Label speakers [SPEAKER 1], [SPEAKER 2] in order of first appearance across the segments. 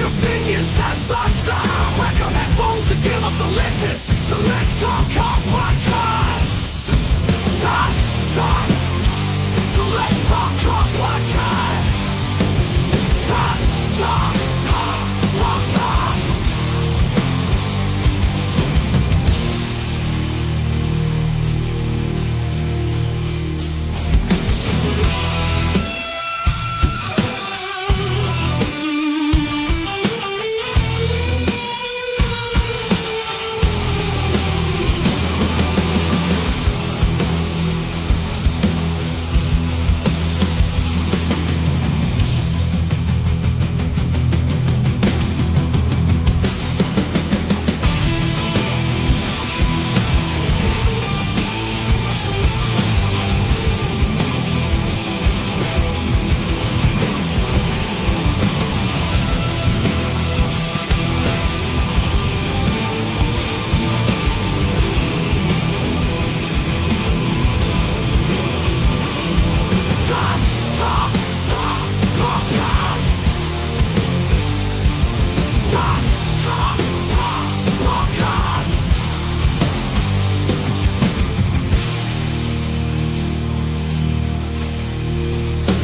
[SPEAKER 1] opinions, that's our style. Crack on that phone to give us a listen. The Let's Talk podcast. Talk. The Let's Talk podcast. Talk.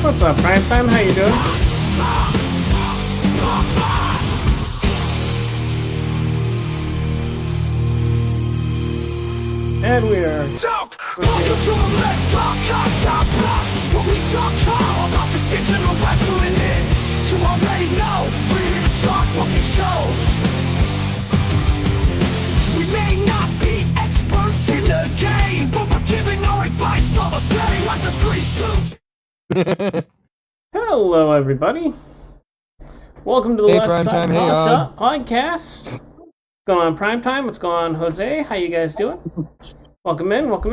[SPEAKER 2] What's up, Primetime? How you doing? And we are...
[SPEAKER 1] Welcome to the Let's Talk podcast, where we talk all about the digital wrestling hit. You already know, we're here to talk booking shows. We may not be experts in the game, but we're giving our advice all the same, like the Three Stooges.
[SPEAKER 2] Hello, everybody. Welcome to the Let's Talk Shop podcast. What's going on, Primetime? What's going on, Jose? How you guys doing? Welcome in.
[SPEAKER 3] Welcome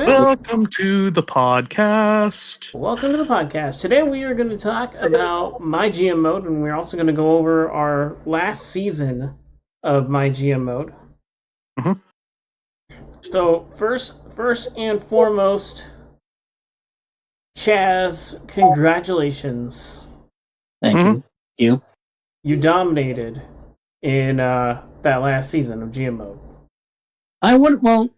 [SPEAKER 3] to the podcast.
[SPEAKER 2] Welcome to the podcast. Today we are going to talk about MyGM mode, and we're also going to go over our last season of MyGM mode.
[SPEAKER 3] Mm-hmm.
[SPEAKER 2] So first and foremost, Chaz, congratulations.
[SPEAKER 4] Thank you.
[SPEAKER 2] You dominated in that last season of GM mode.
[SPEAKER 4] I wouldn't. Well,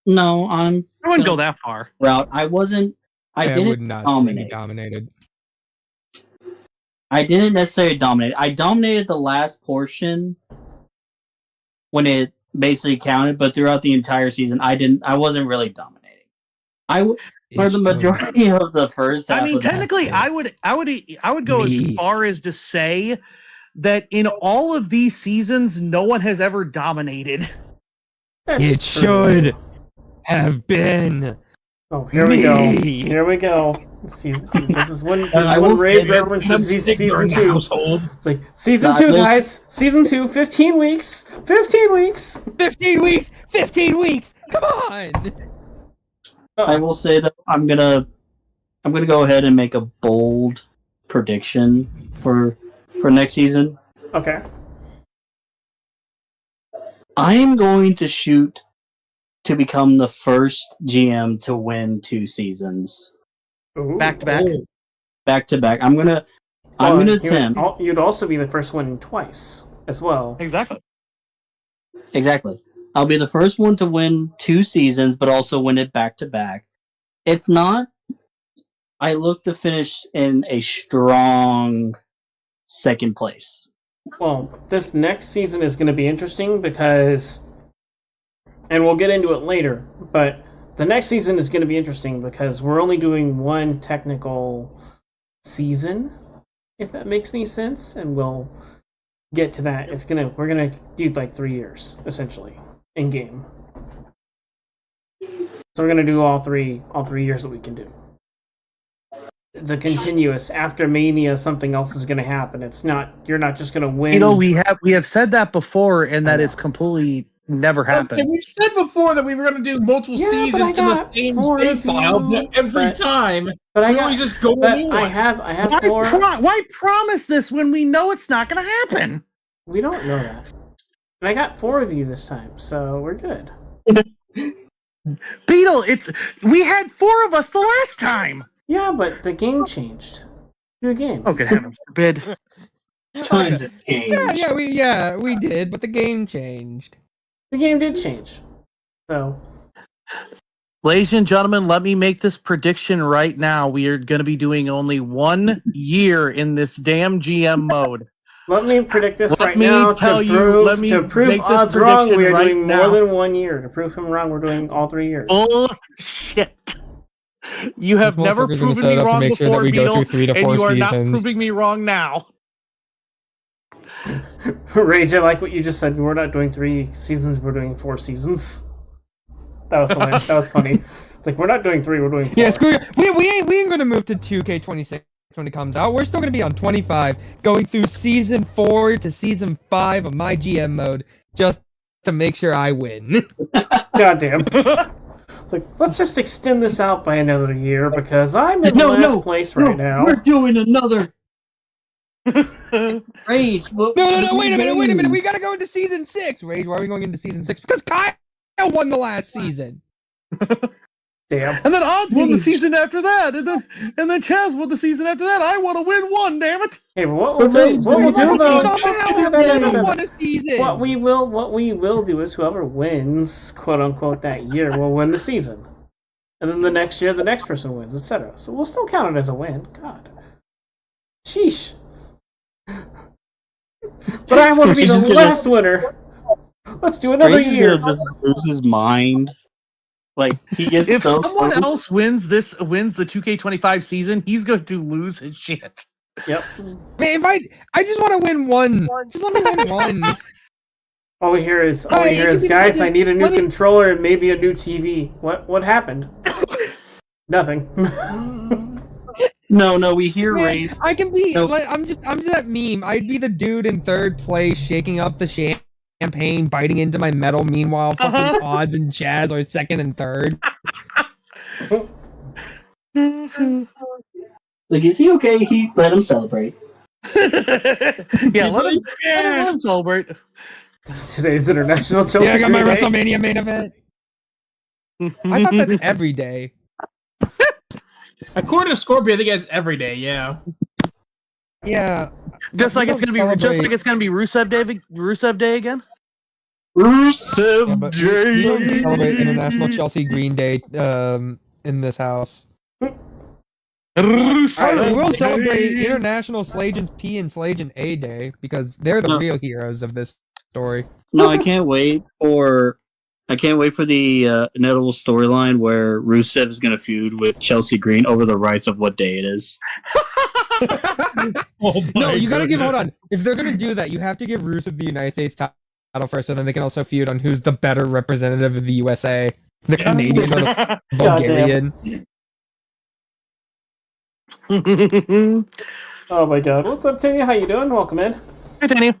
[SPEAKER 4] no,
[SPEAKER 3] I wouldn't go that far.
[SPEAKER 4] Route. I wasn't. I didn't dominate. I didn't necessarily dominate. I dominated the last portion when it basically counted, but throughout the entire season, I wasn't really dominating. For the majority of the first half.
[SPEAKER 3] I mean, technically, I would go as far as to say that in all of these seasons, no one has ever dominated.
[SPEAKER 5] It should have been.
[SPEAKER 2] Oh, here we go. Here we go. This is when Ray references season 2. It's like season 2, guys. Season 2, 15 weeks. 15 weeks.
[SPEAKER 5] 15 weeks. 15 weeks. Come on.
[SPEAKER 4] I will say that I'm gonna go ahead and make a bold prediction for next season.
[SPEAKER 2] Okay. I
[SPEAKER 4] am going to shoot to become the first GM to win 2 seasons.
[SPEAKER 3] Back to back.
[SPEAKER 4] Back to back. I'm gonna attempt.
[SPEAKER 2] You'd also be the first one twice as well.
[SPEAKER 4] Exactly. I'll be the first one to win 2 seasons, but also win it back to back. If not, I look to finish in a strong second place.
[SPEAKER 2] Well, this next season is going to be interesting because, and we'll get into it later, but the next season is going to be interesting because we're only doing one technical season, if that makes any sense, and we'll get to that. We're gonna do like 3 years essentially in game. So we're gonna do all three years that we can do. The continuous after Mania, something else is gonna happen. You're not just gonna win.
[SPEAKER 3] We have said that before, and that is completely never happened.
[SPEAKER 6] We've said before that we were going to do multiple seasons in the same save file, but every time we always just go.
[SPEAKER 2] I have 4.
[SPEAKER 3] Why promise this when we know it's not going to happen?
[SPEAKER 2] We don't know that. And I got 4 of you this time, so we're good.
[SPEAKER 3] Beetle, we had 4 of us the last time.
[SPEAKER 2] Yeah, but the game changed. New game.
[SPEAKER 3] Okay, heaven forbid.
[SPEAKER 4] Times have changed.
[SPEAKER 5] We did, but the game changed.
[SPEAKER 2] The game did change. So,
[SPEAKER 3] ladies and gentlemen, let me make this prediction right now. We are going to be doing only 1 year in this damn GM mode.
[SPEAKER 2] Let me predict this right now. To prove odds wrong, we are doing more than 1 year. To prove him wrong, we're doing all 3 years.
[SPEAKER 3] Bullshit. You have never proven me wrong before, Beetle, and you are not proving me wrong now.
[SPEAKER 2] Rage, I like what you just said. We're not doing 3 seasons, we're doing 4 seasons. That was funny. That was funny. It's like, we're not doing 3, we're doing 4.
[SPEAKER 5] Yeah, screw it. We ain't gonna move to 2K26 when it comes out. We're still gonna be on 25, going through season 4 to season 5 of MyGM mode, just to make sure I win.
[SPEAKER 2] Goddamn. It's like, let's just extend this out by another year, because I'm in last place right now.
[SPEAKER 4] We're doing another... Rage.
[SPEAKER 5] No, wait a minute. We gotta go into season 6. Rage, why are we going into season 6? Because Kyle won the last season.
[SPEAKER 2] Damn.
[SPEAKER 3] And then Odds won the season after that. And then Chaz won the season after that. I want to win 1, damn it.
[SPEAKER 2] Hey, what we'll do though...
[SPEAKER 5] What
[SPEAKER 2] we will do is whoever wins, quote unquote, that year will win the season. And then the next year, the next person wins, etc. So we'll still count it as a win. God. Sheesh. But I want to be the last winner. Let's do another year.
[SPEAKER 4] Gonna just lose his mind. Like, he gets
[SPEAKER 3] if someone else wins the 2K25 season, he's going to lose his shit.
[SPEAKER 2] Yep.
[SPEAKER 5] Man, I just want to win 1. Just let me win 1.
[SPEAKER 2] All we hear is, guys, I need a new controller and maybe a new TV. What happened? Nothing.
[SPEAKER 4] No, we hear Ray.
[SPEAKER 5] I can be. Like, I'm just that meme. I'd be the dude in 3rd place, shaking up the champagne, biting into my metal. Meanwhile, fucking Odds and Chaz are 2nd and 3rd.
[SPEAKER 4] Like, is he okay? Let him celebrate.
[SPEAKER 3] Yeah, let him celebrate.
[SPEAKER 2] Today's International Chelsea.
[SPEAKER 5] Yeah, I got my WrestleMania main event. I thought that's every day.
[SPEAKER 6] According to Scorpio, I think it's every day. Yeah.
[SPEAKER 5] Yeah.
[SPEAKER 3] Just like it's gonna be Rusev Day again.
[SPEAKER 5] Rusev Day. We don't celebrate International Chelsea Green Day in this house. We will celebrate International Slagent P and Slagent A Day because they're the real heroes of this story.
[SPEAKER 4] No, I can't wait for I can't wait for the inevitable storyline where Rusev is going to feud with Chelsea Green over the rights of what day it is.
[SPEAKER 5] No, you gotta give. Hold on. If they're gonna do that, you have to give Rusev the United States title first, so then they can also feud on who's the better representative of the USA, the Canadian or the Bulgarian.
[SPEAKER 2] Oh my God! What's up, Tanya? How you doing? Welcome in.
[SPEAKER 3] Hey, Tanya.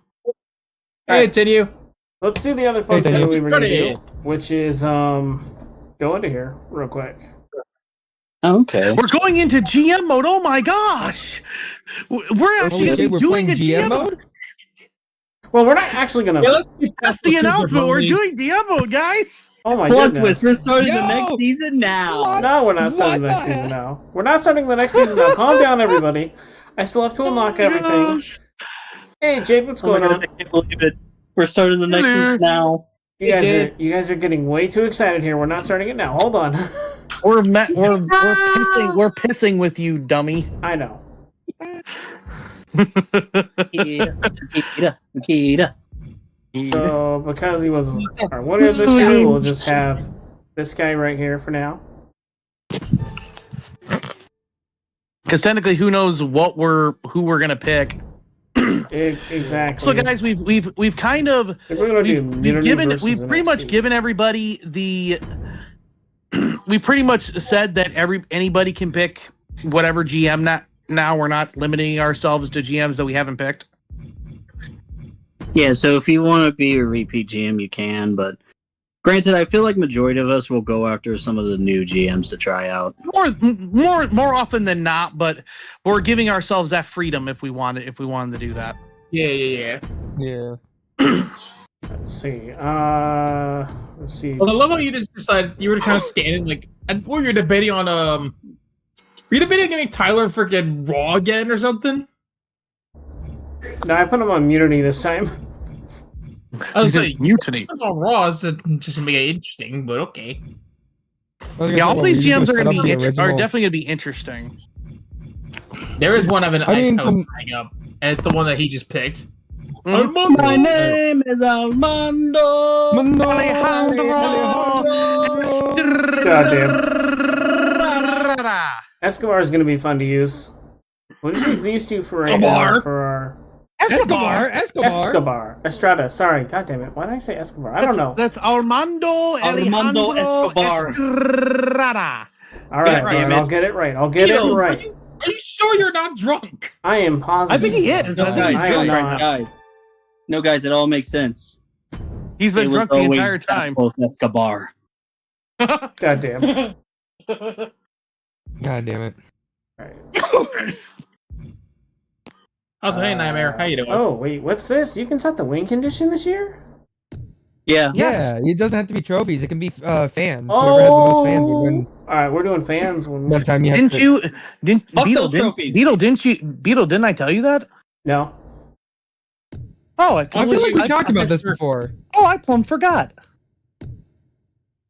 [SPEAKER 6] Hey, Tinu.
[SPEAKER 2] Let's do the other fun
[SPEAKER 5] Hey,
[SPEAKER 2] thing we were gonna do,
[SPEAKER 6] Ready.
[SPEAKER 2] which is go into here real quick.
[SPEAKER 4] Okay.
[SPEAKER 3] We're going into GM mode. Oh my gosh! We're actually
[SPEAKER 5] Holy shit, we're
[SPEAKER 3] doing
[SPEAKER 5] playing
[SPEAKER 3] a
[SPEAKER 5] GM mode?
[SPEAKER 2] Well, we're not actually gonna.
[SPEAKER 6] Yeah, let's do
[SPEAKER 3] That's the
[SPEAKER 6] Super
[SPEAKER 3] announcement. We're
[SPEAKER 6] Bowlies.
[SPEAKER 3] doing GM mode, guys.
[SPEAKER 2] Oh my
[SPEAKER 4] Plot
[SPEAKER 2] goodness!
[SPEAKER 4] twist. We're starting the
[SPEAKER 5] Yo!
[SPEAKER 4] next season now.
[SPEAKER 2] No, we're not starting the
[SPEAKER 5] What
[SPEAKER 2] next
[SPEAKER 5] the
[SPEAKER 2] season
[SPEAKER 5] hell?
[SPEAKER 2] now. We're not starting the next season now. Calm down, everybody. I still have to unlock everything.
[SPEAKER 3] Gosh.
[SPEAKER 2] Hey, Jake, what's
[SPEAKER 4] Oh my
[SPEAKER 2] going
[SPEAKER 4] God,
[SPEAKER 2] on?
[SPEAKER 4] I can't believe it. We're starting the next season now.
[SPEAKER 2] You
[SPEAKER 6] Hey,
[SPEAKER 2] guys are getting way too excited here. We're not starting it now. Hold on.
[SPEAKER 3] We're pissing with you, dummy.
[SPEAKER 2] I know. So because he was our winner this year, we'll just have this guy right here for now.
[SPEAKER 3] Because technically, who knows who we're gonna pick?
[SPEAKER 2] Exactly.
[SPEAKER 3] So, guys, we've kind of
[SPEAKER 2] If we're gonna do
[SPEAKER 3] we've pretty much given everybody the. We pretty much said that anybody can pick whatever GM. Now we're not limiting ourselves to GMs that we haven't picked.
[SPEAKER 4] Yeah, so if you want to be a repeat GM, you can. But granted, I feel like majority of us will go after some of the new GMs to try out.
[SPEAKER 3] More often than not, but we're giving ourselves that freedom if we wanted to do that.
[SPEAKER 6] Yeah.
[SPEAKER 5] Yeah.
[SPEAKER 2] Let's see. Let's see.
[SPEAKER 6] Well, I love how you just decided you were kind of standing like. What were you debating on? Were you debating getting Tyler freaking Raw again or something?
[SPEAKER 2] No, I put him on mutiny this time.
[SPEAKER 6] I was like,
[SPEAKER 3] mutiny.
[SPEAKER 6] on Raw is just to make it interesting, but okay.
[SPEAKER 3] Yeah, all these GMs are definitely going to be interesting.
[SPEAKER 6] There is one I was
[SPEAKER 5] mean,
[SPEAKER 6] tying up, and it's the one that he just picked.
[SPEAKER 3] Mhm.
[SPEAKER 4] My name is Armando.
[SPEAKER 2] Escobar is going to be fun to use. We'll just use these two for right now for our Escobar. Estrada. Sorry, God damn it. Why did I say Escobar? I don't know.
[SPEAKER 3] That's Armando
[SPEAKER 4] Escobar.
[SPEAKER 3] Estrada.
[SPEAKER 2] All right, I'll get it right. I'll get it right.
[SPEAKER 6] Are you sure you're not drunk?
[SPEAKER 2] I am positive.
[SPEAKER 3] I think he is. I think he's
[SPEAKER 2] I am
[SPEAKER 3] drunk right
[SPEAKER 2] not.
[SPEAKER 3] now.
[SPEAKER 4] No, guys, it all makes sense.
[SPEAKER 3] He's been
[SPEAKER 4] It
[SPEAKER 3] drunk
[SPEAKER 4] was
[SPEAKER 3] the
[SPEAKER 4] always
[SPEAKER 3] entire time.
[SPEAKER 4] Santos Escobar.
[SPEAKER 2] God damn.
[SPEAKER 5] God damn it.
[SPEAKER 2] Right.
[SPEAKER 6] How's hey Nightmare? How you doing?
[SPEAKER 2] Oh, wait, what's this? You can set the win condition this year?
[SPEAKER 4] Yeah.
[SPEAKER 5] Yeah, it doesn't have to be trophies. It can be fans. Whoever has the most fans will win.
[SPEAKER 2] Alright, we're doing fans.
[SPEAKER 5] That time you have
[SPEAKER 3] Beetle, didn't I tell you that?
[SPEAKER 2] No.
[SPEAKER 3] Oh,
[SPEAKER 5] I feel like we talked about this before.
[SPEAKER 3] Oh, I plumb forgot.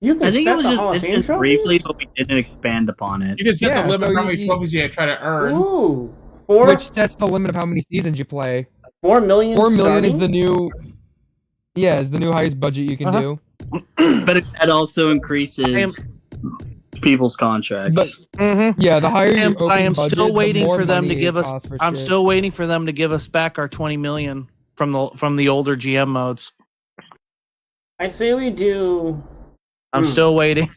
[SPEAKER 2] You can
[SPEAKER 4] I think
[SPEAKER 2] set
[SPEAKER 4] it was
[SPEAKER 2] the
[SPEAKER 4] just
[SPEAKER 2] Hall of Fame
[SPEAKER 4] mentioned
[SPEAKER 2] trophies?
[SPEAKER 4] briefly, but we didn't expand upon it.
[SPEAKER 6] You can set
[SPEAKER 5] Yeah,
[SPEAKER 6] the limit
[SPEAKER 5] so
[SPEAKER 6] how many
[SPEAKER 5] you-
[SPEAKER 6] trophies you try to earn.
[SPEAKER 2] Ooh. 4
[SPEAKER 5] Which sets the limit of how many seasons you play.
[SPEAKER 2] 4 million
[SPEAKER 5] 4 million
[SPEAKER 2] starting?
[SPEAKER 5] is the new. Yeah, is the new highest budget you can do.
[SPEAKER 4] But that also increases people's contracts.
[SPEAKER 5] But yeah, the higher your open
[SPEAKER 3] I am
[SPEAKER 5] budget,
[SPEAKER 3] still
[SPEAKER 5] the
[SPEAKER 3] waiting
[SPEAKER 5] more
[SPEAKER 3] for them to
[SPEAKER 5] money
[SPEAKER 3] give
[SPEAKER 5] it
[SPEAKER 3] us.
[SPEAKER 5] costs for
[SPEAKER 3] I'm
[SPEAKER 5] shit.
[SPEAKER 3] still waiting for them to give us back our 20 million from the older GM modes.
[SPEAKER 2] I say we do...
[SPEAKER 3] I'm still waiting,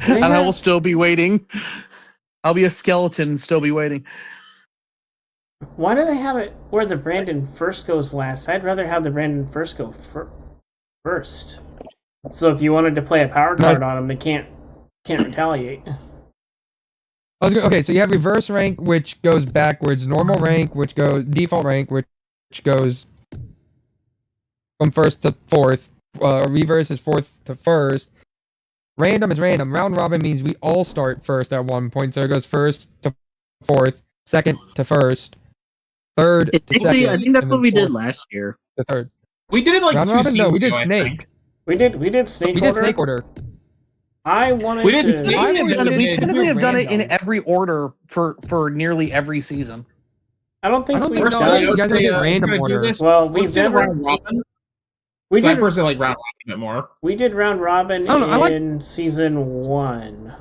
[SPEAKER 3] and I will still be waiting. I'll be a skeleton and still be waiting.
[SPEAKER 2] Why do they have it where the Brandon first goes last? I'd rather have the Brandon first go first. So if you wanted to play a power card on them, they can't retaliate.
[SPEAKER 5] Okay, so you have reverse rank, which goes backwards. Normal rank, which goes default rank, which goes from first to fourth. Reverse is fourth to first. Random is random. Round robin means we all start first at one point, so it goes first to fourth, second to first, third to second.
[SPEAKER 4] I think that's
[SPEAKER 5] and
[SPEAKER 4] what
[SPEAKER 5] then
[SPEAKER 4] we did
[SPEAKER 5] fourth
[SPEAKER 4] last year.
[SPEAKER 5] to third.
[SPEAKER 6] We did it like
[SPEAKER 5] Round
[SPEAKER 6] 2
[SPEAKER 5] robin?
[SPEAKER 6] seasons
[SPEAKER 5] No, we did
[SPEAKER 6] ago, I
[SPEAKER 5] snake.
[SPEAKER 6] think.
[SPEAKER 2] We did snake
[SPEAKER 5] We
[SPEAKER 2] order.
[SPEAKER 5] did snake order.
[SPEAKER 2] I wanted
[SPEAKER 6] We didn't
[SPEAKER 2] to...
[SPEAKER 6] snake-
[SPEAKER 3] We
[SPEAKER 6] Yeah,
[SPEAKER 3] typically have done it in
[SPEAKER 5] random.
[SPEAKER 3] every order for nearly every season.
[SPEAKER 2] I don't think
[SPEAKER 5] I don't
[SPEAKER 2] we've
[SPEAKER 5] think
[SPEAKER 2] done
[SPEAKER 5] you guys
[SPEAKER 6] We're
[SPEAKER 5] did
[SPEAKER 6] gonna
[SPEAKER 5] random
[SPEAKER 6] do
[SPEAKER 5] order.
[SPEAKER 6] this.
[SPEAKER 2] Well,
[SPEAKER 6] Let's do round robin.
[SPEAKER 2] We
[SPEAKER 6] So I
[SPEAKER 2] did.
[SPEAKER 6] personally like round robin a bit more.
[SPEAKER 2] We did round robin
[SPEAKER 5] I don't know, I like-
[SPEAKER 2] in season 1.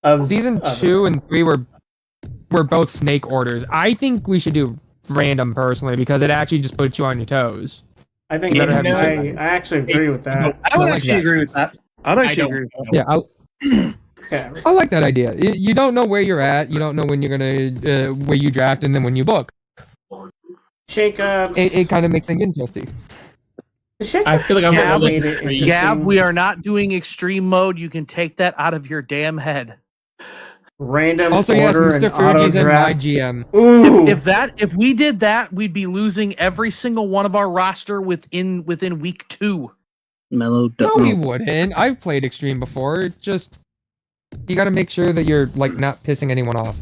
[SPEAKER 2] Of
[SPEAKER 5] Season 2 and 3 were both snake orders. I think we should do random personally because it actually just puts you on your toes.
[SPEAKER 2] I think
[SPEAKER 5] You better have your
[SPEAKER 2] I
[SPEAKER 5] shit.
[SPEAKER 2] actually agree with that.
[SPEAKER 3] I would
[SPEAKER 5] I like
[SPEAKER 3] actually
[SPEAKER 5] that.
[SPEAKER 3] agree with that. I'd
[SPEAKER 6] I
[SPEAKER 3] actually
[SPEAKER 6] don't.
[SPEAKER 3] agree with that.
[SPEAKER 5] Yeah,
[SPEAKER 2] Okay.
[SPEAKER 5] I like that idea. You don't know where you're at. You don't know when you're gonna where you draft and then when you book.
[SPEAKER 2] Jacobs.
[SPEAKER 5] It kind of makes things interesting.
[SPEAKER 6] I feel like I'm
[SPEAKER 3] Gab,
[SPEAKER 6] really
[SPEAKER 2] made it
[SPEAKER 6] crazy.
[SPEAKER 2] interesting.
[SPEAKER 3] Gab, we are not doing extreme mode. You can take that out of your damn head.
[SPEAKER 2] Random
[SPEAKER 5] Also, yes,
[SPEAKER 2] order and
[SPEAKER 5] Mr.
[SPEAKER 2] auto
[SPEAKER 5] Fuji's in
[SPEAKER 2] draft.
[SPEAKER 5] MyGM.
[SPEAKER 2] Ooh.
[SPEAKER 3] If we did that, we'd be losing every single one of our roster within week 2.
[SPEAKER 4] Mellow.
[SPEAKER 5] No, we wouldn't. I've played Extreme before. It's just you got to make sure that you're like not pissing anyone off.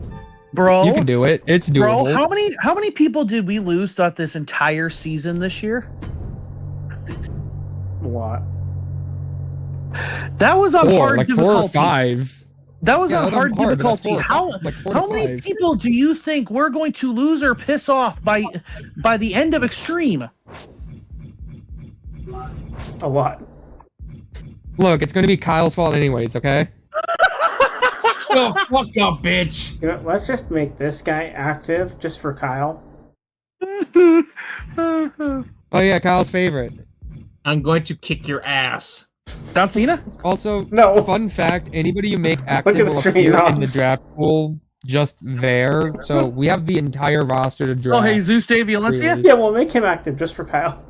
[SPEAKER 3] Bro,
[SPEAKER 5] You can do it. It's doable.
[SPEAKER 3] Bro, how many people did we lose throughout this entire season this year?
[SPEAKER 2] What?
[SPEAKER 3] That was on hard
[SPEAKER 5] like
[SPEAKER 3] difficulty.
[SPEAKER 5] 4 or 5.
[SPEAKER 3] That was
[SPEAKER 5] Yeah,
[SPEAKER 3] on
[SPEAKER 5] that's
[SPEAKER 3] hard
[SPEAKER 5] hard, but that's
[SPEAKER 3] difficulty.
[SPEAKER 5] 4 like 4 to
[SPEAKER 3] How many
[SPEAKER 5] 5.
[SPEAKER 3] people do you think we're going to lose or piss off by the end of Extreme?
[SPEAKER 2] A lot.
[SPEAKER 5] Look, it's going to be Kyle's fault anyways, okay?
[SPEAKER 6] Oh, fuck up, bitch.
[SPEAKER 2] You know, let's just make this guy active just for Kyle.
[SPEAKER 5] Oh yeah, Kyle's favorite.
[SPEAKER 6] I'm going to kick your ass.
[SPEAKER 3] John Cena?
[SPEAKER 5] Also,
[SPEAKER 2] No.
[SPEAKER 5] fun fact, anybody you make active
[SPEAKER 2] at the
[SPEAKER 5] will
[SPEAKER 2] screen,
[SPEAKER 5] appear in the
[SPEAKER 2] Ross.
[SPEAKER 5] draft pool just there. So we have the entire roster to draft.
[SPEAKER 3] Oh, Jesus de Valencia?
[SPEAKER 2] Yeah, we'll make him active just for Kyle.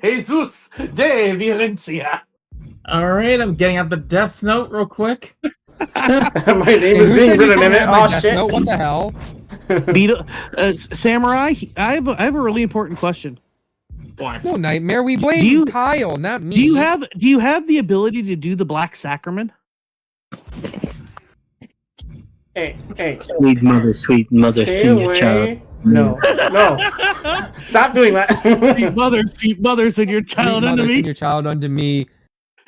[SPEAKER 3] Jesus de Valencia.
[SPEAKER 6] Alright, I'm getting out the Death Note real quick.
[SPEAKER 2] My name
[SPEAKER 5] Hey,
[SPEAKER 2] is
[SPEAKER 5] who
[SPEAKER 2] being
[SPEAKER 5] said you
[SPEAKER 2] written in
[SPEAKER 5] can't
[SPEAKER 2] it.
[SPEAKER 5] have my
[SPEAKER 2] Oh
[SPEAKER 5] Death
[SPEAKER 2] shit.
[SPEAKER 5] Note? What the hell?
[SPEAKER 3] Samurai, I have a really important question.
[SPEAKER 6] What?
[SPEAKER 5] No, Nightmare. We blame
[SPEAKER 3] you-
[SPEAKER 5] Kyle, not me.
[SPEAKER 3] Do you have the ability to do the Black Sacrament?
[SPEAKER 2] Hey.
[SPEAKER 4] Sweet mother,
[SPEAKER 2] Stay
[SPEAKER 4] sing your
[SPEAKER 2] away.
[SPEAKER 4] child.
[SPEAKER 2] No. Stop doing that.
[SPEAKER 3] Sweet mother, send your child unto me.
[SPEAKER 5] Send your child unto me.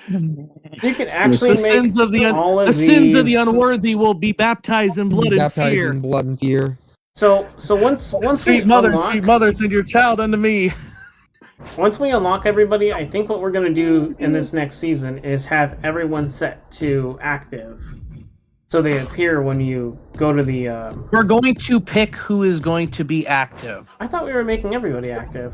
[SPEAKER 2] You can actually
[SPEAKER 3] The
[SPEAKER 2] make
[SPEAKER 3] sins of the
[SPEAKER 2] all of
[SPEAKER 3] sins of the
[SPEAKER 2] these-
[SPEAKER 3] unworthy will be baptized in blood and
[SPEAKER 5] Baptized
[SPEAKER 3] fear.
[SPEAKER 5] in blood and fear.
[SPEAKER 2] So once
[SPEAKER 3] Sweet
[SPEAKER 2] we
[SPEAKER 3] mother,
[SPEAKER 2] unlock,
[SPEAKER 3] send your child unto me.
[SPEAKER 2] once we unlock everybody, I think what we're gonna do in this next season is have everyone set to active, so they appear when you go to the.
[SPEAKER 3] We're going to pick who is going to be active.
[SPEAKER 2] I thought we were making everybody active.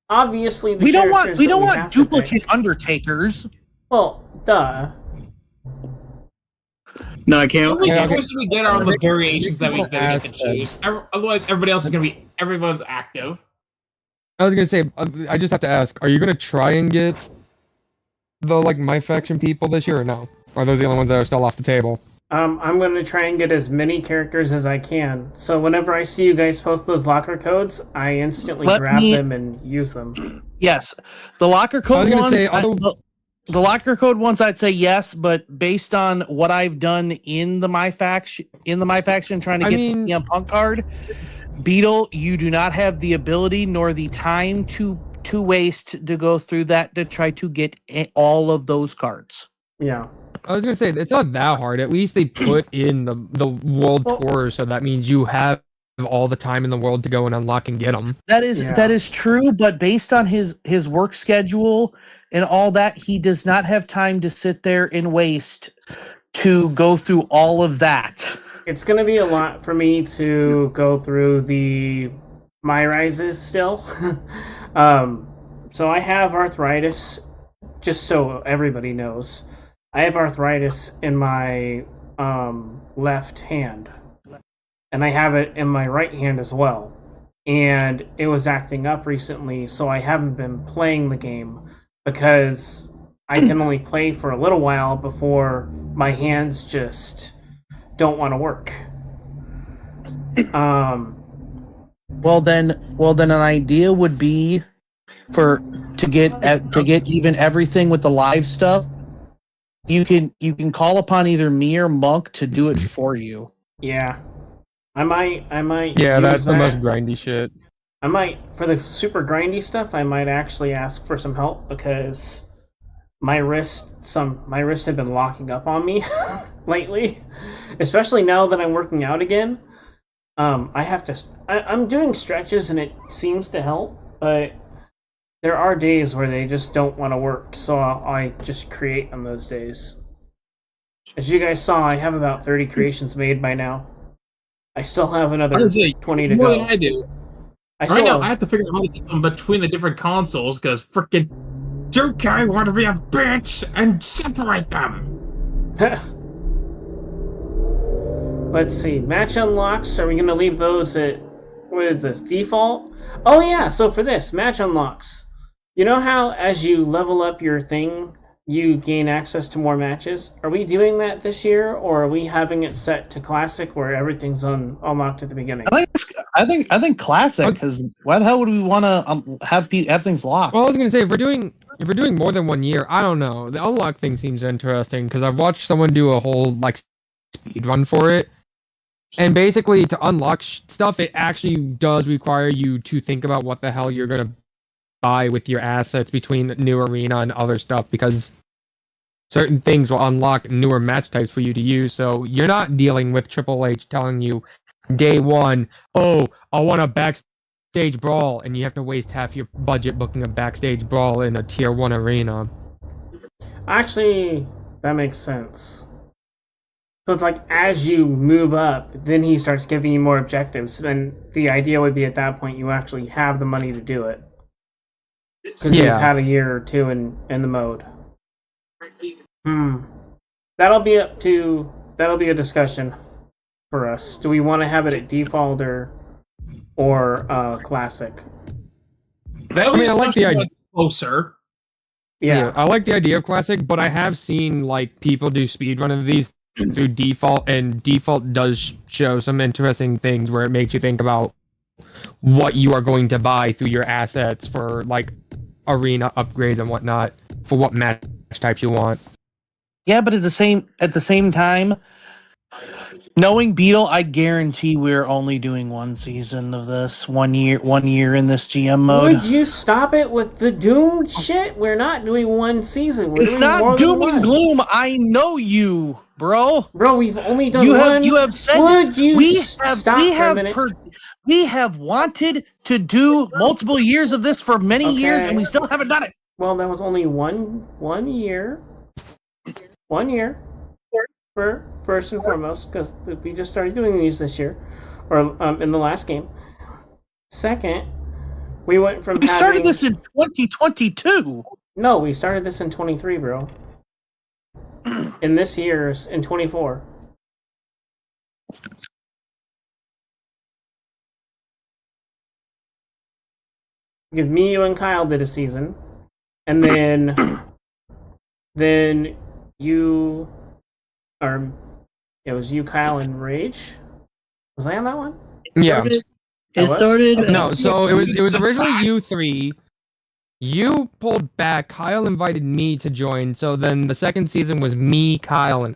[SPEAKER 2] Obviously, the
[SPEAKER 3] We don't
[SPEAKER 2] characters that
[SPEAKER 3] want
[SPEAKER 2] have to pick-
[SPEAKER 3] duplicate Undertakers.
[SPEAKER 2] Well, duh.
[SPEAKER 4] No, I
[SPEAKER 6] The
[SPEAKER 4] can't.
[SPEAKER 6] only
[SPEAKER 5] Yeah, okay.
[SPEAKER 6] choices we get are the variations that we get to
[SPEAKER 5] Ask
[SPEAKER 6] choose. Otherwise, everybody else is gonna be everyone's active.
[SPEAKER 5] I was gonna say, I just have to ask: are you gonna try and get the my faction people this year, or no? Or are those the only ones that are still off the table?
[SPEAKER 2] I'm going to try and get as many characters as I can. So whenever I see you guys post those locker codes, I instantly grab them and use them.
[SPEAKER 3] Yes, the locker code
[SPEAKER 5] gonna
[SPEAKER 3] ones.
[SPEAKER 5] say,
[SPEAKER 3] The locker code ones, I'd say yes, but based on what I've done in the my faction, trying to get the CM Punk card, Beetle, you do not have the ability nor the time to waste to go through that to try to get all of those cards.
[SPEAKER 2] Yeah.
[SPEAKER 5] I was gonna say it's not that hard. At least they put in the world tour, so that means you have all the time in the world to go and unlock and get them.
[SPEAKER 3] That is true, but based on his work schedule and all that, he does not have time to sit there and waste to go through all of that.
[SPEAKER 2] It's going to be a lot for me to go through the My Rises still. So I have arthritis, just so everybody knows. I have arthritis in my left hand, and I have it in my right hand as well. And it was acting up recently, so I haven't been playing the game because I can only play for a little while before my hands just don't want to work.
[SPEAKER 3] Well then an idea would be to get even everything with the live stuff. You can call upon either me or Monk to do it for you.
[SPEAKER 2] Yeah. I might
[SPEAKER 5] Yeah,
[SPEAKER 2] use
[SPEAKER 5] that's the
[SPEAKER 2] that.
[SPEAKER 5] most grindy shit.
[SPEAKER 2] I might, for the super grindy stuff, I might actually ask for some help because my wrist had been locking up on me lately, especially now that I'm working out again. I have to. I'm doing stretches and it seems to help, but there are days where they just don't want to work, so I just create on those days. As you guys saw, I have about 30 creations made by now. I still have another
[SPEAKER 6] Honestly,
[SPEAKER 2] 20 to
[SPEAKER 6] more
[SPEAKER 2] go.
[SPEAKER 6] than I do.
[SPEAKER 2] I
[SPEAKER 6] Right
[SPEAKER 2] still
[SPEAKER 6] now, I
[SPEAKER 2] have,
[SPEAKER 6] have to figure out how to get them between the different consoles because freaking Jokai want to be a bitch and separate them.
[SPEAKER 2] Let's see. Match unlocks. Are we going to leave those at, what is this, default? Oh yeah, so for this, match unlocks. You know how as you level up your thing, you gain access to more matches? Are we doing that this year, or are we having it set to classic where everything's unlocked at the beginning?
[SPEAKER 3] I think classic, because why the hell would we want to have things locked?
[SPEAKER 5] Well, I was gonna say if we're doing more than 1 year, I don't know. The unlock thing seems interesting because I've watched someone do a whole like speed run for it, and basically to unlock stuff, it actually does require you to think about what the hell you're gonna buy with your assets between new arena and other stuff because certain things will unlock newer match types for you to use. So you're not dealing with Triple H telling you day one, oh, I want a backstage brawl, and you have to waste half your budget booking a backstage brawl in a tier 1 arena.
[SPEAKER 2] Actually, that makes sense. So it's like as you move up, then he starts giving you more objectives. Then the idea would be at that point you actually have the money to do it. Because you've had a year or two in the mode. That'll be a discussion for us. Do we want to have it at default or classic?
[SPEAKER 6] I like the idea. Closer.
[SPEAKER 2] Yeah,
[SPEAKER 5] I like the idea of classic, but I have seen like people do speedrun of these through default, and default does show some interesting things where it makes you think about what you are going to buy through your assets for like arena upgrades and whatnot for what match types you want.
[SPEAKER 3] Yeah, but at the same time, knowing Beetle, I guarantee we're only doing one season of this, 1 year in this GM mode.
[SPEAKER 2] Would you stop it with the Doom shit? We're not doing one season. We're
[SPEAKER 3] it's
[SPEAKER 2] doing
[SPEAKER 3] not
[SPEAKER 2] more
[SPEAKER 3] doom
[SPEAKER 2] than
[SPEAKER 3] and
[SPEAKER 2] one.
[SPEAKER 3] gloom. I know you, bro.
[SPEAKER 2] Bro, we've only done one.
[SPEAKER 3] You have said
[SPEAKER 2] Would you
[SPEAKER 3] stop for a minute? We have wanted to do multiple years of this for many years, and we still haven't done it.
[SPEAKER 2] Well, that was only one year. 1 year. For first and foremost, because we just started doing these this year, or in the last game. Second, we went from
[SPEAKER 3] we started this in 2022.
[SPEAKER 2] No, we started this in 23, bro. In this year's in 24. Because me, you, and Kyle did a season, and then you, or it was you, Kyle, and Rage. Was I on that one?
[SPEAKER 5] Yeah.
[SPEAKER 4] It started.
[SPEAKER 5] No, so it was originally you three. You pulled back. Kyle invited me to join. So then the second season was me, Kyle, and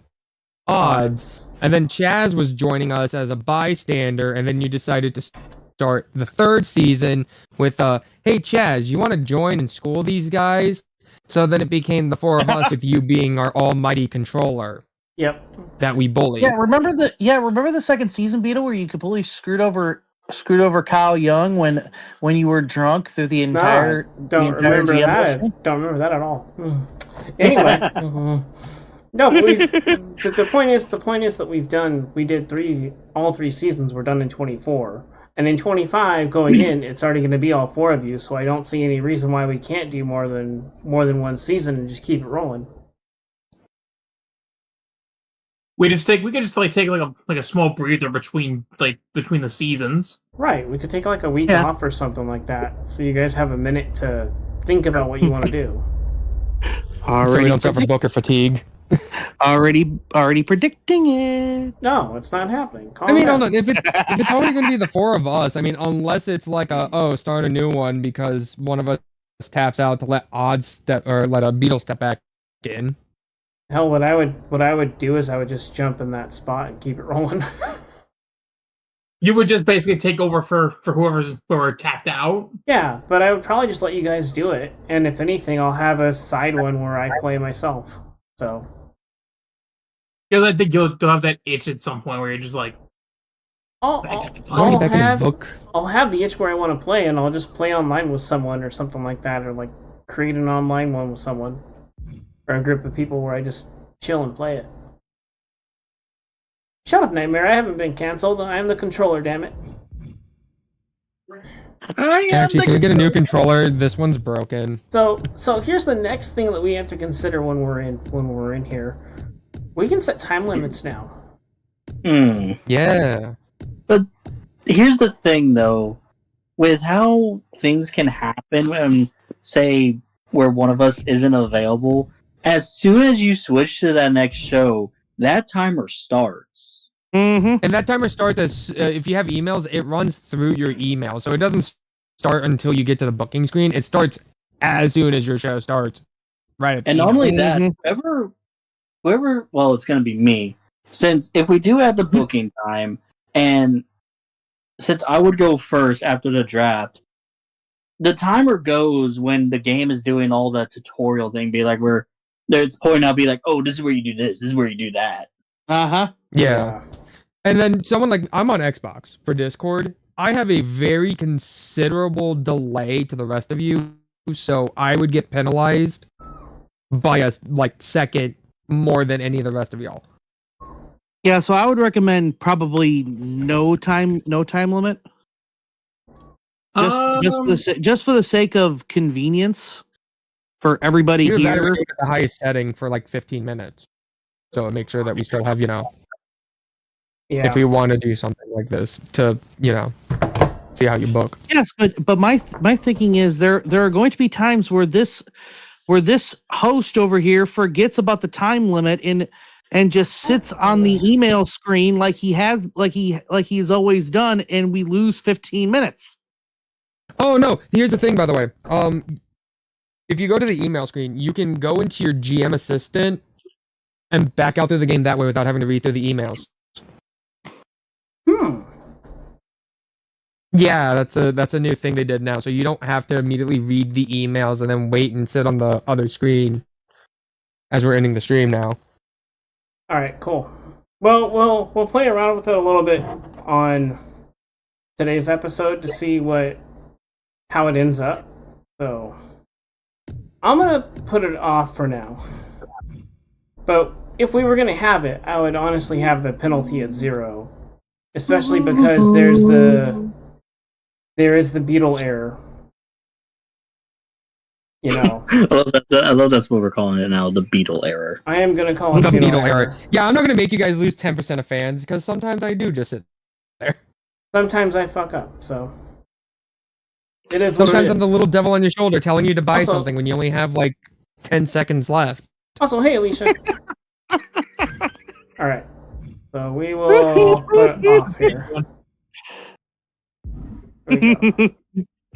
[SPEAKER 5] Odds. And then Chaz was joining us as a bystander. And then you decided to start the third season with, hey, Chaz, you want to join and school these guys? So then it became the four of us with you being our almighty controller.
[SPEAKER 2] Yep.
[SPEAKER 5] That we bullied.
[SPEAKER 3] Yeah, remember the second season, Beetle, where you completely screwed over Kyle Young when you were drunk through the entire.
[SPEAKER 2] Don't remember that. Don't remember that at all. Anyway, no. The point is that we did all three seasons were done in 24, and in 25 going in, it's already going to be all four of you. So I don't see any reason why we can't do more than one season and just keep it rolling.
[SPEAKER 6] We could just take like a small breather between the seasons.
[SPEAKER 2] Right, we could take like a week off or something like that, so you guys have a minute to think about what you want to do.
[SPEAKER 5] So we don't suffer booker fatigue.
[SPEAKER 3] Already predicting it.
[SPEAKER 2] No, it's not happening.
[SPEAKER 5] Calm down. Hold on. If it's only going to be the four of us, I mean, unless it's like start a new one because one of us taps out to let Odds step or let a Beetle step back in.
[SPEAKER 2] Hell, what I would do is I would just jump in that spot and keep it rolling.
[SPEAKER 6] You would just basically take over for whoever tapped out?
[SPEAKER 2] Yeah, but I would probably just let you guys do it. And if anything, I'll have a side one where I play myself. So.
[SPEAKER 6] Because I think you'll have that itch at some point where you're just like,
[SPEAKER 2] I'll,
[SPEAKER 6] Back
[SPEAKER 2] I'll,
[SPEAKER 6] to the
[SPEAKER 2] I'll
[SPEAKER 5] back in the
[SPEAKER 2] have
[SPEAKER 5] book.
[SPEAKER 2] I'll have the itch where I want to play, and I'll just play online with someone or something like that, or like create an online one with someone or a group of people where I just chill and play it. Shut up, Nightmare! I haven't been canceled. I am the controller. Damn it!
[SPEAKER 5] Actually, can we get a new controller? This one's broken.
[SPEAKER 2] So here's the next thing that we have to consider when we're in here. We can set time limits now.
[SPEAKER 5] Yeah.
[SPEAKER 4] But here's the thing, though. With how things can happen, say, where one of us isn't available, as soon as you switch to that next show, that timer starts.
[SPEAKER 3] Mm-hmm.
[SPEAKER 5] And that timer starts as if you have emails, it runs through your email. So it doesn't start until you get to the booking screen. It starts as soon as your show starts. Right.
[SPEAKER 4] And not only that, whoever, well, it's going to be me. Since if we do have the booking time, and since I would go first after the draft, the timer goes when the game is doing all the tutorial thing, be like, where it's pointing out, be like, oh, this is where you do this is where you do that.
[SPEAKER 3] Uh-huh.
[SPEAKER 5] Yeah. And then someone like, I'm on Xbox for Discord. I have a very considerable delay to the rest of you, so I would get penalized by a second more than any of the rest of y'all.
[SPEAKER 3] Yeah, so I would recommend probably no time limit. Just for the sake of convenience for everybody
[SPEAKER 5] Either that or
[SPEAKER 3] here.
[SPEAKER 5] do it at the highest setting for like 15 minutes. So it makes sure that we still have, if we want to do something like this to, see how you book.
[SPEAKER 3] Yes, but my thinking is there are going to be times where this host over here forgets about the time limit and just sits on the email screen like he's always done, and we lose 15 minutes.
[SPEAKER 5] Oh no, here's the thing, by the way. If you go to the email screen, you can go into your GM assistant and back out through the game that way without having to read through the emails. Yeah, that's a new thing they did now. So you don't have to immediately read the emails and then wait and sit on the other screen as we're ending the stream now.
[SPEAKER 2] All right, cool. Well, we'll play around with it a little bit on today's episode to see how it ends up. So I'm gonna put it off for now. But if we were gonna have it, I would honestly have the penalty at 0, especially because there is the beetle error.
[SPEAKER 4] I love that's what we're calling it now, the beetle error.
[SPEAKER 2] I am gonna call it
[SPEAKER 5] The
[SPEAKER 2] beetle
[SPEAKER 5] beetle
[SPEAKER 2] error.
[SPEAKER 5] error. Yeah, I'm not gonna make you guys lose 10% of fans because sometimes I do just sit there.
[SPEAKER 2] Sometimes I fuck up, so it is.
[SPEAKER 5] Sometimes I'm the little devil on your shoulder telling you to buy
[SPEAKER 2] Also-
[SPEAKER 5] something when you only have like 10 seconds left.
[SPEAKER 2] Also, hey, Alicia. All right, so we will put it off here. There we go.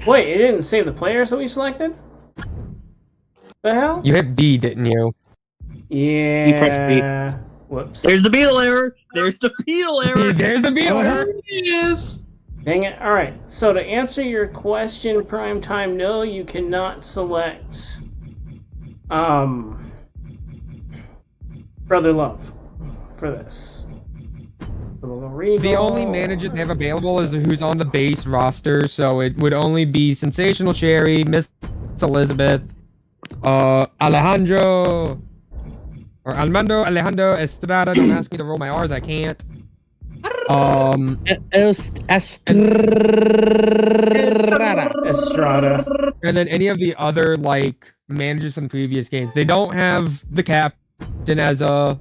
[SPEAKER 2] Wait, it didn't say the players that we selected? The hell?
[SPEAKER 5] You hit B, didn't you?
[SPEAKER 2] Yeah.
[SPEAKER 3] You pressed B.
[SPEAKER 2] Whoops.
[SPEAKER 4] There's the beetle error. There's the beetle error.
[SPEAKER 5] There's the beetle error.
[SPEAKER 6] Yes.
[SPEAKER 2] Dang it. Alright, so to answer your question, Prime Time, no, you cannot select Brother Love for this.
[SPEAKER 5] The only manager they have available is who's on the base roster, so it would only be Sensational Sherry, Miss Elizabeth, Alejandro Estrada. Don't ask me to roll my R's, I can't.
[SPEAKER 2] Estrada.
[SPEAKER 5] And then any of the other managers from previous games. They don't have the captain as a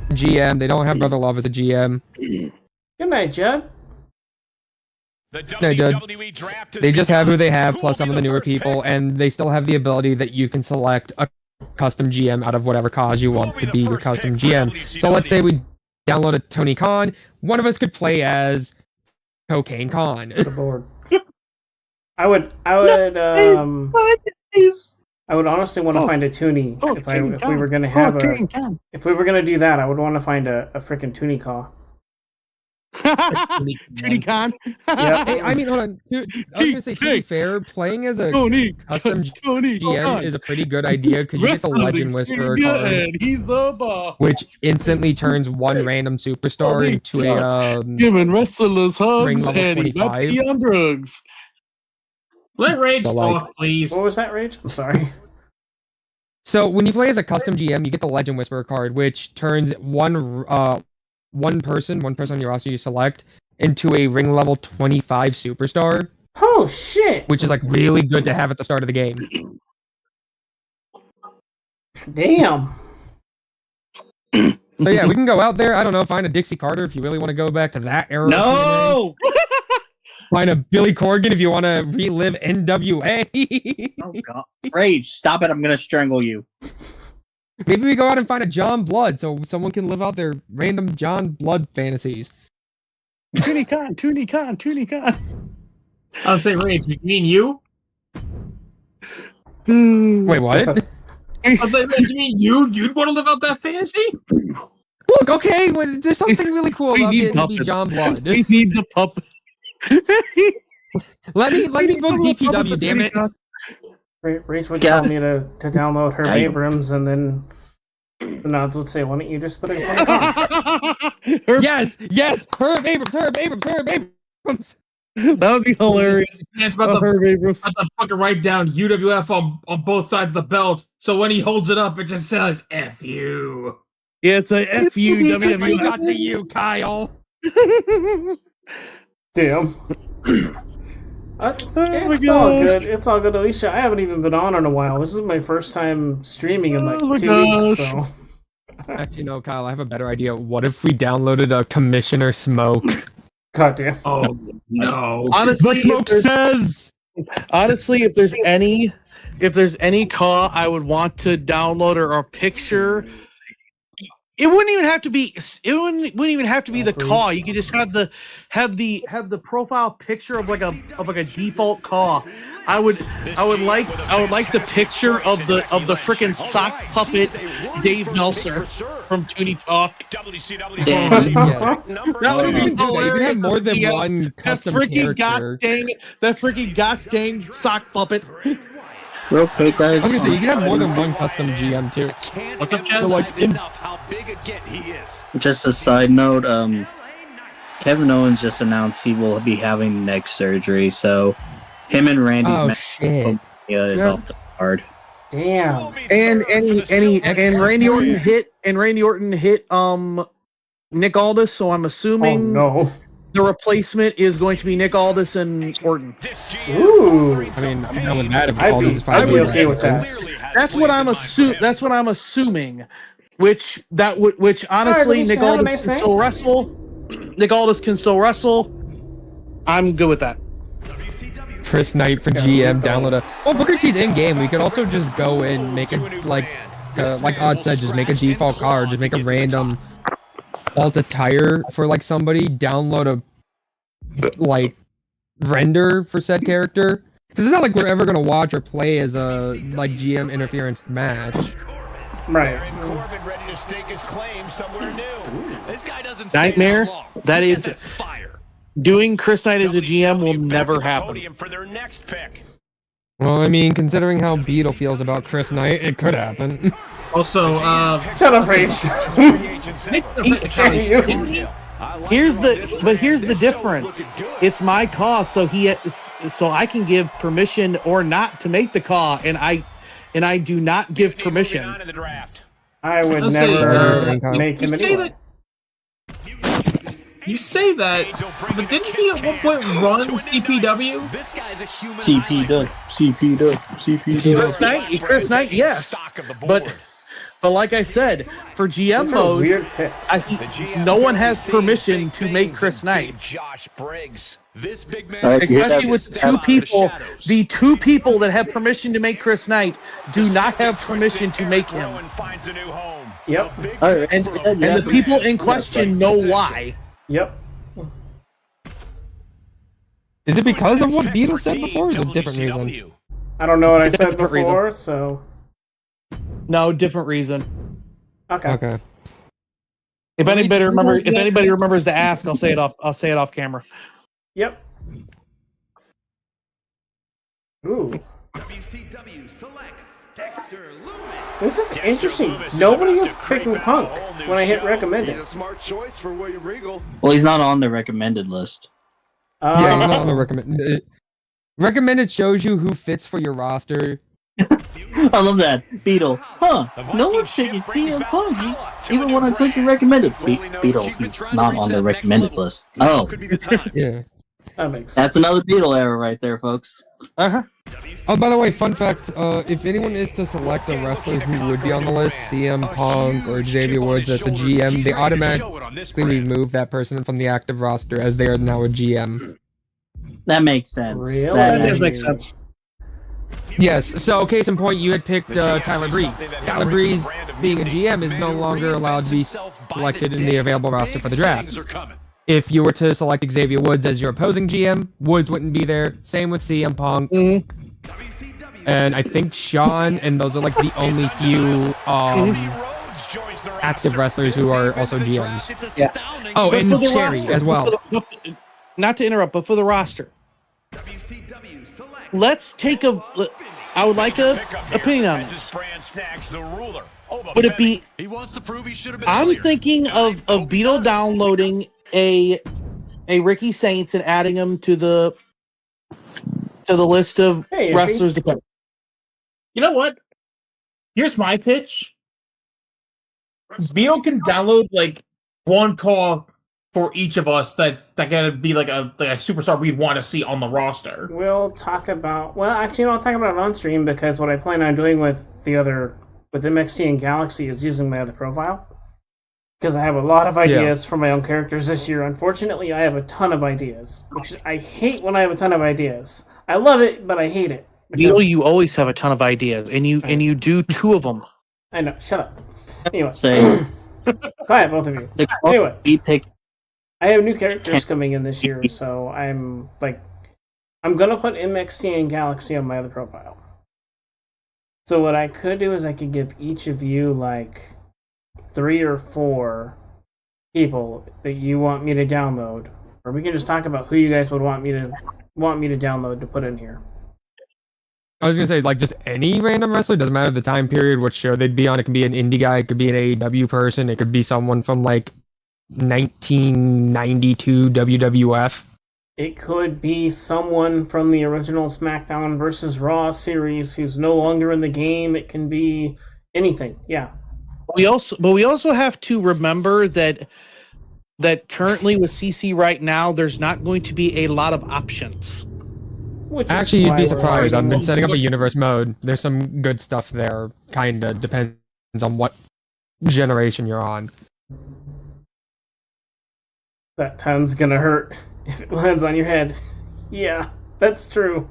[SPEAKER 5] GM. They don't have Brother Love as a GM.
[SPEAKER 2] Good night, Judd.
[SPEAKER 5] They just have who they have, plus some of the newer people, and they still have the ability that you can select a custom GM out of whatever cause you want to be your custom GM. So let's say we downloaded Tony Khan. One of us could play as Cocaine Khan.
[SPEAKER 2] The board. I would honestly want to find a toonie if we were gonna have if we were gonna do that. I would want to find a freaking toonie call.
[SPEAKER 3] Toonie Khan.
[SPEAKER 5] Hey, I mean, hold on. I was gonna say, to be fair, playing as a custom GM is a pretty good idea because you get the Legend Whisperer card,
[SPEAKER 3] He's the boss.
[SPEAKER 5] which instantly turns one random superstar into a
[SPEAKER 3] Giving wrestlers
[SPEAKER 5] ring
[SPEAKER 3] hugs
[SPEAKER 5] level
[SPEAKER 3] and he might
[SPEAKER 5] 25.
[SPEAKER 3] be on drugs.
[SPEAKER 6] Let Rage
[SPEAKER 5] So, like-
[SPEAKER 6] talk, please.
[SPEAKER 2] What was that, Rage? I'm sorry.
[SPEAKER 5] So when you play as a custom GM, you get the Legend Whisperer card, which turns one person on your roster you select into a ring level 25 superstar,
[SPEAKER 2] Oh shit!
[SPEAKER 5] which is like really good to have at the start of the game.
[SPEAKER 2] Damn.
[SPEAKER 5] So yeah, we can go out there. I don't know, find a Dixie Carter if you really want to go back to that era.
[SPEAKER 4] No!
[SPEAKER 5] Find a Billy Corgan if you want to relive NWA.
[SPEAKER 4] Oh god. Rage, stop it, I'm gonna strangle you.
[SPEAKER 5] Maybe we go out and find a John Blood so someone can live out their random John Blood fantasies.
[SPEAKER 3] Toonie Khan.
[SPEAKER 6] I'll say Rage. You mean you?
[SPEAKER 5] Wait, what?
[SPEAKER 6] I'll say Rage. You mean you? You'd want to live out that fantasy?
[SPEAKER 5] Look, okay, well, there's something really cool
[SPEAKER 3] We
[SPEAKER 5] about
[SPEAKER 3] need
[SPEAKER 5] getting to be
[SPEAKER 3] puppets.
[SPEAKER 5] John Blood.
[SPEAKER 3] We need the puppet.
[SPEAKER 5] Let me book DPW, damn it.
[SPEAKER 2] Rage would
[SPEAKER 4] God.
[SPEAKER 2] tell me to download Herb
[SPEAKER 4] I-
[SPEAKER 2] Abrams, and then the nods would say, "Why don't you just put it in phone?"
[SPEAKER 5] Yes, Herb Abrams.
[SPEAKER 3] That would be hilarious.
[SPEAKER 6] It's about to,
[SPEAKER 3] Herb Abrams.
[SPEAKER 6] about to fucking write down UWF on both sides of the belt. So when he holds it up, it just says "F you."
[SPEAKER 3] Yeah, it's a F you,
[SPEAKER 5] We got
[SPEAKER 3] WWF.
[SPEAKER 5] to you, Kyle.
[SPEAKER 2] Damn.
[SPEAKER 3] my
[SPEAKER 2] It's all
[SPEAKER 3] gosh.
[SPEAKER 2] good. It's all good. Alicia, I haven't even been on in a while. This is my first time streaming in like
[SPEAKER 3] Oh my
[SPEAKER 2] 2 weeks.
[SPEAKER 3] gosh.
[SPEAKER 2] So
[SPEAKER 5] Actually, no, Kyle, I have a better idea. What if we downloaded a Commissioner Smoke?
[SPEAKER 2] God damn.
[SPEAKER 6] Oh no!
[SPEAKER 3] Honestly,
[SPEAKER 5] The Smoke says.
[SPEAKER 3] honestly, if there's any call I would want to download or a picture, it wouldn't even have to be. It wouldn't even have to be the call. You could just have the profile picture of like a default call. I would like the picture of the freaking sock puppet Dave Nelson from Toonie Talk.
[SPEAKER 4] Damn.
[SPEAKER 5] Yeah.
[SPEAKER 3] That would
[SPEAKER 5] You
[SPEAKER 3] be
[SPEAKER 5] can do that. You can have
[SPEAKER 3] hilarious
[SPEAKER 5] more
[SPEAKER 3] to
[SPEAKER 5] than
[SPEAKER 3] see how-
[SPEAKER 5] one
[SPEAKER 3] That
[SPEAKER 5] custom
[SPEAKER 3] freaking
[SPEAKER 5] character.
[SPEAKER 3] gosh dang sock puppet.
[SPEAKER 4] Real quick, guys.
[SPEAKER 5] I was gonna say, you can have more than one custom GM too.
[SPEAKER 6] What's up, Chaz?
[SPEAKER 5] So like, in,
[SPEAKER 4] Just a side note, Kevin Owens just announced he will be having neck surgery, so him and Randy's
[SPEAKER 5] oh
[SPEAKER 4] match
[SPEAKER 5] shit.
[SPEAKER 4] is off the card.
[SPEAKER 2] Damn.
[SPEAKER 3] And Randy Orton hit Nick Aldis, so I'm
[SPEAKER 2] Oh
[SPEAKER 3] assuming
[SPEAKER 2] no.
[SPEAKER 3] the replacement is going to be Nick Aldis and Orton.
[SPEAKER 2] Ooh.
[SPEAKER 5] I mean, I'm done with that if
[SPEAKER 2] I'd
[SPEAKER 5] all
[SPEAKER 2] be,
[SPEAKER 5] this is
[SPEAKER 2] I'd be
[SPEAKER 5] fine.
[SPEAKER 2] okay with that.
[SPEAKER 3] That's what I'm assuming. Which honestly,
[SPEAKER 2] Alright,
[SPEAKER 3] Nick
[SPEAKER 2] have a
[SPEAKER 3] Aldis
[SPEAKER 2] nice
[SPEAKER 3] can
[SPEAKER 2] day.
[SPEAKER 3] still wrestle. Nick Aldis can still wrestle. I'm good with that.
[SPEAKER 5] Chris Knight for GM, download a. Well, Booker T's in game. We could also just go and make a like Odd said, just make a default card, just make a random alt attire for like somebody. Download a like render for said character. Because it's not like we're ever gonna watch or play as a like GM interference match.
[SPEAKER 2] Right.
[SPEAKER 1] Corbin ready to stake his claim somewhere new. This guy doesn't
[SPEAKER 3] Nightmare. That is
[SPEAKER 1] fire.
[SPEAKER 3] doing Chris Knight as a GM will never happen.
[SPEAKER 1] Podium for their next pick.
[SPEAKER 5] Well, I mean, considering how Beetle feels about Chris Knight, it could happen.
[SPEAKER 6] Also,
[SPEAKER 2] Shut up, Rage.
[SPEAKER 3] Here's the difference. It's my call, so I can give permission or not to make the call, and I do not give permission.
[SPEAKER 2] I would
[SPEAKER 6] I'll say,
[SPEAKER 2] never make
[SPEAKER 6] you
[SPEAKER 2] him
[SPEAKER 6] say
[SPEAKER 2] anyway.
[SPEAKER 6] You say that, but didn't he at one point run CPW?
[SPEAKER 1] This guy's a human
[SPEAKER 4] CP.
[SPEAKER 3] Chris Knight, yes, but like I said, for GM
[SPEAKER 2] Those are
[SPEAKER 3] modes,
[SPEAKER 2] weird picks.
[SPEAKER 3] no one has permission to make Chris Knight.
[SPEAKER 1] Josh Briggs. This big man,
[SPEAKER 3] Especially with two people, the two people that have permission to make Chris Knight do not have permission to make him.
[SPEAKER 1] finds a new home.
[SPEAKER 2] Yep.
[SPEAKER 3] And the people in question know why.
[SPEAKER 2] Yep.
[SPEAKER 5] Is it because of what Beetle said before, or is it a different reason?
[SPEAKER 2] I don't know what I said
[SPEAKER 3] Different reason.
[SPEAKER 2] before, so
[SPEAKER 3] No, different reason.
[SPEAKER 2] okay.
[SPEAKER 5] Okay.
[SPEAKER 3] If anybody remembers to ask, I'll say it off camera.
[SPEAKER 2] Yep. Ooh.
[SPEAKER 1] WCW selects Dexter Loomis.
[SPEAKER 2] This is interesting. Nobody is picking Punk when I hit recommended.
[SPEAKER 7] He's a smart choice for William Regal.
[SPEAKER 4] Well, he's not on the recommended list.
[SPEAKER 5] Yeah, he's not on the recommended. Recommended shows you who fits for your roster.
[SPEAKER 4] I love that. Beetle. Huh. No one's picking CM Punk. Even when I'm clicking recommended. Beetle, he's not on the recommended list. Oh.
[SPEAKER 5] Yeah.
[SPEAKER 2] That makes sense.
[SPEAKER 4] That's another Beetle error right there, folks.
[SPEAKER 3] Uh-huh.
[SPEAKER 5] Oh, by the way, fun fact, if anyone is to select a wrestler who would be on the list, CM Punk or Xavier Woods as the GM, they automatically remove that person from the active roster as they are now a GM.
[SPEAKER 4] That makes sense.
[SPEAKER 2] Really?
[SPEAKER 3] That does make sense.
[SPEAKER 5] Yes, so case in point, you had picked Tyler Breeze. Tyler Breeze, being a GM, is no longer allowed to be selected in the available roster for the draft. If you were to select Xavier Woods as your opposing GM, Woods wouldn't be there. Same with CM Punk. And I think Sean, and those are like the only few active wrestlers who are also GMs.
[SPEAKER 3] Yeah.
[SPEAKER 5] Oh,
[SPEAKER 3] But
[SPEAKER 5] and
[SPEAKER 3] for the
[SPEAKER 5] Cherry
[SPEAKER 3] roster-
[SPEAKER 5] as well.
[SPEAKER 3] Not to interrupt, but for the roster, let's take I would like a opinion on this. Would it be? I'm thinking of Beetle downloading a Ricky Saints and adding him to the list of
[SPEAKER 2] Hey,
[SPEAKER 3] wrestlers to pick.
[SPEAKER 6] You know what? Here's my pitch. Beetle can download like one call for each of us that gotta be like a superstar we'd want to see on the roster.
[SPEAKER 2] We'll talk about. Well, actually, I'll talk about it on stream because what I plan on doing with MXT and Galaxy is using my other profile. Because I have a lot of ideas for my own characters this year. Unfortunately, I have a ton of ideas, which I hate when I have a ton of ideas. I love it, but I hate it.
[SPEAKER 3] Beetle, you always have a ton of ideas, and you do two of them.
[SPEAKER 2] I know. Shut up. Anyway,
[SPEAKER 4] Say,
[SPEAKER 2] quiet, both of you. Anyway,
[SPEAKER 4] we pick.
[SPEAKER 2] I have new characters coming in this year, so I'm gonna put MXT and Galaxy on my other profile. So what I could do is I could give each of you like 3 or 4 people that you want me to download, or we can just talk about who you guys would want me to download to put in here.
[SPEAKER 5] I was gonna say, like, just any random wrestler, doesn't matter the time period, what show they'd be on. It could be an indie guy, it could be an AEW person, it could be someone from like 1992 WWF.
[SPEAKER 2] It could be someone from the original SmackDown versus Raw series who's no longer in the game. It can be anything. Yeah.
[SPEAKER 3] We also have to remember that currently with CC right now, there's not going to be a lot of options.
[SPEAKER 5] Actually, you'd be surprised. I've been setting up a universe mode. There's some good stuff there. Kinda depends on what generation you're on.
[SPEAKER 2] That ton's gonna hurt if it lands on your head. Yeah, that's true.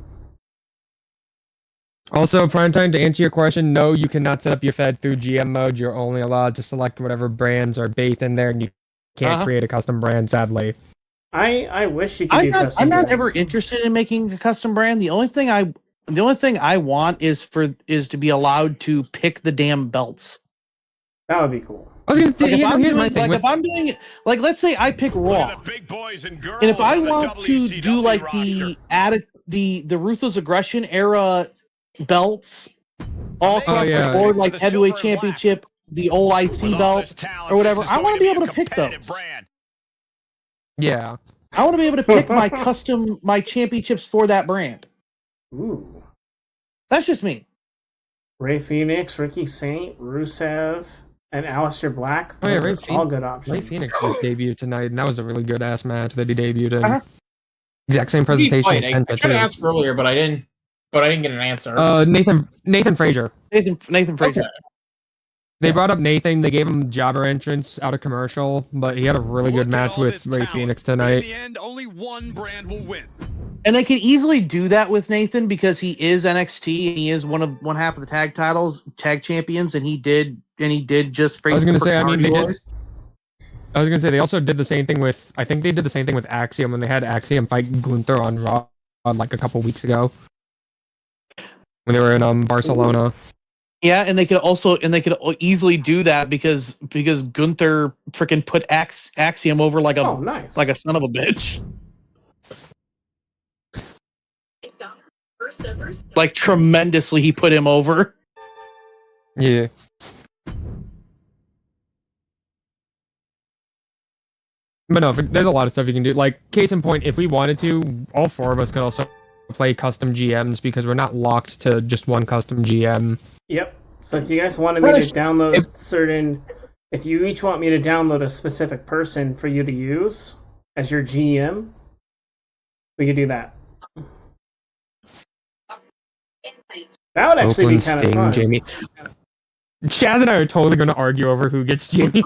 [SPEAKER 5] Also, Primetime, to answer your question, no, you cannot set up your Fed through GM mode. You're only allowed to select whatever brands are based in there, and you can't create a custom brand, sadly.
[SPEAKER 2] I wish you could do custom
[SPEAKER 3] I'm not
[SPEAKER 2] brands.
[SPEAKER 3] ever interested in making a custom brand. The only thing I want is to be allowed to pick the damn belts.
[SPEAKER 2] That would be cool.
[SPEAKER 5] I was gonna say, here's my thing.
[SPEAKER 3] If I'm doing it, like, let's say I pick Raw, and if I want to do like the Ruthless Aggression era belts all across the board, like heavyweight championship, the old IC belt, or whatever, I want to be able to pick those.
[SPEAKER 5] Yeah.
[SPEAKER 3] I want to be able to pick my championships for that brand.
[SPEAKER 2] Ooh.
[SPEAKER 3] That's just me.
[SPEAKER 2] Ray Phoenix, Ricky Saint, Rusev, and Aleister Black.
[SPEAKER 5] Oh yeah,
[SPEAKER 2] Those are all good options.
[SPEAKER 5] Ray Phoenix just debuted tonight, and that was a really good ass match that he debuted in. Exact same presentation as
[SPEAKER 6] I
[SPEAKER 5] Penta
[SPEAKER 6] tried to
[SPEAKER 5] too.
[SPEAKER 6] ask earlier, but I didn't get an answer.
[SPEAKER 5] Nathan Frazier.
[SPEAKER 3] Nathan Frazier.
[SPEAKER 6] Okay.
[SPEAKER 5] They brought up Nathan. They gave him jobber entrance out of commercial, but he had a really good match with Ray Phoenix tonight.
[SPEAKER 1] In the end, only one brand will win.
[SPEAKER 3] And they could easily do that with Nathan because he is NXT and he is one half of the tag champions, and he did just.
[SPEAKER 5] I was gonna say, they also did the same thing with. I think they did the same thing with Axiom when they had Axiom fight Gunther on Raw like a couple weeks ago when they were in Barcelona.
[SPEAKER 3] Yeah, and they could easily do that because Gunther freaking put Axiom over like
[SPEAKER 2] Oh, nice.
[SPEAKER 3] a son of a bitch. Like tremendously, he put him over.
[SPEAKER 5] Yeah. But no, there's a lot of stuff you can do. Like, case in point, if we wanted to, all four of us could also play custom GMs because we're not locked to just one custom GM.
[SPEAKER 2] Yep. So if you guys wanted me to download certain... If you each want me to download a specific person for you to use as your GM, we could do that. That would actually be kind of fun.
[SPEAKER 5] Jamie. Chaz and I are totally going to argue over who gets Jamie.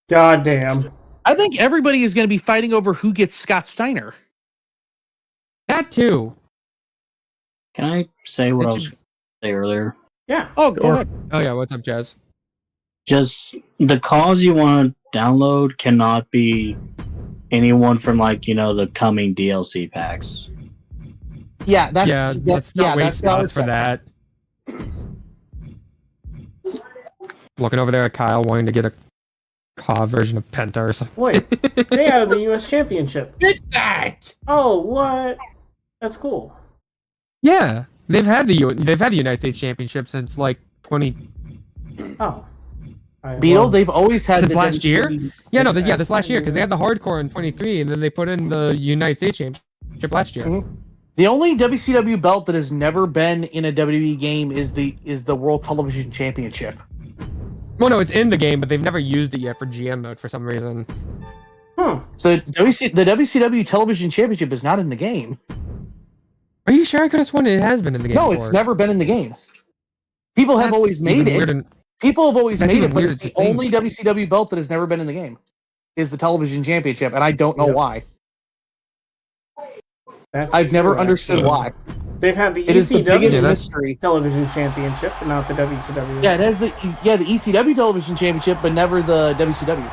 [SPEAKER 2] God damn.
[SPEAKER 3] I think everybody is going to be fighting over who gets Scott Steiner.
[SPEAKER 5] That too.
[SPEAKER 4] Can I say what I was going to say earlier?
[SPEAKER 2] Yeah.
[SPEAKER 3] Oh, go ahead.
[SPEAKER 5] Oh yeah, what's up, Chaz?
[SPEAKER 4] Just the cause you want to download cannot be anyone from the coming DLC packs.
[SPEAKER 3] Yeah,
[SPEAKER 5] let's not waste spots for that. Looking over there at Kyle wanting to get a CAW version of Penta or something.
[SPEAKER 2] Wait, they added the US Championship.
[SPEAKER 6] It's that!
[SPEAKER 2] Oh, what? That's cool.
[SPEAKER 5] Yeah, they've had the United States Championship since like 20.
[SPEAKER 2] Oh. Right,
[SPEAKER 3] Beetle, they've always had
[SPEAKER 5] since
[SPEAKER 3] the
[SPEAKER 5] last year. Yeah, no, this last year because they
[SPEAKER 2] Yeah.
[SPEAKER 5] had the hardcore in 23, and then they put in the United States Championship last year.
[SPEAKER 3] Mhm. The only WCW belt that has never been in a WWE game is the World Television Championship.
[SPEAKER 5] Well, no, it's in the game, but they've never used it yet for GM mode for some reason.
[SPEAKER 3] The WCW Television Championship is not in the game.
[SPEAKER 5] Are you sure? I could have sworn it has been in the game.
[SPEAKER 3] No,
[SPEAKER 5] before.
[SPEAKER 3] it's never been in the game. People have
[SPEAKER 5] That's
[SPEAKER 3] always made
[SPEAKER 5] even
[SPEAKER 3] it.
[SPEAKER 5] weirder-
[SPEAKER 3] People have always
[SPEAKER 5] That's
[SPEAKER 3] made
[SPEAKER 5] even
[SPEAKER 3] it, but
[SPEAKER 5] weirder
[SPEAKER 3] it's the
[SPEAKER 5] to think.
[SPEAKER 3] only WCW belt that has never been in the game. Is the Television Championship, and I don't know
[SPEAKER 2] Yep.
[SPEAKER 3] why.
[SPEAKER 2] That's
[SPEAKER 3] I've never
[SPEAKER 2] true,
[SPEAKER 3] understood
[SPEAKER 2] actually.
[SPEAKER 3] why.
[SPEAKER 2] They've had the
[SPEAKER 3] It is the biggest
[SPEAKER 2] ECW
[SPEAKER 3] mystery.
[SPEAKER 2] Television Championship, but not the WCW.
[SPEAKER 3] Yeah, it has the ECW Television Championship, but never the WCW.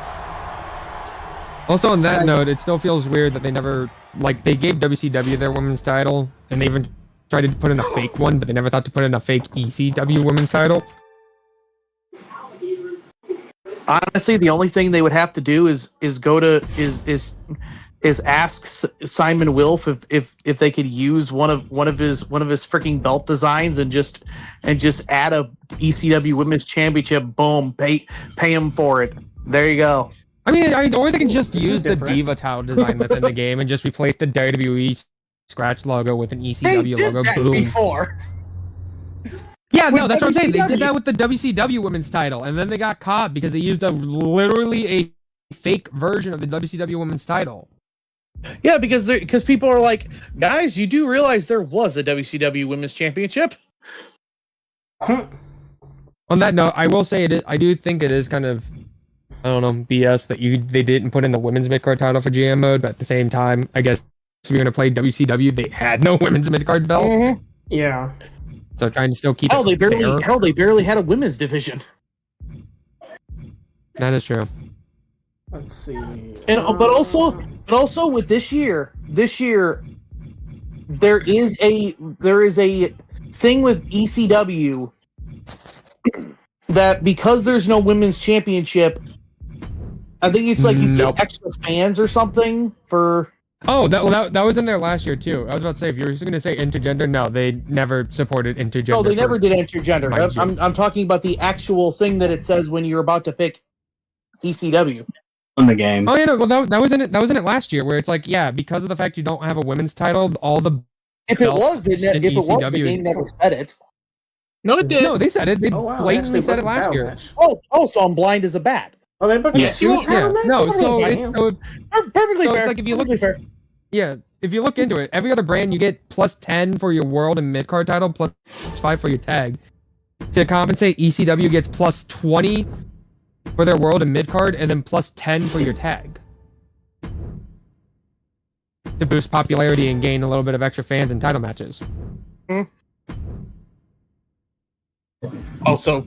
[SPEAKER 5] Also, on that note, it still feels weird that they never they gave WCW their women's title, and they even tried to put in a fake one, but they never thought to put in a fake ECW women's title.
[SPEAKER 3] Honestly, the only thing they would have to do is ask Simon Wilf if they could use one of his freaking belt designs and just add a ECW Women's Championship. Boom, pay him for it. There you go.
[SPEAKER 5] I mean, or they can just
[SPEAKER 2] This is
[SPEAKER 5] use the
[SPEAKER 2] different.
[SPEAKER 5] Diva towel design that's in the game and just replace the WWE scratch logo with an
[SPEAKER 3] They
[SPEAKER 5] ECW
[SPEAKER 3] did
[SPEAKER 5] logo.
[SPEAKER 3] that
[SPEAKER 5] Boom.
[SPEAKER 3] before.
[SPEAKER 5] Yeah, no,
[SPEAKER 3] with
[SPEAKER 5] that's what I'm saying. They
[SPEAKER 3] WCW.
[SPEAKER 5] did that with the WCW women's title, and then they got caught because they used literally a fake version of the WCW women's title.
[SPEAKER 3] Yeah, because people are like, guys, you do realize there was a WCW Women's Championship?
[SPEAKER 5] On that note, I will say I do think it is kind of, I don't know, BS that they didn't put in the women's midcard title for GM mode, but at the same time, I guess if you're gonna play WCW, they had no women's midcard belt,
[SPEAKER 3] Mhm.
[SPEAKER 2] Yeah.
[SPEAKER 5] so trying to still keep
[SPEAKER 3] Hell,
[SPEAKER 5] it fair.
[SPEAKER 3] they barely had a women's division.
[SPEAKER 5] That is true.
[SPEAKER 2] Let's see.
[SPEAKER 3] And but also with this year, there is a thing with ECW that because there's no women's championship, I think it's like you
[SPEAKER 5] Nope.
[SPEAKER 3] get extra fans or something for.
[SPEAKER 5] Oh, that was in there last year too. I was about to say, if you were just gonna say intergender, no, they never supported intergender.
[SPEAKER 3] No, they
[SPEAKER 5] for-
[SPEAKER 3] never did intergender.
[SPEAKER 5] Mind you.
[SPEAKER 3] I'm talking about the actual thing that it says when you're about to pick ECW.
[SPEAKER 4] In the game.
[SPEAKER 5] Oh yeah, no, well that was in it. That was in it last year, where it's like, yeah, because of the fact you don't have a women's title, all the
[SPEAKER 3] If it was,
[SPEAKER 5] belts in
[SPEAKER 3] the
[SPEAKER 5] ECW
[SPEAKER 3] game never said it.
[SPEAKER 6] No, it did.
[SPEAKER 5] No, they said it. They
[SPEAKER 2] Oh, wow.
[SPEAKER 5] blatantly
[SPEAKER 2] Actually,
[SPEAKER 5] said it
[SPEAKER 2] wasn't
[SPEAKER 5] last
[SPEAKER 2] that
[SPEAKER 5] year.
[SPEAKER 2] much.
[SPEAKER 3] Oh, so I'm blind as a bat.
[SPEAKER 2] Oh, they booked
[SPEAKER 4] Yes.
[SPEAKER 2] a huge
[SPEAKER 5] Yeah,
[SPEAKER 2] tournament?
[SPEAKER 5] no,
[SPEAKER 3] That's
[SPEAKER 5] so,
[SPEAKER 3] okay. Perfectly
[SPEAKER 5] So it's
[SPEAKER 3] fair.
[SPEAKER 5] like if you look-
[SPEAKER 3] Perfectly fair.
[SPEAKER 5] yeah, if you look into it, every other brand you get plus 10 for your world and mid card title, plus 5 for your tag. To compensate, ECW gets plus 20 for their world and mid card, and then plus 10 for your tag. To boost popularity and gain a little bit of extra fans in title matches.
[SPEAKER 6] Also,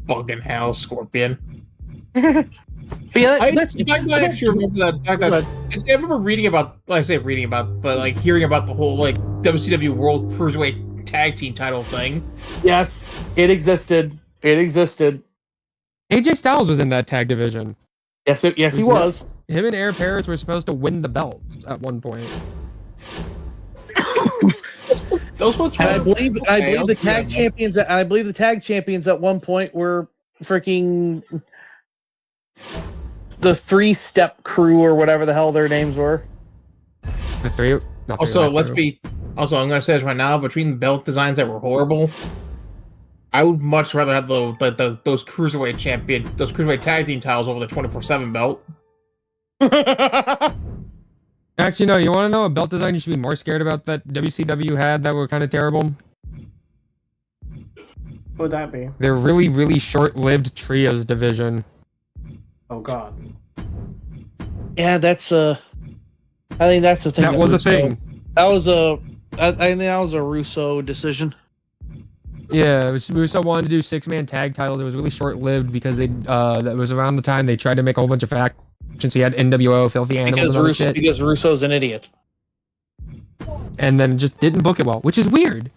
[SPEAKER 6] fucking hell, Scorpion.
[SPEAKER 3] But yeah,
[SPEAKER 6] I
[SPEAKER 3] that's
[SPEAKER 6] actually remember that. I remember reading about, I say reading about, but like hearing about the whole like WCW World Cruiserweight tag team title thing.
[SPEAKER 3] Yes, it existed. It existed.
[SPEAKER 5] AJ Styles was in that tag division.
[SPEAKER 3] Yes, he
[SPEAKER 5] There's
[SPEAKER 3] was.
[SPEAKER 5] Him and Air Paris were supposed to win the belt at one point.
[SPEAKER 6] Those ones.
[SPEAKER 3] And I believe the tag champions. I believe the tag champions at one point were freaking the 3-step crew or whatever the hell their names were.
[SPEAKER 5] The three.
[SPEAKER 6] Also, let's be. Also, I'm going to say this right now. Between belt designs that were horrible, I would much rather have those cruiserweight tag team titles over the 24/7 belt.
[SPEAKER 5] Actually, no. You want to know a belt design you should be more scared about that WCW had that were kind of terrible?
[SPEAKER 2] What would that be?
[SPEAKER 5] Their really, really short-lived trios division.
[SPEAKER 2] Oh God.
[SPEAKER 3] Yeah, that's I think that's the thing.
[SPEAKER 5] That was a thing.
[SPEAKER 3] That was I think that was a Russo decision.
[SPEAKER 5] Yeah, Russo wanted to do 6-man tag titles. It was really short-lived because that was around the time they tried to make a whole bunch of factions. So you had NWO, Filthy Animals, and all that shit.
[SPEAKER 3] Because Russo's an idiot.
[SPEAKER 5] And then just didn't book it well, which is weird.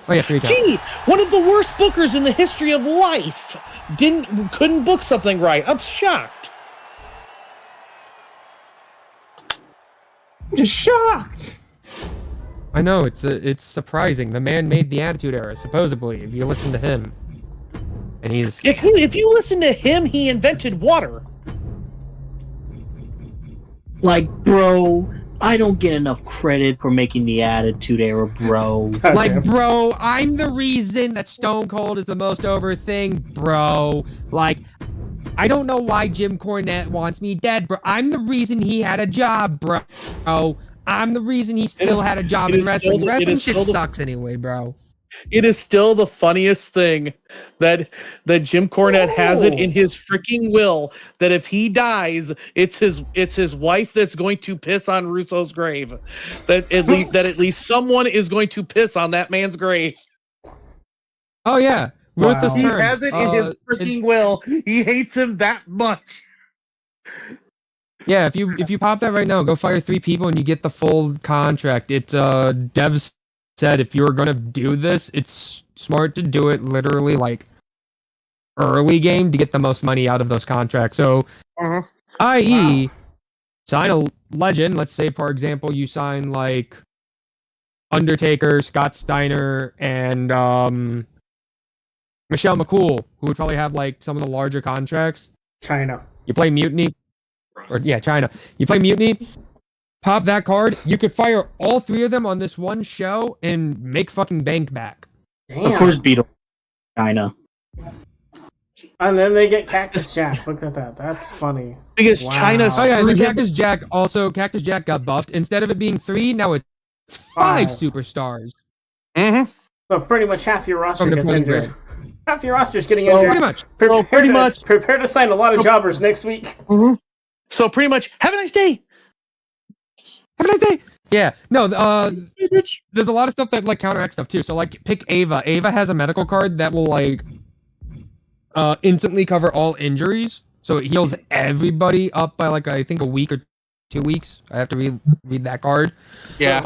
[SPEAKER 5] Oh yeah, 3 counts.
[SPEAKER 3] Gee, one of the worst bookers in the history of life couldn't book something right. I'm shocked.
[SPEAKER 6] I'm just shocked.
[SPEAKER 5] I know, it's surprising. The man made the Attitude Era, supposedly, if you listen to him. And he's...
[SPEAKER 3] If you listen to him, he invented water.
[SPEAKER 4] Like, bro, I don't get enough credit for making the Attitude Era, bro.
[SPEAKER 5] Like, bro, I'm the reason that Stone Cold is the most over thing, bro. Like, I don't know why Jim Cornette wants me dead, bro. I'm the reason he had a job, bro. I'm the reason he still had a job in wrestling. Wrestling shit sucks anyway, bro.
[SPEAKER 3] It is still the funniest thing that Jim Cornette has it in his freaking will that if he dies, it's his wife that's going to piss on Russo's grave. That at least someone is going to piss on that man's grave.
[SPEAKER 5] Oh yeah,
[SPEAKER 2] Wow.
[SPEAKER 3] He has it in his freaking will. He hates him that much.
[SPEAKER 5] Yeah, if you pop that right now, go fire 3 people and you get the full contract. It's Dev said if you're gonna do this, it's smart to do it literally like early game to get the most money out of those contracts. So, i.e., sign a legend. Let's say, for example, you sign like Undertaker, Scott Steiner, and Michelle McCool, who would probably have like some of the larger contracts.
[SPEAKER 2] China.
[SPEAKER 5] You play Mutiny. China. You play Mutiny, pop that card, you could fire all 3 of them on this one show and make fucking bank back.
[SPEAKER 2] Damn.
[SPEAKER 4] Of course, Beetle, China.
[SPEAKER 2] And then they get Cactus Jack. Look at that. That's funny.
[SPEAKER 3] Because
[SPEAKER 2] Wow.
[SPEAKER 3] China's
[SPEAKER 5] Oh yeah, and the Cactus Jack got buffed. Instead of it being 3, now it's 5 superstars.
[SPEAKER 3] Mm-hmm.
[SPEAKER 2] So pretty much half your roster
[SPEAKER 5] From the
[SPEAKER 2] gets
[SPEAKER 5] point
[SPEAKER 2] injured.
[SPEAKER 5] guard.
[SPEAKER 2] Half your roster's getting
[SPEAKER 3] Well,
[SPEAKER 2] injured.
[SPEAKER 5] Pretty much.
[SPEAKER 2] Prepare to sign a lot of jobbers next week.
[SPEAKER 3] Mm-hmm. So pretty much, have a nice day.
[SPEAKER 5] Have a nice day. Yeah, no, there's a lot of stuff that like counteracts stuff too. So like pick Ava. Ava has a medical card that will like instantly cover all injuries. So it heals everybody up by like I think a week or 2 weeks. I have to read that card.
[SPEAKER 3] Yeah.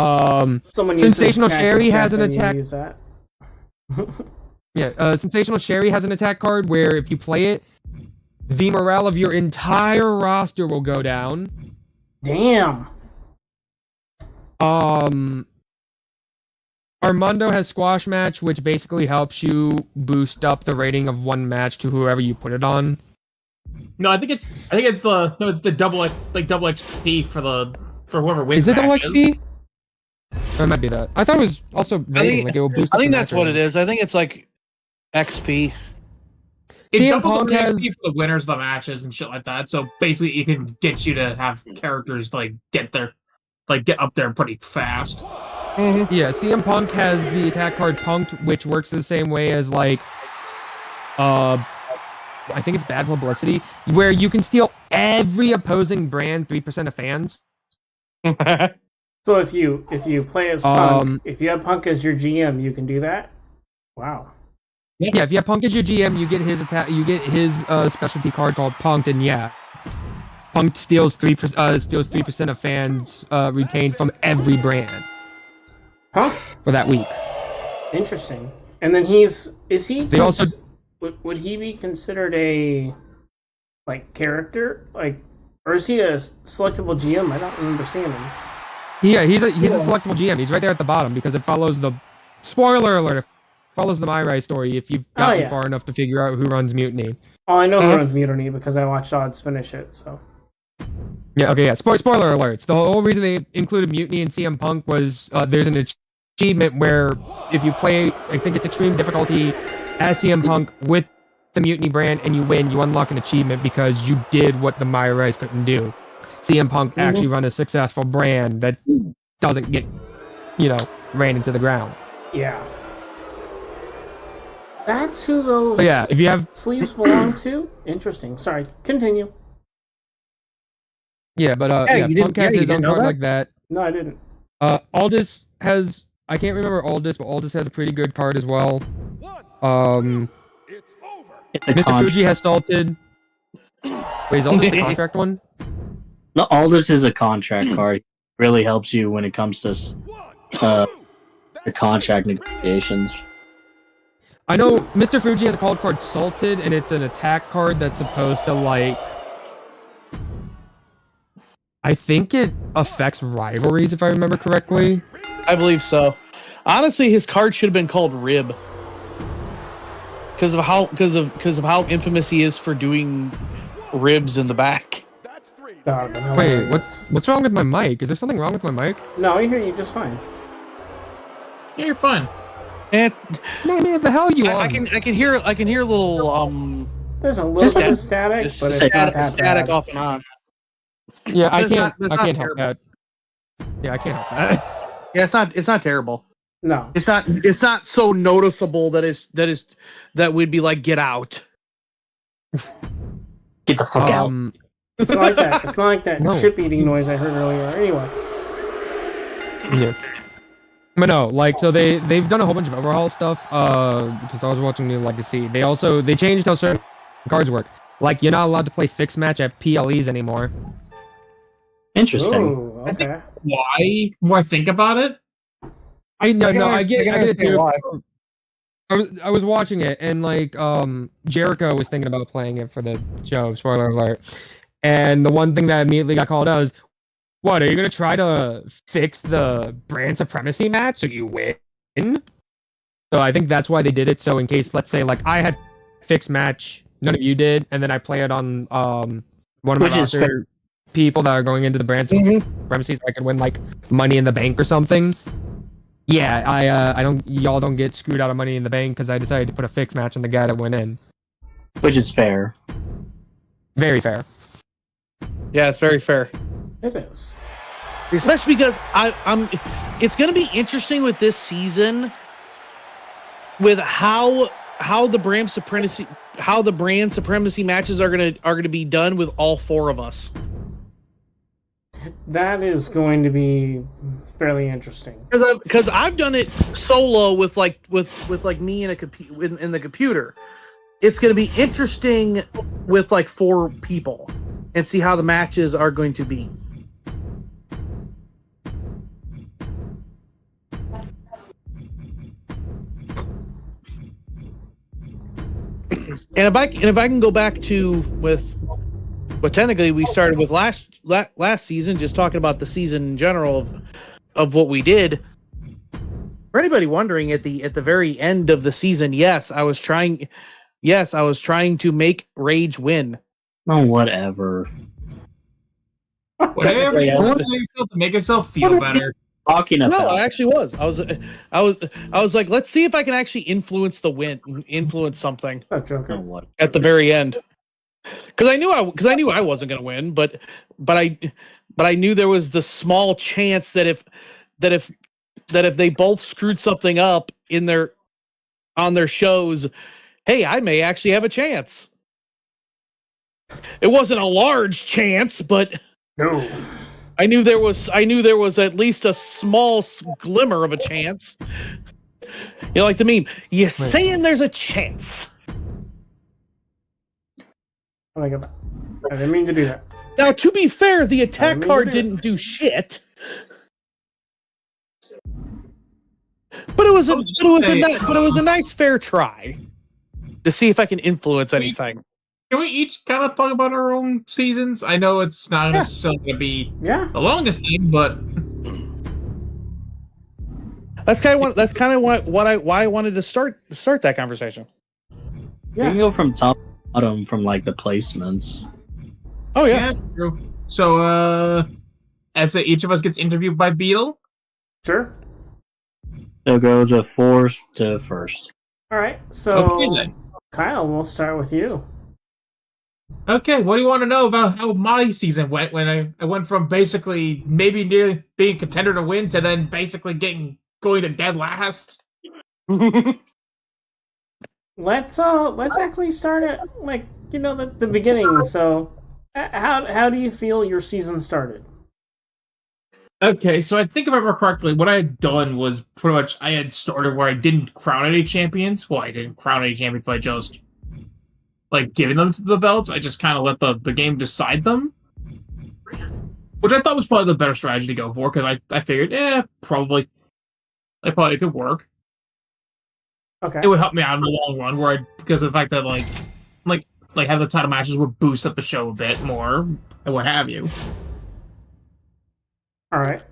[SPEAKER 2] Someone uses
[SPEAKER 5] Sensational
[SPEAKER 2] Cactus
[SPEAKER 5] Sherry
[SPEAKER 2] Jack,
[SPEAKER 5] has an
[SPEAKER 2] then you
[SPEAKER 5] attack.
[SPEAKER 2] use that.
[SPEAKER 5] Yeah, Sensational Sherry has an attack card where if you play it, the morale of your entire roster will go down.
[SPEAKER 2] Damn.
[SPEAKER 5] Armando has Squash Match, which basically helps you boost up the rating of one match to whoever you put it on.
[SPEAKER 6] No, I think it's the double XP for whoever wins.
[SPEAKER 5] Is it double
[SPEAKER 6] matches.
[SPEAKER 5] XP? Or it might be that. I thought it was also rating, like it will boost.
[SPEAKER 3] I
[SPEAKER 5] up
[SPEAKER 3] think
[SPEAKER 5] the
[SPEAKER 3] that's
[SPEAKER 5] match
[SPEAKER 3] what it
[SPEAKER 5] rating.
[SPEAKER 3] is. I think it's like XP.
[SPEAKER 6] It
[SPEAKER 5] CM
[SPEAKER 6] doubles
[SPEAKER 5] Punk
[SPEAKER 6] the
[SPEAKER 5] has-
[SPEAKER 6] XP for the winners of the matches and shit like that. So basically, it can get you to have characters like get up there pretty fast.
[SPEAKER 3] Mm-hmm.
[SPEAKER 5] Yeah, CM Punk has the attack card Punked, which works the same way as like, I think it's Bad Publicity, where you can steal every opposing brand 3% of fans.
[SPEAKER 2] So if you play as Punk, if you have Punk as your GM, you can do that. Wow.
[SPEAKER 5] Yeah, if you have Punk as your GM, you get his attack. You get his specialty card called Punked, and yeah, Punk steals 3% of fans retained from every brand.
[SPEAKER 2] Huh?
[SPEAKER 5] For that week.
[SPEAKER 2] Interesting. And then is he?
[SPEAKER 5] They also
[SPEAKER 2] would he be considered a like character, like, or is he a selectable GM? I don't remember seeing him.
[SPEAKER 5] yeah, he's a selectable GM. He's right there at the bottom because it follows the spoiler alert. It follows the MyRise story if you've gotten far enough to figure out who runs Mutiny.
[SPEAKER 2] Oh, I know who runs Mutiny because I watched Odds finish it. So.
[SPEAKER 5] Yeah. Okay. Yeah. Spoiler alerts. The whole reason they included Mutiny and CM Punk was there's an achievement where if you play, I think it's extreme difficulty as CM Punk with the Mutiny brand and you win, you unlock an achievement because you did what the MyRise couldn't do. CM Punk actually run a successful brand that doesn't get, ran into the ground.
[SPEAKER 2] Yeah. That's who those
[SPEAKER 5] if you have
[SPEAKER 2] sleeves belong to. Interesting. Sorry. Continue.
[SPEAKER 5] Yeah, but Punk has his own card like that.
[SPEAKER 2] No, I didn't.
[SPEAKER 5] Aldis has, I can't remember Aldis, but Aldis has a pretty good card as well.
[SPEAKER 7] It's over.
[SPEAKER 5] Mr. Fuji has salted. Wait, is Aldis the contract one?
[SPEAKER 4] No, Aldous is a contract card. It really helps you when it comes to the contract negotiations.
[SPEAKER 5] I know Mr. Fuji has a card Salted, and it's an attack card that's supposed to, I think it affects rivalries, if I remember correctly.
[SPEAKER 3] I believe so. Honestly, his card should have been called Rib. Because of how infamous he is for doing ribs in the back.
[SPEAKER 5] Wait, what's wrong with my mic? Is there something wrong with my mic?
[SPEAKER 2] No, I hear you just fine.
[SPEAKER 6] Yeah, you're fine.
[SPEAKER 3] And
[SPEAKER 5] man, what the hell are you on?
[SPEAKER 3] I can hear a little
[SPEAKER 2] There's a little bit of static, but it's not that
[SPEAKER 3] static
[SPEAKER 2] bad.
[SPEAKER 3] off and on.
[SPEAKER 5] Yeah, I can't help
[SPEAKER 3] terrible.
[SPEAKER 5] that. Yeah, I can't help that.
[SPEAKER 3] Yeah, it's not terrible.
[SPEAKER 2] No,
[SPEAKER 3] It's not so noticeable that we'd be like, get out.
[SPEAKER 4] Get the fuck out.
[SPEAKER 2] it's not like that. It's not like that chip eating noise I heard earlier. Anyway.
[SPEAKER 5] Yeah. But no, so they've done a whole bunch of overhaul stuff. Because I was watching New Legacy. They changed how certain cards work. Like you're not allowed to play fixed match at PLEs anymore.
[SPEAKER 4] Interesting.
[SPEAKER 2] Ooh, okay.
[SPEAKER 6] Why? More I think about it.
[SPEAKER 5] I get it too. I was watching it and Jericho was thinking about playing it for the show. Spoiler alert. And the one thing that immediately got called out is, what, are you gonna try to fix the brand supremacy match so you win? So I think that's why they did it. So in case, let's say, I had fixed match, none of you did, and then I play it on one of my roster people that are going into the brand supremacy, so I could win Money in the Bank or something. Yeah, y'all don't get screwed out of Money in the Bank because I decided to put a fixed match on the guy that went in.
[SPEAKER 4] Which is fair.
[SPEAKER 5] Very fair.
[SPEAKER 3] Yeah, it's very fair.
[SPEAKER 2] It is.
[SPEAKER 3] Especially because it's going to be interesting with this season with how the brand supremacy matches are going to be done with all four of us.
[SPEAKER 2] That is going to be fairly interesting.
[SPEAKER 3] Because I've done it solo with me in in the computer. It's going to be interesting with four people and see how the matches are going to be. And if I can go back to with what technically we started with last season, just talking about the season in general of what we did. For anybody wondering, at the very end of the season, yes, I was trying to make Rage win.
[SPEAKER 4] Oh, whatever.
[SPEAKER 6] Whatever you want to make yourself feel better.
[SPEAKER 4] Talking about.
[SPEAKER 3] No, I actually was. I was like, let's see if I can actually influence something
[SPEAKER 4] What?
[SPEAKER 3] at the very end. Because I knew I wasn't going to win, but I knew there was the small chance that if they both screwed something up on their shows, hey, I may actually have a chance. It wasn't a large chance, but
[SPEAKER 2] No.
[SPEAKER 3] I knew there was at least a small glimmer of a chance. You like the meme? You saying there's a chance?
[SPEAKER 2] I didn't mean to do that.
[SPEAKER 3] Now, to be fair, the attack card didn't do shit, but it it was a nice fair try to see if I can influence anything.
[SPEAKER 6] Can we each kind of talk about our own seasons? I know it's not necessarily going to be the longest thing, but
[SPEAKER 3] that's kind of why I wanted to start that conversation.
[SPEAKER 4] You can go from top to bottom from like the placements.
[SPEAKER 3] Oh yeah.
[SPEAKER 6] True. So, as each of us gets interviewed by Beetle.
[SPEAKER 2] Sure.
[SPEAKER 4] So go to 4th to 1st.
[SPEAKER 2] All right. So,
[SPEAKER 6] Okay, then.
[SPEAKER 2] Kyle, we'll start with you.
[SPEAKER 6] Okay, what do you want to know about how my season went when I went from basically maybe near being contender to win to then basically going to dead last?
[SPEAKER 2] Let's actually start at the beginning. So, how do you feel your season started?
[SPEAKER 6] Okay, so I think if I remember correctly, what I had done was pretty much I had started where I didn't crown any champions. Well, I didn't crown any champions, but I just giving them to the belts. I just kind of let the game decide them, which I thought was probably the better strategy to go for because I figured, probably could work.
[SPEAKER 2] Okay.
[SPEAKER 6] It would help me out in the long run, because of the fact that have the title matches would boost up the show a bit more and what have you.
[SPEAKER 2] All right.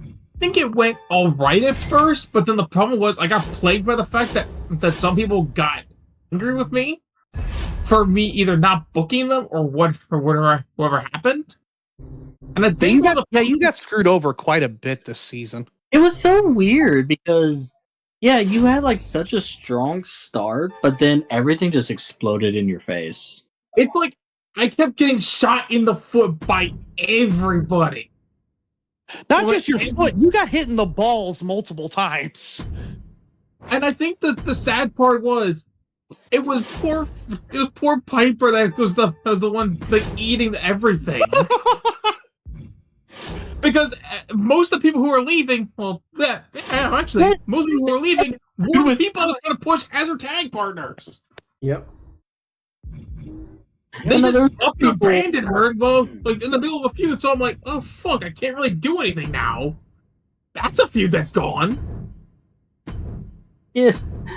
[SPEAKER 6] I think it went all right at first, but then the problem was I got plagued by the fact that some people got angry with me for me either not booking them or whatever happened. And I think
[SPEAKER 3] you got screwed over quite a bit this season.
[SPEAKER 4] It was so weird because you had like such a strong start, but then everything just exploded in your face.
[SPEAKER 6] It's like I kept getting shot in the foot by everybody.
[SPEAKER 3] Not just your foot, you got hit in the balls multiple times.
[SPEAKER 6] And I think that the sad part was it was poor Piper that was the one eating everything. Because most of the people who are leaving, most of the people who are leaving were the people who were going to push Hazard tag partners.
[SPEAKER 2] Yep.
[SPEAKER 6] They just abandoned her in the middle of a feud, so I'm like, oh fuck, I can't really do anything now. That's a feud that's gone.
[SPEAKER 4] Yeah,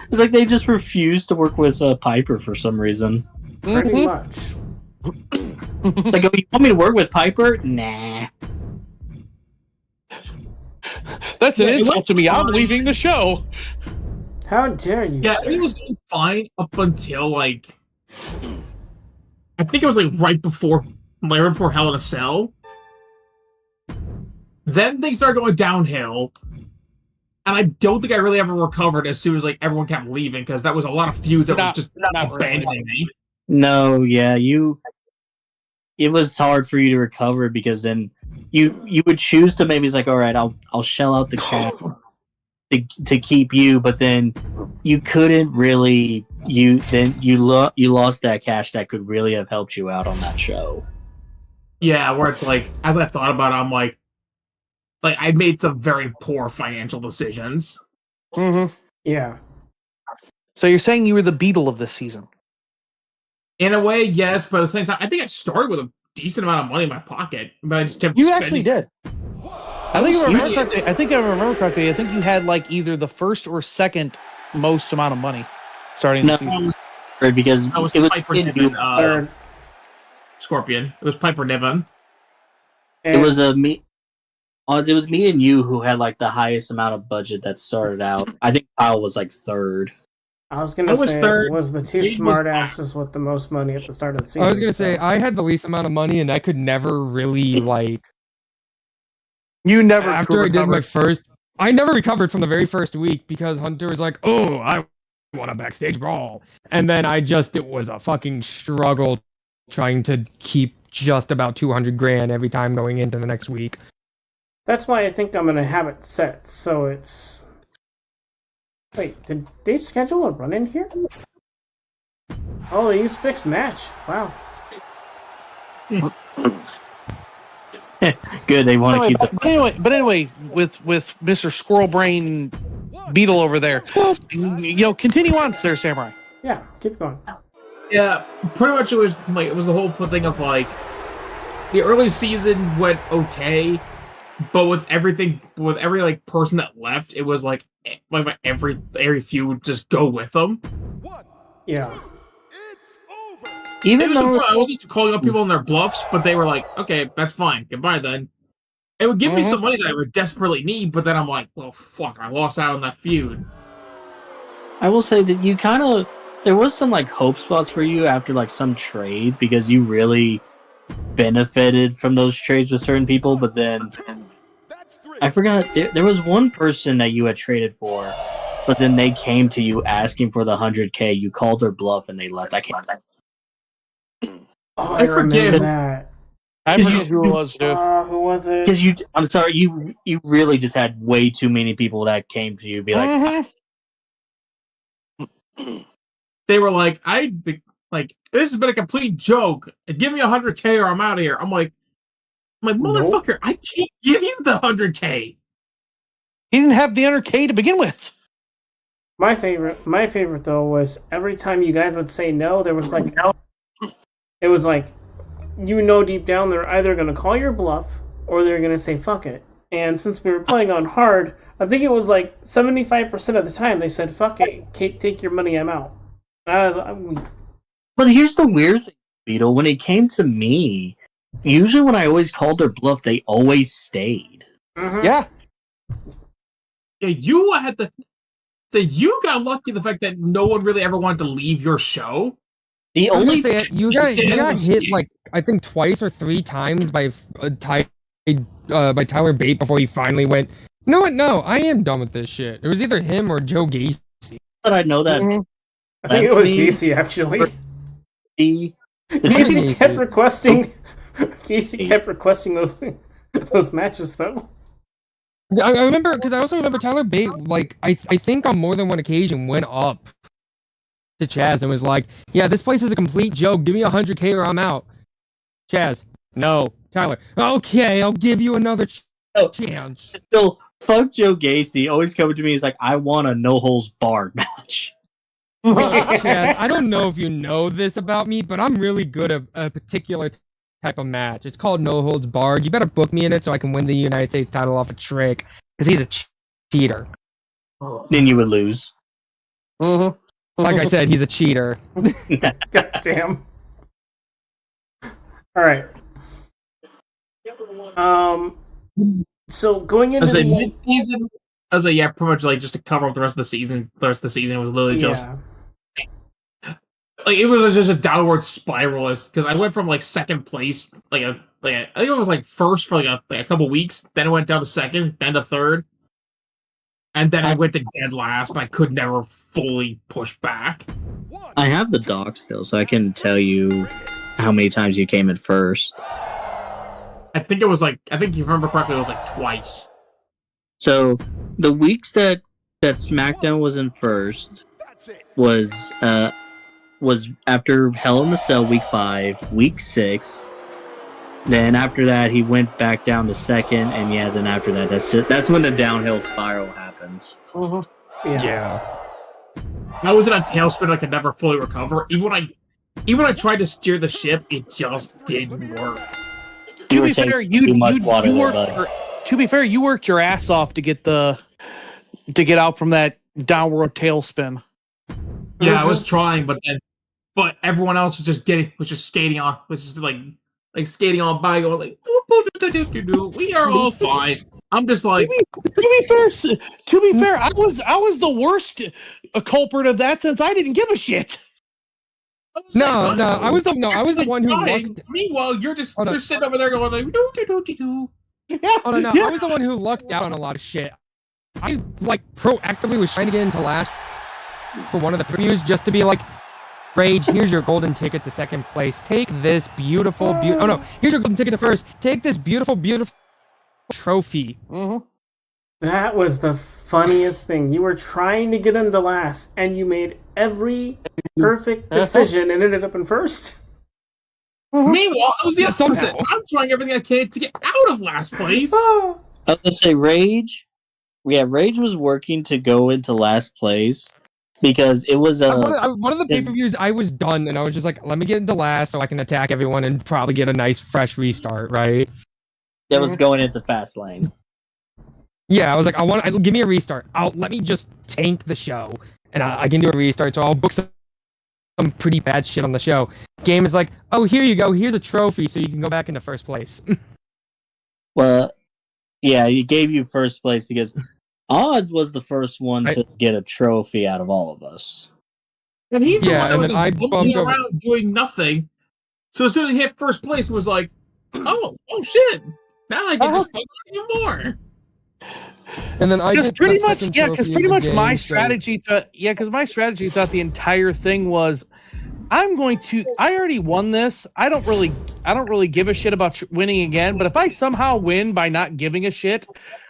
[SPEAKER 4] it's like they just refused to work with Piper for some reason.
[SPEAKER 2] Pretty much.
[SPEAKER 4] Like, oh, you want me to work with Piper? Nah.
[SPEAKER 3] That's an insult to me. I'm leaving the show.
[SPEAKER 2] How dare you?
[SPEAKER 6] Yeah,
[SPEAKER 2] sir?
[SPEAKER 6] it was fine up until I think it was right before Hell in a Cell. Then things started going downhill, and I don't think I really ever recovered as soon as everyone kept leaving because that was a lot of feuds that were just abandoning me.
[SPEAKER 4] No, yeah, it was hard for you to recover because then you would choose to maybe all right, I'll shell out the cash to keep you, but then you couldn't really. You lost that cash that could really have helped you out on that show.
[SPEAKER 6] Yeah, where it's as I thought about it, I'm like I made some very poor financial decisions.
[SPEAKER 3] Mm-hmm.
[SPEAKER 2] Yeah.
[SPEAKER 3] So you're saying you were the Beetle of this season?
[SPEAKER 6] In a way, yes, but at the same time, I think I started with a decent amount of money in my pocket, but I just kept.
[SPEAKER 3] You actually did. I think I remember correctly. I think you had either the first or second most amount of money starting the season.
[SPEAKER 4] Because
[SPEAKER 6] it was Piper Niven, Scorpion. It was Piper Niven.
[SPEAKER 4] It was me. It was me and you who had the highest amount of budget that started out. I think Kyle was third.
[SPEAKER 2] I was gonna say
[SPEAKER 6] third.
[SPEAKER 2] It was the two smartasses with the most money at the start of the season.
[SPEAKER 5] I was gonna say I had the least amount of money, and I could never really
[SPEAKER 3] You never.
[SPEAKER 5] After I did my first, I never recovered from the very first week because Hunter was like, "Oh, I want a backstage brawl," and then it was a fucking struggle trying to keep just about 200 grand every time going into the next week.
[SPEAKER 2] That's why I think I'm gonna have it set so it's. Wait, did they schedule a run-in here? Oh, they used fixed match. Wow.
[SPEAKER 4] Good, they want to keep the...
[SPEAKER 3] But anyway, with Mr. Squirrel Brain Beetle over there, continue on, Sir Samurai.
[SPEAKER 2] Yeah, keep going.
[SPEAKER 6] Yeah, pretty much it was the whole thing of the early season went okay, but with every person that left, it was every feud would just go with them.
[SPEAKER 2] Yeah.
[SPEAKER 7] It's over.
[SPEAKER 4] Even
[SPEAKER 6] It was
[SPEAKER 4] though
[SPEAKER 6] I wasn't calling up people on their bluffs, but they were like, "Okay, that's fine. Goodbye then." It would give me some money that I would desperately need, but then I'm like, "Well, fuck, I lost out on that feud."
[SPEAKER 4] I will say that you kind of there was some like hope spots for you after like some trades because you really benefited from those trades with certain people, but then
[SPEAKER 7] That's 3.
[SPEAKER 4] I forgot there was one person that you had traded for, but then they came to you asking for the 100K. You called their bluff and they left. I can't.
[SPEAKER 2] Oh,
[SPEAKER 6] I forget
[SPEAKER 2] remember
[SPEAKER 6] who-
[SPEAKER 2] that.
[SPEAKER 3] I forget who it was, dude.
[SPEAKER 2] Who was it?
[SPEAKER 4] Because I'm sorry, you really just had way too many people that came to you, be like,
[SPEAKER 6] They were like, this has been a complete joke. Give me 100K or I'm out of here. I'm like, motherfucker, I can't give you the 100K.
[SPEAKER 3] He didn't have the 100K to begin with.
[SPEAKER 2] My favorite though was every time you guys would say no, there was like, it was like, deep down they're either gonna call your bluff or they're gonna say fuck it. And since we were playing on hard, I think it was like 75% of the time they said fuck it, take your money, I'm out.
[SPEAKER 4] But here's the weird thing, Beetle. When it came to me, usually when I always called their bluff, they always stayed.
[SPEAKER 2] Mhm.
[SPEAKER 3] Yeah.
[SPEAKER 6] Yeah, you had the. So you got lucky the fact that no one really ever wanted to leave your show.
[SPEAKER 4] The
[SPEAKER 5] I was
[SPEAKER 4] only
[SPEAKER 5] gonna say, you got hit like I think twice or 3 times by Tyler Bate before he finally went. You know what? No, I am done with this shit. It was either him or Joe Gacy.
[SPEAKER 4] that I know that
[SPEAKER 2] I think it was
[SPEAKER 4] That's me.
[SPEAKER 2] Casey actually.
[SPEAKER 4] the
[SPEAKER 2] Casey kept
[SPEAKER 5] Casey.
[SPEAKER 2] requesting. Casey kept requesting those matches though.
[SPEAKER 5] I remember because I also remember Tyler Bate. Like I think on more than one occasion went up to Chaz and was like, "Yeah, this place is a complete joke. Give me 100K or I'm out." Chaz, no. Tyler, okay, I'll give you another
[SPEAKER 4] Oh.
[SPEAKER 5] chance.
[SPEAKER 4] still fuck Joe Gacy. Always coming to me. He's like, I want a no holes barred match.
[SPEAKER 5] Chaz, I don't know if you know this about me, but I'm really good at a particular type of match. It's called No Holds Barred. You better book me in it so I can win the United States title off a trick, because he's a cheater.
[SPEAKER 4] Then you would lose.
[SPEAKER 3] Mhm.
[SPEAKER 5] Like I said, he's a cheater.
[SPEAKER 2] God damn. All right. So going into
[SPEAKER 6] As a
[SPEAKER 2] the
[SPEAKER 6] mid-season, yeah, pretty much like just to cover up the rest of the season. The rest of the season was literally just like it was just a downward spiral. Because I went from like second place, I think it was like first for like a couple weeks. Then it went down to second, then to third, and then I went to dead last, and I could never fully push back.
[SPEAKER 4] I have the doc still, so I can tell you how many times you came in first.
[SPEAKER 6] I think it was like if you remember correctly, it was like twice.
[SPEAKER 4] So the weeks that SmackDown was in first was after Hell in the Cell week 5, week 6. Then after that he went back down to second, and then after that that's when the downhill spiral happened.
[SPEAKER 5] Yeah.
[SPEAKER 6] I was in a tailspin I could never fully recover. Even when I tried to steer the ship, it just didn't work.
[SPEAKER 3] To
[SPEAKER 4] were
[SPEAKER 3] be fair,
[SPEAKER 4] taking too much water there, bud.
[SPEAKER 3] you worked your ass off to get out from that downward tailspin.
[SPEAKER 6] Yeah, I was trying, but everyone else was just skating on, skating on by, going like, we are all fine. I'm just like,
[SPEAKER 3] To be fair, I was the worst culprit of that, since I didn't give a shit.
[SPEAKER 5] No, I was the one who
[SPEAKER 6] trying.
[SPEAKER 5] lucked.
[SPEAKER 6] Meanwhile, you're
[SPEAKER 5] on.
[SPEAKER 6] sitting over there going like, do.
[SPEAKER 5] Oh no, I was the one who lucked out on a lot of shit. I proactively was trying to get into last for one of the previews just to be like, Rage, here's your golden ticket to second place. Take this beautiful. Oh no, here's your golden ticket to first. Take this beautiful trophy.
[SPEAKER 2] That was the funniest thing. You were trying to get into last, and you made every perfect decision and ended up in first.
[SPEAKER 6] Meanwhile, I was the
[SPEAKER 5] Yeah,
[SPEAKER 6] opposite.
[SPEAKER 5] somehow.
[SPEAKER 6] I'm trying everything I can to get out of last place.
[SPEAKER 2] Oh.
[SPEAKER 4] I was gonna say Rage. Yeah, Rage was working to go into last place because it was
[SPEAKER 5] One of the pay-per-views, I was done, and I was just like, let me get into last so I can attack everyone and probably get a nice fresh restart, right?
[SPEAKER 4] that was going into Fastlane.
[SPEAKER 5] Yeah, I was like, give me a restart. Let me just tank the show, and I can do a restart. So I'll book some pretty bad shit on the show. Game is like, oh, here you go. Here's a trophy, so you can go back into first place.
[SPEAKER 4] Well, yeah, he gave you first place because Odds was the first one to get a trophy out of all of us.
[SPEAKER 6] And he's the one that was
[SPEAKER 5] I bumped over
[SPEAKER 6] around doing nothing. So as soon as he hit first place, it was like, oh shit! Now I can just play even more.
[SPEAKER 5] And then I just
[SPEAKER 3] pretty much my strategy throughout the entire thing was, I already won this. I don't really give a shit about winning again, but if I somehow win by not giving a shit,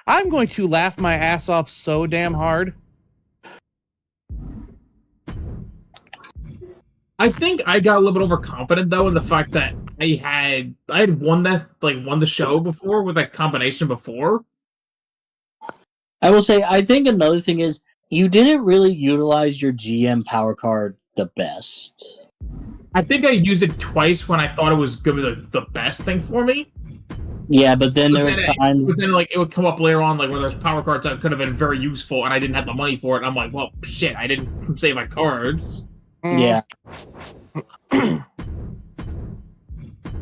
[SPEAKER 3] I'm going to laugh my ass off so damn hard.
[SPEAKER 6] I think I got a little bit overconfident though in the fact that I had won the show before with that combination before.
[SPEAKER 4] I will say, I think another thing is you didn't really utilize your GM power card the best.
[SPEAKER 6] I think I used it twice when I thought it was going to be the best thing for me.
[SPEAKER 4] Yeah, but then there was times.
[SPEAKER 6] But then, it would come up later on, where there's power cards that could have been very useful, and I didn't have the money for it. And I'm like, well, shit, I didn't save my cards.
[SPEAKER 4] Yeah.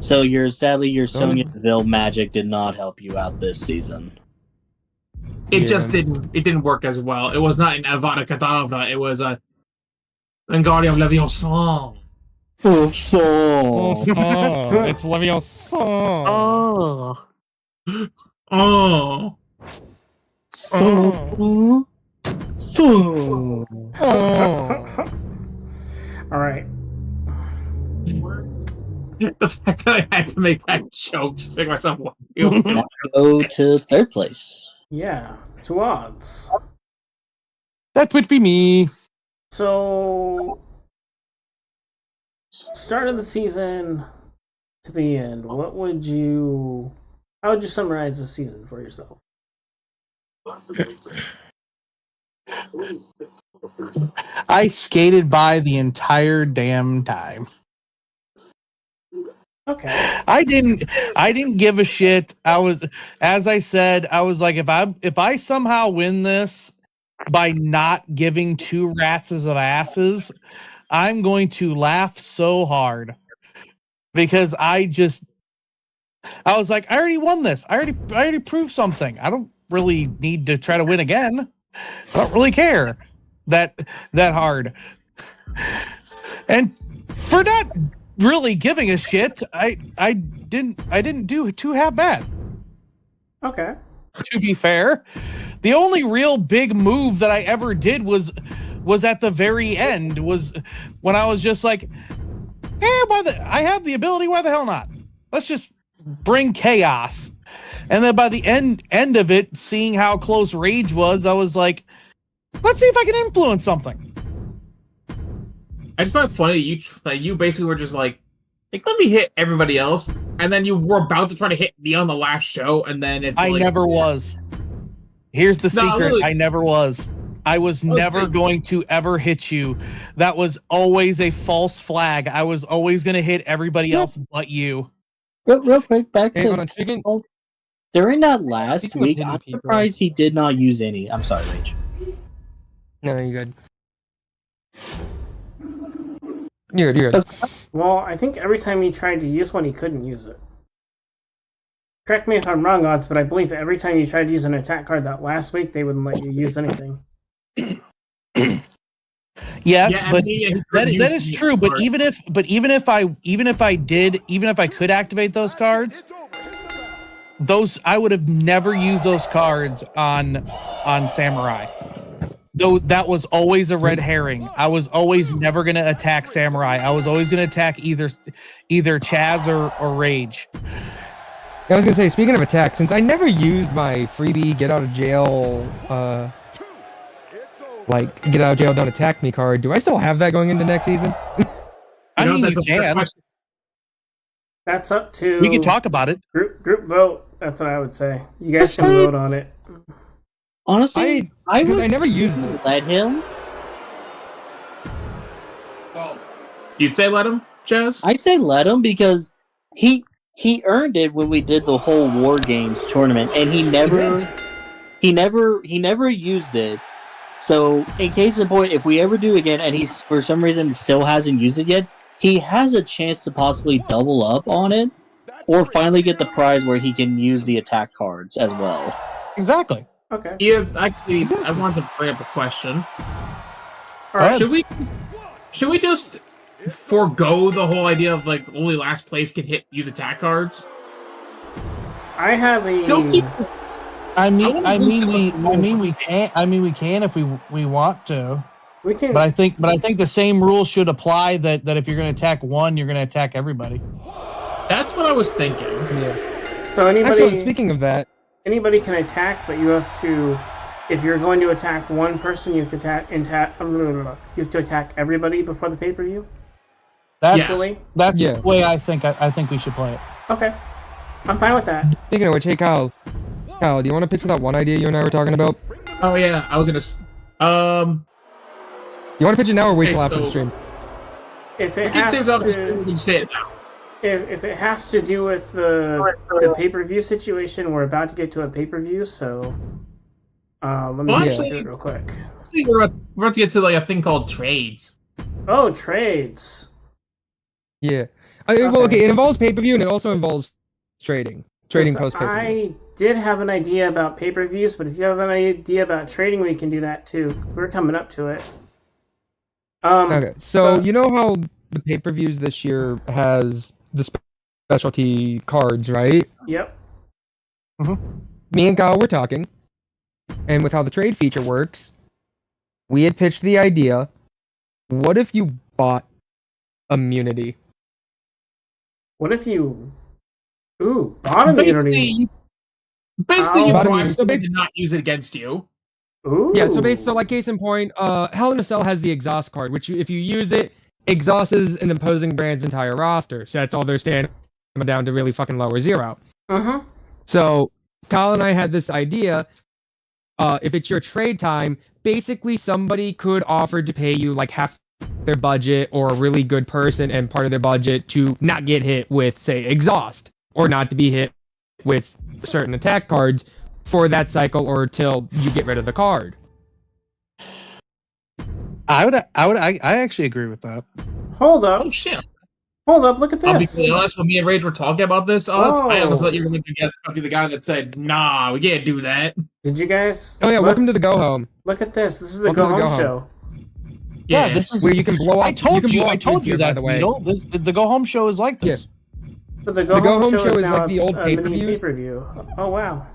[SPEAKER 4] So your Sonya Deville magic did not help you out this season.
[SPEAKER 6] It just didn't. It didn't work as well. It was not an Avada Kedavra. It was a Wingardium Leviosa.
[SPEAKER 5] It's Leviosa.
[SPEAKER 2] All right.
[SPEAKER 6] The fact that I had to make that joke just make myself laugh.
[SPEAKER 4] Go to third place.
[SPEAKER 2] Yeah, 2 odds.
[SPEAKER 3] That would be me.
[SPEAKER 2] So, start of the season to the end, how would you summarize the season for yourself?
[SPEAKER 3] I skated by the entire damn time.
[SPEAKER 2] Okay.
[SPEAKER 3] I didn't give a shit. As I said, I was like, if I somehow win this by not giving 2 rats of asses, I'm going to laugh so hard. Because I was like, I already won this. I already proved something. I don't really need to try to win again. I don't really care that hard. And for not really giving a shit, I didn't do too half bad.
[SPEAKER 2] Okay.
[SPEAKER 3] To be fair, the only real big move that I ever did was at the very end, was when I was just like, I have the ability, why the hell not? Let's just bring chaos. And then by the end of it, seeing how close Rage was, I was like, let's see if I can influence something.
[SPEAKER 6] I just find it funny that you basically were just like, let me hit everybody else, and then you were about to try to hit me on the last show, and then it's
[SPEAKER 3] I never was. Here's the secret. Really, I never was. I was never going to ever hit you. That was always a false flag. I was always going to hit everybody else but you.
[SPEAKER 4] Real quick, back to during that last week, I'm surprised he did not use any. I'm sorry, Rach.
[SPEAKER 5] No, you're good. You're good.
[SPEAKER 2] Well, I think every time he tried to use one, he couldn't use it. Correct me if I'm wrong, Odds, but I believe that every time you tried to use an attack card that last week, they wouldn't let you use anything.
[SPEAKER 3] Yes, but that is true. But even if I could activate those cards, I would have never used those cards on Samurai. Though that was always a red herring. I was always never going to attack Samurai. I was always going to attack either Chaz or Rage.
[SPEAKER 5] I was going to say, speaking of attack, since I never used my freebie get out of jail, get out of jail, don't attack me card, do I still have that going into next season?
[SPEAKER 3] I mean, you can.
[SPEAKER 2] That's up to...
[SPEAKER 3] We can talk about it.
[SPEAKER 2] Group vote. That's what I would say. You guys can vote on it.
[SPEAKER 4] Honestly, I
[SPEAKER 5] never used it.
[SPEAKER 4] Let him.
[SPEAKER 6] You'd say let him, Chaz?
[SPEAKER 4] I'd say let him because he earned it when we did the whole War Games tournament, and he never he never used it. So, in case in point, if we ever do again, and he's for some reason still hasn't used it yet, he has a chance to possibly double up on it, or finally get the prize where he can use the attack cards as well.
[SPEAKER 3] Exactly.
[SPEAKER 2] Okay.
[SPEAKER 6] Yeah, actually, I wanted to bring up a question.
[SPEAKER 2] All right.
[SPEAKER 6] Should we just forego the whole idea of like only last place can use attack cards?
[SPEAKER 2] I have a.
[SPEAKER 6] Still keep.
[SPEAKER 3] I mean, we can if we want to.
[SPEAKER 2] We can.
[SPEAKER 3] But I think the same rule should apply that if you're going to attack one, you're going to attack everybody.
[SPEAKER 6] That's what I was thinking.
[SPEAKER 5] Yeah.
[SPEAKER 2] So anybody.
[SPEAKER 5] Actually, speaking of that,
[SPEAKER 2] anybody can attack, but you have to. If you're going to attack one person, you have to attack everybody before the pay-per-view.
[SPEAKER 3] That's
[SPEAKER 2] Yeah.
[SPEAKER 3] the way I think we should play it.
[SPEAKER 2] Okay, I'm fine with that.
[SPEAKER 5] speaking of which, hey Kyle, do you want to pitch that one idea you and I were talking about?
[SPEAKER 6] Oh yeah, I was gonna.
[SPEAKER 5] You want to pitch it now or wait
[SPEAKER 6] Okay,
[SPEAKER 5] till after
[SPEAKER 6] so-
[SPEAKER 5] the stream?
[SPEAKER 2] If
[SPEAKER 6] We
[SPEAKER 2] it
[SPEAKER 6] can
[SPEAKER 2] has
[SPEAKER 6] save off the
[SPEAKER 2] to,
[SPEAKER 6] we can say it now.
[SPEAKER 2] if it has to do with the pay-per-view situation, we're about to get to a pay-per-view, so let me
[SPEAKER 6] Well,
[SPEAKER 2] do
[SPEAKER 6] actually-
[SPEAKER 2] it real quick.
[SPEAKER 6] Actually, we're about to get to like a thing called trades.
[SPEAKER 2] Oh, trades.
[SPEAKER 5] Yeah. Well, okay, it involves pay-per-view and it also involves trading. Trading
[SPEAKER 2] Yes,
[SPEAKER 5] post-pay-per-view.
[SPEAKER 2] I did have an idea about pay-per-views, but if you have an idea about trading, we can do that too. We're coming up to it.
[SPEAKER 5] Okay, so
[SPEAKER 2] but-
[SPEAKER 5] you know how the pay-per-views this year has the specialty cards, right?
[SPEAKER 2] Yep.
[SPEAKER 5] Me and Kyle were talking, and with how the trade feature works, we had pitched the idea, what if you bought immunity?
[SPEAKER 2] What if you... Ooh, bought immunity.
[SPEAKER 6] Basically, you
[SPEAKER 2] Bought
[SPEAKER 6] bribe
[SPEAKER 5] immunity.
[SPEAKER 6] someone to not use it against you.
[SPEAKER 2] Ooh.
[SPEAKER 5] Yeah, so like case in point, Hell in a Cell has the exhaust card, which if you use it, exhausts an opposing brand's entire roster, sets all their stamina down to really fucking lower zero.
[SPEAKER 2] Uh-huh.
[SPEAKER 5] So Kyle and I had this idea. If it's your trade time, basically somebody could offer to pay you like half their budget or a really good person and part of their budget to not get hit with, say, exhaust or not to be hit with certain attack cards for that cycle or till you get rid of the card.
[SPEAKER 3] I actually agree with that.
[SPEAKER 2] Hold up.
[SPEAKER 6] Oh shit!
[SPEAKER 2] Hold up, look at
[SPEAKER 6] I'll be
[SPEAKER 2] this.
[SPEAKER 6] completely honest. When me and Rage were talking about this, I almost
[SPEAKER 2] Oh.
[SPEAKER 6] thought you were going to be the guy that said, "Nah, we can't do that."
[SPEAKER 2] Did you guys...
[SPEAKER 5] Oh yeah,
[SPEAKER 2] look,
[SPEAKER 5] welcome to the Go Home,
[SPEAKER 2] Look at this. This is the
[SPEAKER 5] Welcome
[SPEAKER 2] Go
[SPEAKER 5] to the
[SPEAKER 2] Home
[SPEAKER 5] Go
[SPEAKER 2] show.
[SPEAKER 3] Yeah, this is
[SPEAKER 5] where you can blow up.
[SPEAKER 3] I told you
[SPEAKER 5] foods here, by
[SPEAKER 3] that,
[SPEAKER 5] the way.
[SPEAKER 3] Needle. The Go Home show is like this.
[SPEAKER 2] So the
[SPEAKER 5] The Go Home show is
[SPEAKER 2] now
[SPEAKER 5] like the old
[SPEAKER 2] a mini
[SPEAKER 5] pay-per-views.
[SPEAKER 2] pay-per-view. Oh, wow.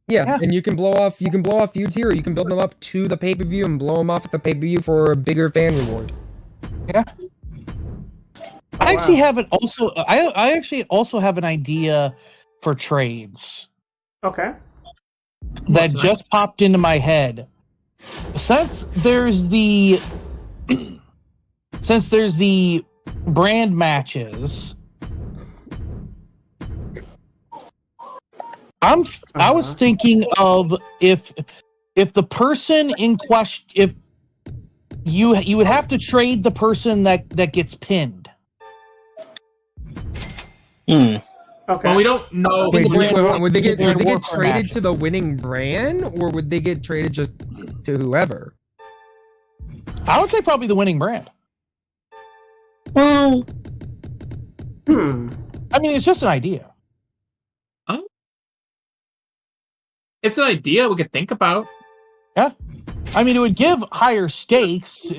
[SPEAKER 5] Yeah, and you can blow off feuds here, or you can build them up to the pay-per-view and blow them off at the pay-per-view for a bigger fan reward.
[SPEAKER 3] Yeah. I actually have an also. I actually also have an idea for trades
[SPEAKER 2] Okay.
[SPEAKER 3] that
[SPEAKER 6] What's that?
[SPEAKER 3] just popped into my head. Since there's the brand matches, I was thinking of if the person in question, if you would have to trade the person that gets pinned.
[SPEAKER 2] Okay.
[SPEAKER 6] Well, we don't know.
[SPEAKER 5] Wait,
[SPEAKER 3] Brand
[SPEAKER 5] would they get
[SPEAKER 3] Warfare
[SPEAKER 5] traded
[SPEAKER 3] matches.
[SPEAKER 5] to the winning brand, or would they get traded just to whoever?
[SPEAKER 3] I would say probably the winning brand.
[SPEAKER 4] Well,
[SPEAKER 3] I mean, it's just an idea.
[SPEAKER 6] It's an idea we could think about.
[SPEAKER 3] I mean, it would give higher stakes.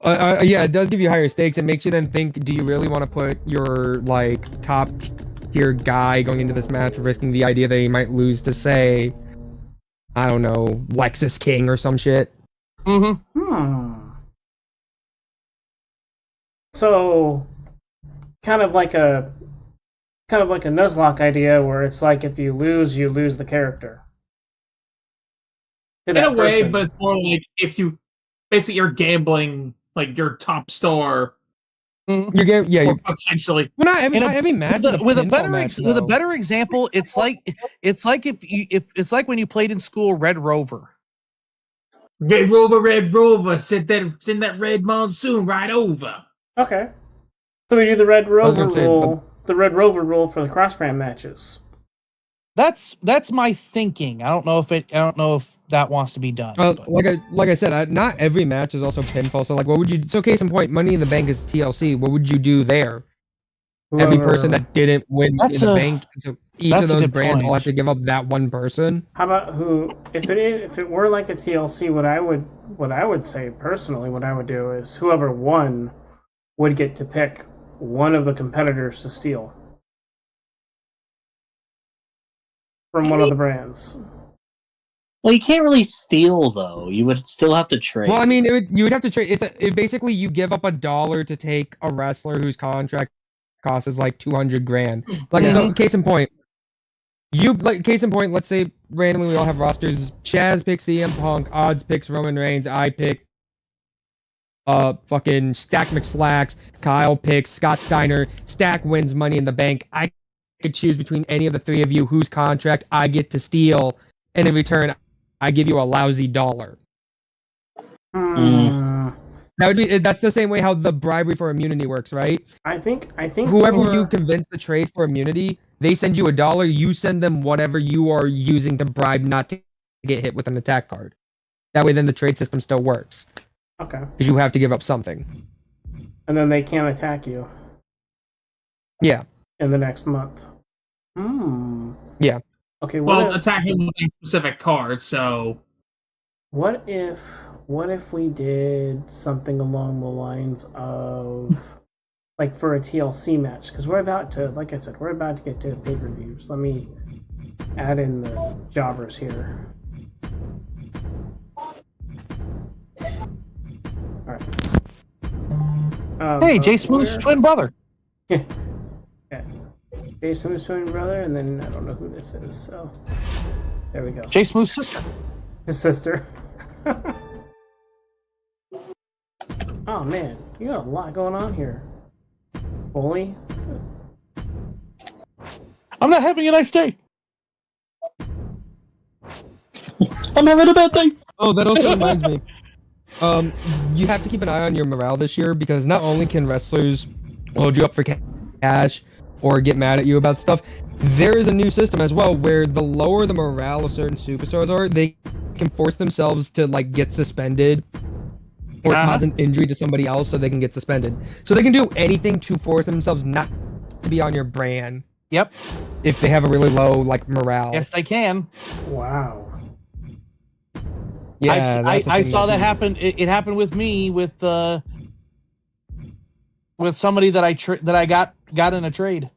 [SPEAKER 5] Yeah, it does give you higher stakes. It makes you then think: do you really want to put your like top tier guy going into this match, risking the idea that he might lose to, say, I don't know, Lexus King or some shit?
[SPEAKER 3] Mm-hmm.
[SPEAKER 2] So, kind of like a Nuzlocke idea, where it's like if you lose the character. To
[SPEAKER 6] In a
[SPEAKER 2] that
[SPEAKER 6] way,
[SPEAKER 2] person.
[SPEAKER 6] but it's more like if you basically you're gambling like your top star
[SPEAKER 5] You're getting, yeah.
[SPEAKER 6] or potentially.
[SPEAKER 5] Well, not every match is
[SPEAKER 3] With a
[SPEAKER 5] pinfall
[SPEAKER 3] better example, it's like if it's like when you played in school Red Rover.
[SPEAKER 6] Red Rover, send that red monsoon right over.
[SPEAKER 2] Okay. So we do the Red
[SPEAKER 5] was
[SPEAKER 2] Rover
[SPEAKER 5] gonna say,
[SPEAKER 2] rule. The Red Rover rule for the cross brand matches.
[SPEAKER 3] That's my thinking. I don't know if that wants to be done. but-
[SPEAKER 5] Like I said, not every match is also pinfall. So like, what would you? So case in point, Money in the Bank is TLC. What would you do there? Every person that didn't win Money in the Bank, so each of those brands will have to give up that one person.
[SPEAKER 2] How about who? If it were like a TLC, what I would say personally, what I would do is whoever won would get to pick one of the competitors to steal from one of the brands.
[SPEAKER 4] Well, you can't really steal though. You would still have to trade.
[SPEAKER 5] Well, I mean, you would have to trade. It basically you give up $1 to take a wrestler whose contract cost is like 200 grand. Like, so case in point, let's say randomly we all have rosters. Chaz picks CM Punk, Odds picks Roman Reigns, I pick fucking Stack McSlacks, Kyle picks Scott Steiner, Stack wins Money in the Bank. I could choose between any of the three of you whose contract I get to steal, and in return I give you a lousy $1. That's the same way how the bribery for immunity works, right?
[SPEAKER 2] I think
[SPEAKER 5] whoever you convince to trade for immunity, they send you $1, you send them whatever you are using to bribe not to get hit with an attack card. That way then the trade system still works.
[SPEAKER 2] Okay.
[SPEAKER 5] Because you have to give up something.
[SPEAKER 2] And then they can't attack you.
[SPEAKER 5] Yeah.
[SPEAKER 2] In the next month.
[SPEAKER 5] Yeah.
[SPEAKER 2] Okay,
[SPEAKER 6] well, attacking with a specific card, so
[SPEAKER 2] what if we did something along the lines of like for a TLC match? Because we're about to, like I said, we're about to get to pay-per-views. Let me add in the jobbers here. Alright.
[SPEAKER 3] Hey, Jay Smooth's twin brother.
[SPEAKER 2] Yeah. Jay Smooth's twin brother, and then I don't know who this is, so there we go.
[SPEAKER 3] Jay Smooth's sister.
[SPEAKER 2] His sister. Oh man, you got a lot going on here. Bully?
[SPEAKER 3] I'm not having a nice day.
[SPEAKER 4] I'm having a bad day.
[SPEAKER 5] Oh, that also reminds me. You have to keep an eye on your morale this year, because not only can wrestlers hold you up for cash or get mad at you about stuff, there is a new system as well where the lower the morale of certain superstars are, they can force themselves to like get suspended or cause an injury to somebody else so they can get suspended. So they can do anything to force themselves not to be on your brand.
[SPEAKER 3] Yep.
[SPEAKER 5] If they have a really low like morale.
[SPEAKER 3] Yes, they can.
[SPEAKER 2] Wow.
[SPEAKER 5] Yeah,
[SPEAKER 3] I saw that happen. It happened with me with somebody that I got in a trade.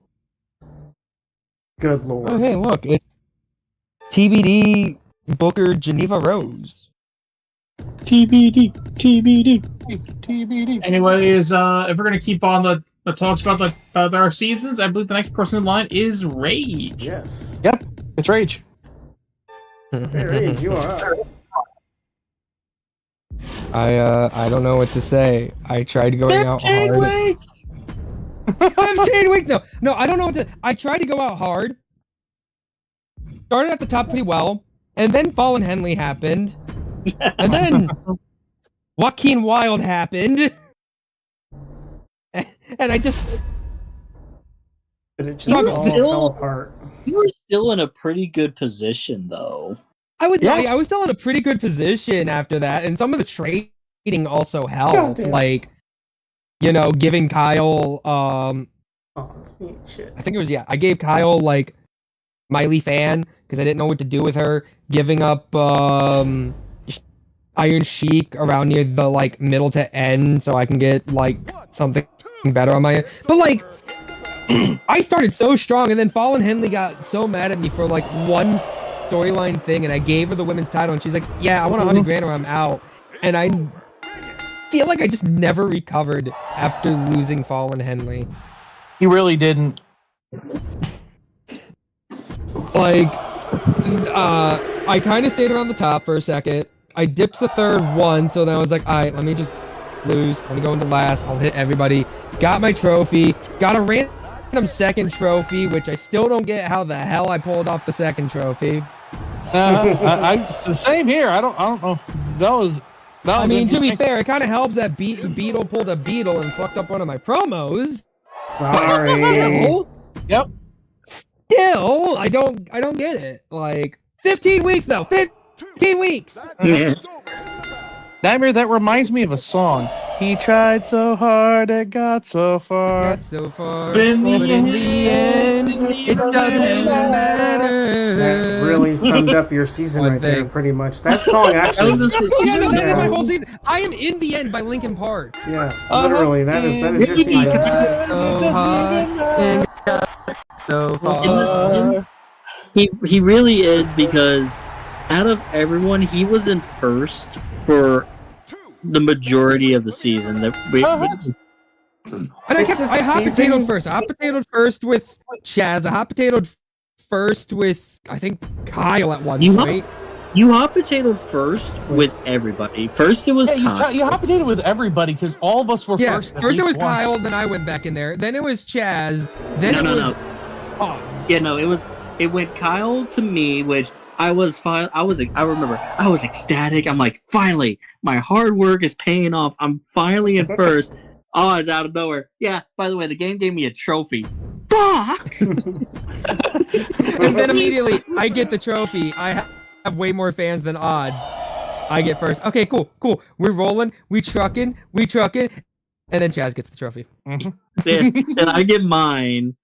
[SPEAKER 2] Good lord.
[SPEAKER 5] Oh hey, look, it's TBD Booker Geneva Rose.
[SPEAKER 4] TBD.
[SPEAKER 6] anyways, if we're gonna keep on the talks about our seasons, I believe the next person in line is Rage.
[SPEAKER 2] Yes.
[SPEAKER 3] Yep, it's Rage.
[SPEAKER 2] Hey, Rage, you are up.
[SPEAKER 5] I don't know what to say. I tried going out hard.
[SPEAKER 3] 15 weeks!
[SPEAKER 5] 15 weeks! No, I don't know what to... I tried to go out hard. Started at the top pretty well. And then Fallen Henley happened. And then Joaquin Wilde happened. And I just...
[SPEAKER 2] But it just all fell apart.
[SPEAKER 4] You were still in a pretty good position, though.
[SPEAKER 5] I was still in a pretty good position after that, and some of the trading also helped.
[SPEAKER 2] Goddamn.
[SPEAKER 5] Like, giving Kyle
[SPEAKER 2] Oh, that's neat shit.
[SPEAKER 5] I think it was I gave Kyle like Miley Fan because I didn't know what to do with her. Giving up Iron Sheik around near the like middle to end so I can get like something better on my end. But like I started so strong, and then Fallen Henley got so mad at me for like one storyline thing, and I gave her the women's title, and she's like, "Yeah, I want 100 grand or I'm out." And I feel like I just never recovered after losing Fallen Henley.
[SPEAKER 3] He really didn't.
[SPEAKER 5] Like, I kind of stayed around the top for a second. I dipped the third one, so then I was like, all right, let me just lose. Let me go into last. I'll hit everybody. Got my trophy. Got a random second trophy, which I still don't get how the hell I pulled off the second trophy.
[SPEAKER 3] It's the same here. I don't know. That was
[SPEAKER 5] I mean, to be fair, it kind of helps that Beetle pulled a Beetle and fucked up one of my promos.
[SPEAKER 2] Sorry.
[SPEAKER 3] Yep.
[SPEAKER 5] still, I don't get it. Like 15 weeks though. 15 weeks.
[SPEAKER 4] Yeah.
[SPEAKER 3] Nightmare, that reminds me of a song. He tried so hard and got so far.
[SPEAKER 5] Got so far,
[SPEAKER 6] But in the
[SPEAKER 5] end, it doesn't matter.
[SPEAKER 2] That really summed up your season
[SPEAKER 5] One
[SPEAKER 2] right there,
[SPEAKER 5] thing.
[SPEAKER 2] pretty much. That song actually.
[SPEAKER 4] was just-
[SPEAKER 5] Yeah, no, that is my
[SPEAKER 2] Yeah.
[SPEAKER 5] whole season. I am in the end by Linkin Park.
[SPEAKER 2] Yeah, literally, that is your season.
[SPEAKER 5] So hard and so
[SPEAKER 4] In this
[SPEAKER 5] far.
[SPEAKER 4] he really is, because out of everyone, he was in first for the majority of the season.
[SPEAKER 5] And I hot potatoed first. I hot potatoed first with Chaz. I hot potatoed first with, I think, Kyle at one point.
[SPEAKER 4] You hot potatoed first with everybody. First it was Kyle.
[SPEAKER 3] You hot potato with everybody because all of us were
[SPEAKER 5] Yeah,
[SPEAKER 3] first.
[SPEAKER 5] first it was Kyle, then I went back in there. Then it was Chaz. Then
[SPEAKER 4] No.
[SPEAKER 5] Oh,
[SPEAKER 4] Yeah, no, it went Kyle to me, which I remember I was ecstatic. I'm like, finally, my hard work is paying off. I'm finally in first. Oh, it's out of nowhere. Yeah, by the way, the game gave me a trophy. Fuck!
[SPEAKER 5] and then immediately I get the trophy. I have way more fans than odds. I get first. Okay, cool. We're rolling. We trucking. And then Chaz gets the trophy.
[SPEAKER 4] And I get mine,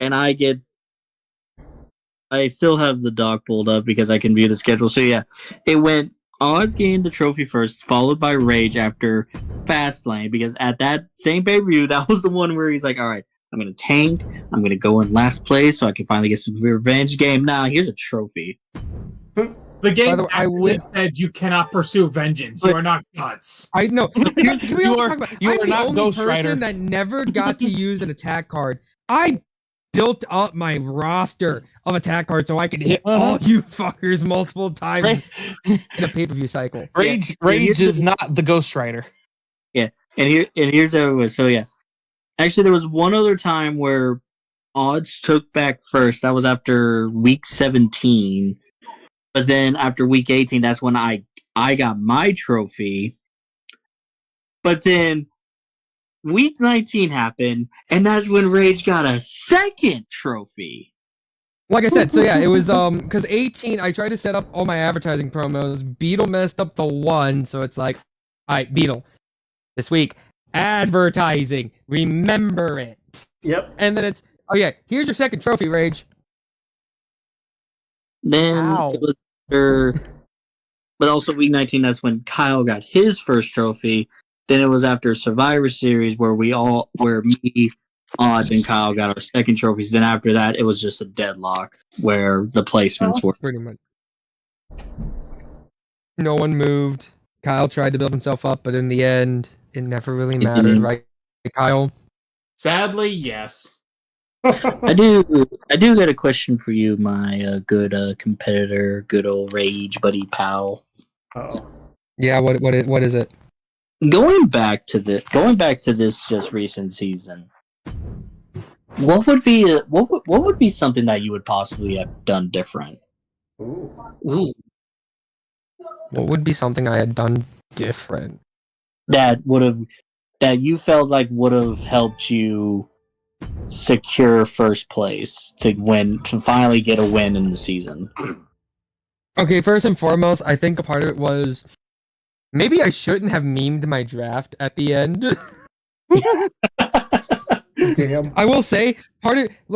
[SPEAKER 4] and I still have the doc pulled up because I can view the schedule. So yeah, it went odds gained the trophy first, followed by Rage after Fastlane, because at that same pay-per-view, that was the one where he's like, all right, I'm going to tank. I'm going to go in last place so I can finally get some revenge game. Now, here's a trophy.
[SPEAKER 6] The game
[SPEAKER 5] By the way, I
[SPEAKER 6] actually said you cannot pursue vengeance. You are not gods.
[SPEAKER 5] I know. Can we also talk about?
[SPEAKER 3] you
[SPEAKER 5] I'm
[SPEAKER 3] are
[SPEAKER 5] the
[SPEAKER 3] not
[SPEAKER 5] only
[SPEAKER 3] Ghost
[SPEAKER 5] person
[SPEAKER 3] Rider.
[SPEAKER 5] that never got to use an attack card. I built up my roster of attack cards so I could hit all you fuckers multiple times in a pay-per-view cycle.
[SPEAKER 3] Rage
[SPEAKER 4] here's
[SPEAKER 3] is not the Ghost Rider.
[SPEAKER 4] And here's how it was. So yeah, actually, there was one other time where odds took back first. That was after week 17. But then after week 18, that's when I got my trophy. But then week 19 happened, and that's when Rage got a second trophy.
[SPEAKER 5] Like I said, so yeah, it was because 18, I tried to set up all my advertising promos. Beetle messed up the one, so it's like, all right, Beetle, this week, advertising, remember it.
[SPEAKER 2] Yep.
[SPEAKER 5] And then it's, oh yeah, here's your second trophy, Rage.
[SPEAKER 4] Then
[SPEAKER 5] Ow.
[SPEAKER 4] it was after, but also week 19, that's when Kyle got his first trophy. Then it was after Survivor Series where me, Odds, and Kyle got our second trophies. Then after that, it was just a deadlock where the placements were.
[SPEAKER 5] Pretty much. No one moved. Kyle tried to build himself up, but in the end, it never really mattered, right, Kyle?
[SPEAKER 6] Sadly, yes.
[SPEAKER 4] I do got a question for you, my good competitor, good old Rage buddy pal.
[SPEAKER 2] Oh.
[SPEAKER 5] Yeah, what is it?
[SPEAKER 4] Going back to this just recent season, what would be something that you would possibly have done different?
[SPEAKER 2] Ooh.
[SPEAKER 5] What would be something I had done different?
[SPEAKER 4] That you felt like would have helped you secure first place to finally get a win in the season.
[SPEAKER 5] Okay, first and foremost, I think a part of it was maybe I shouldn't have memed my draft at the end.
[SPEAKER 2] Damn.
[SPEAKER 5] I will say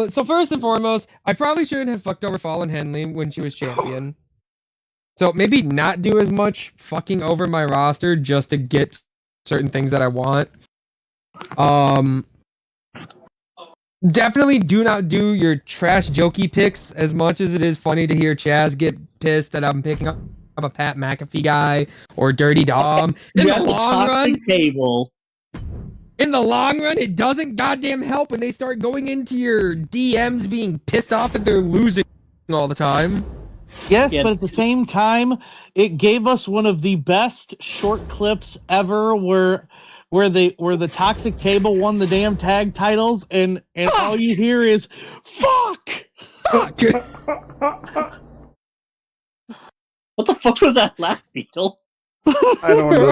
[SPEAKER 5] so first and foremost, I probably shouldn't have fucked over Fallen Henley when she was champion. So maybe not do as much fucking over my roster just to get certain things that I want. Definitely do not do your trash jokey picks as much as it is funny to hear Chaz get pissed that I'm picking up a Pat McAfee guy or Dirty Dom. In the long run, it doesn't goddamn help when they start going into your DMs being pissed off that they're losing all the time.
[SPEAKER 3] Yes,
[SPEAKER 4] Yeah.
[SPEAKER 3] but at the same time, it gave us one of the best short clips ever where the toxic table won the damn tag titles and all you hear is fuck.
[SPEAKER 5] Fuck.
[SPEAKER 4] What the fuck was that laugh, Beetle?
[SPEAKER 2] I don't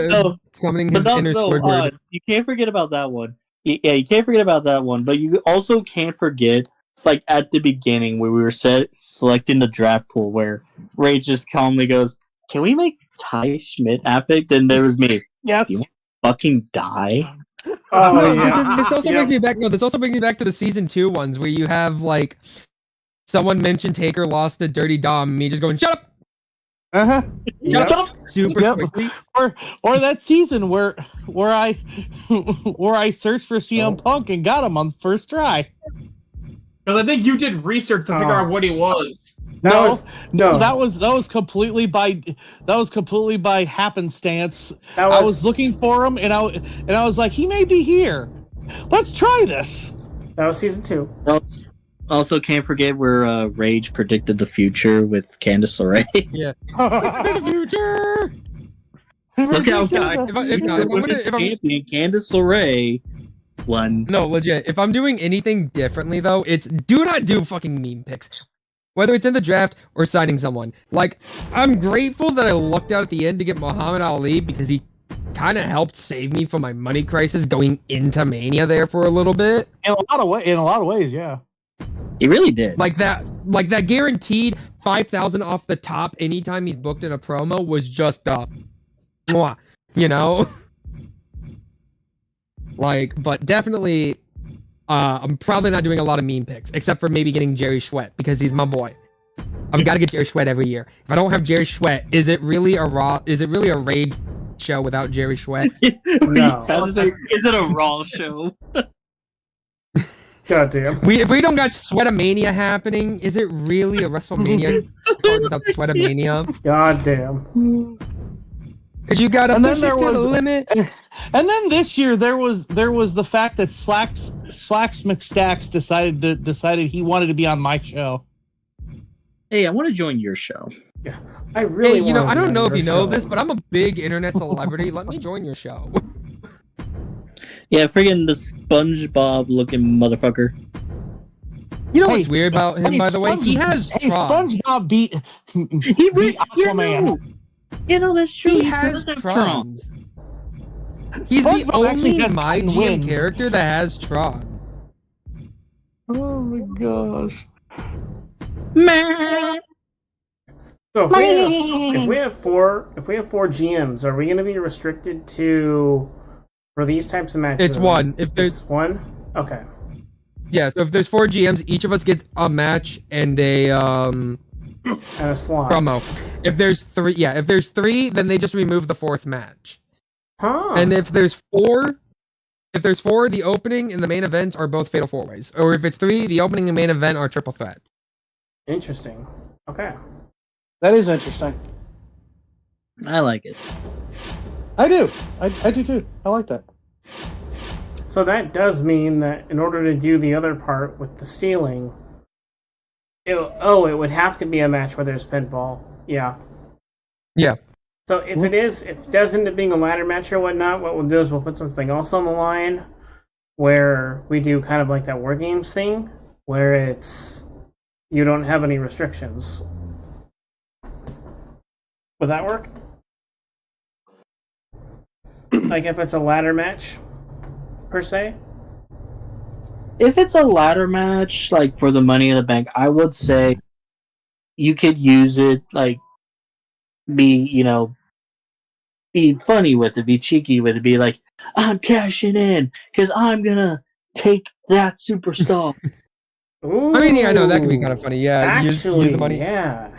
[SPEAKER 2] know.
[SPEAKER 5] Summoning his inner Squidward.
[SPEAKER 4] You can't forget about that one. Yeah, you can't forget about that one, but you also can't forget, like, at the beginning where we were selecting the draft pool, where Rage just calmly goes, "Can we make Ty Schmidt epic?" Then there was me.
[SPEAKER 3] Yes.
[SPEAKER 4] Do you want to fucking die?
[SPEAKER 2] Oh
[SPEAKER 5] No,
[SPEAKER 2] yeah.
[SPEAKER 5] this also
[SPEAKER 2] Yep.
[SPEAKER 5] brings me back. No, this also brings me back to the season 2 ones where you have like someone mentioned Taker lost the Dirty Dom, me just going shut up,
[SPEAKER 3] Uh-huh.
[SPEAKER 2] Yep.
[SPEAKER 5] shut up, super
[SPEAKER 3] Yep.
[SPEAKER 5] quickly.
[SPEAKER 3] Or that season where I where I searched for CM Punk and got him on the first try.
[SPEAKER 6] Because I think you did research to figure out what he was.
[SPEAKER 3] No,
[SPEAKER 2] no.
[SPEAKER 3] that was completely by happenstance.
[SPEAKER 2] That
[SPEAKER 3] I was looking for him, and I was like, he may be here. Let's try this.
[SPEAKER 2] That was season 2.
[SPEAKER 4] Also, can't forget where Rage predicted the future with Candice LeRae.
[SPEAKER 5] Yeah, the future.
[SPEAKER 4] Look how
[SPEAKER 5] If
[SPEAKER 4] Candice LeRae won.
[SPEAKER 5] No, legit. If I'm doing anything differently, though, it's do not do fucking meme picks. Whether it's in the draft or signing someone. Like, I'm grateful that I lucked out at the end to get Muhammad Ali because he kind of helped save me from my money crisis going into Mania there for a little bit.
[SPEAKER 3] In a lot of ways, yeah.
[SPEAKER 4] He really did.
[SPEAKER 5] Like that guaranteed 5,000 off the top anytime he's booked in a promo was just mwah, you know? Like, but definitely, I'm probably not doing a lot of meme picks, except for maybe getting Jerry Schwett, because he's my boy. I've got to get Jerry Schwett every year. If I don't have Jerry Schwett, is it really a Raid show without Jerry Schwett?
[SPEAKER 2] No.
[SPEAKER 4] Is it a Raw show?
[SPEAKER 2] God damn.
[SPEAKER 5] If we don't got Sweatomania happening, is it really a WrestleMania card without Sweatomania?
[SPEAKER 2] God damn.
[SPEAKER 5] Because you got to push it to the limit.
[SPEAKER 3] And then this year there was the fact that Slacks McStacks decided he wanted to be on my show.
[SPEAKER 4] Hey, I want to join your show.
[SPEAKER 2] Yeah. I really
[SPEAKER 5] Hey, you know,
[SPEAKER 2] wanna
[SPEAKER 5] I don't
[SPEAKER 2] be
[SPEAKER 5] know
[SPEAKER 2] on
[SPEAKER 5] if you
[SPEAKER 2] your
[SPEAKER 5] know
[SPEAKER 2] show.
[SPEAKER 5] this, but I'm a big internet celebrity. Let me join your show.
[SPEAKER 4] Yeah, friggin' the SpongeBob looking motherfucker.
[SPEAKER 5] You know
[SPEAKER 3] Hey,
[SPEAKER 5] what's weird about him, by the way? He has Tron.
[SPEAKER 3] SpongeBob beat Aquaman.
[SPEAKER 4] You know, that's true.
[SPEAKER 5] He has Tron. He's the
[SPEAKER 3] SpongeBob actually
[SPEAKER 5] only
[SPEAKER 3] has
[SPEAKER 5] MyGM
[SPEAKER 3] wins.
[SPEAKER 5] character that has Tron.
[SPEAKER 3] Oh my gosh.
[SPEAKER 4] Man.
[SPEAKER 2] So if we have four GMs, are we going to be restricted to for these types of matches?
[SPEAKER 5] It's one. If there's
[SPEAKER 2] It's one? Okay.
[SPEAKER 5] yeah, so if there's 4 GMs, each of us gets a match and a
[SPEAKER 2] And a slot.
[SPEAKER 5] promo. If there's 3, then they just remove the 4th match.
[SPEAKER 2] Huh.
[SPEAKER 5] And if there's 4, the opening and the main event are both fatal 4-ways. Or if it's 3, the opening and main event are triple threats.
[SPEAKER 2] Interesting. Okay.
[SPEAKER 3] That is interesting.
[SPEAKER 4] I like it.
[SPEAKER 3] I do. I do too. I like that.
[SPEAKER 2] So that does mean that in order to do the other part with the stealing, it would have to be a match where there's pinfall. Yeah.
[SPEAKER 5] Yeah.
[SPEAKER 2] So if it does end up being a ladder match or whatnot, what we'll do is we'll put something else on the line where we do kind of like that War Games thing, where it's you don't have any restrictions. Would that work? Like if it's a ladder match, per se?
[SPEAKER 4] If it's a ladder match, like for the Money in the Bank, I would say you could use it, like, be funny with it, be cheeky with it, be like, I'm cashing in because I'm gonna take that superstar.
[SPEAKER 2] Ooh,
[SPEAKER 5] I mean, yeah, I know that could be kind of funny. Yeah,
[SPEAKER 2] actually,
[SPEAKER 5] use the money.
[SPEAKER 2] yeah.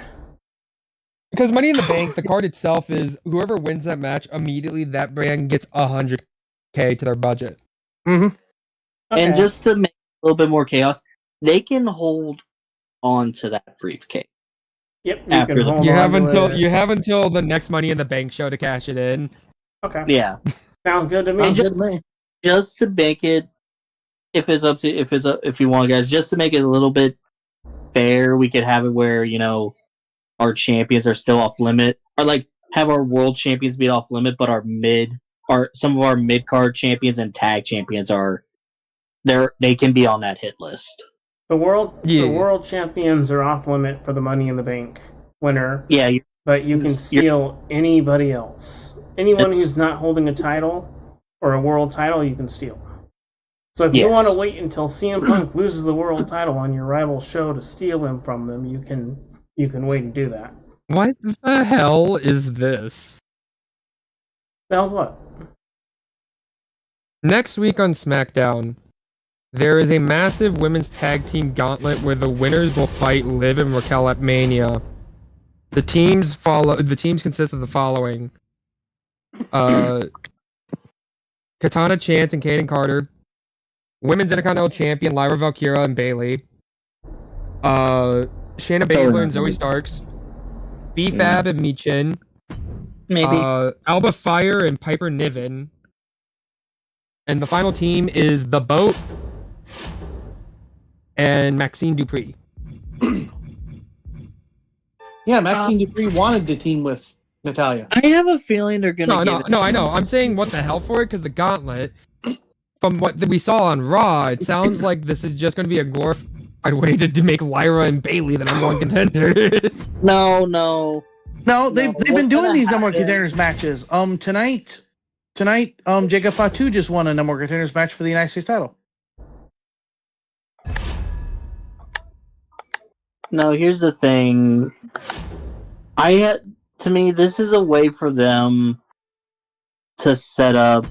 [SPEAKER 5] Because Money in the Bank, the card itself is whoever wins that match, immediately that brand gets 100K to their budget.
[SPEAKER 3] Mm-hmm.
[SPEAKER 2] Okay.
[SPEAKER 4] And just to make a little bit more chaos, they can hold on to that briefcase.
[SPEAKER 2] Yep.
[SPEAKER 4] after
[SPEAKER 2] can
[SPEAKER 4] the-
[SPEAKER 2] hold
[SPEAKER 5] You
[SPEAKER 2] on
[SPEAKER 5] have
[SPEAKER 2] to
[SPEAKER 5] until
[SPEAKER 2] it.
[SPEAKER 5] you have until the next Money in the Bank show to cash it in.
[SPEAKER 2] Okay.
[SPEAKER 4] Yeah,
[SPEAKER 2] Sounds good to me.
[SPEAKER 4] and just to make it, if you want, guys, just to make it a little bit fair, we could have it where our champions are still off limit, or like have our world champions be off limit, but some of our mid card champions and tag champions they can be on that hit list.
[SPEAKER 2] The world
[SPEAKER 5] Yeah.
[SPEAKER 2] champions are off limit for the Money in the Bank winner,
[SPEAKER 4] Yeah,
[SPEAKER 2] but you can steal anybody else. Anyone
[SPEAKER 4] It's-
[SPEAKER 2] who's not holding a title or a world title, you can steal. So if you
[SPEAKER 4] Yes.
[SPEAKER 2] want to wait until CM Punk loses the world title on your rival show to steal him from them, you can wait and do that.
[SPEAKER 5] What the hell is this?
[SPEAKER 2] The hell's what?
[SPEAKER 5] Next week on SmackDown, there is a massive women's tag team gauntlet where the winners will fight Liv and Raquel at Mania. The teams consist of the following: Katana Chance and Kaden Carter, Women's Intercontinental Champion Lyra Valkyria and Bayley, Shayna Baszler and Zoe Starks, B-Fab and Michin,
[SPEAKER 4] Maybe.
[SPEAKER 5] Alba Fire and Piper Niven, and the final team is The Boat and Maxine Dupree.
[SPEAKER 3] Yeah, Maxine Dupree wanted to team with Natalia.
[SPEAKER 4] I have a feeling they're gonna.
[SPEAKER 5] No, I know. I'm saying what the hell for it because the gauntlet, from what we saw on Raw, it sounds like this is just going to be a glorified way to make Lyra and Bayley the number one contenders.
[SPEAKER 4] No.
[SPEAKER 3] No, they've
[SPEAKER 4] what's
[SPEAKER 3] been doing
[SPEAKER 4] gonna
[SPEAKER 3] these number one
[SPEAKER 4] happen-
[SPEAKER 3] contenders matches. Tonight, Jacob Fatu just won a number one contenders match for the United States title.
[SPEAKER 4] No, here's the thing. To me, this is a way for them to set up.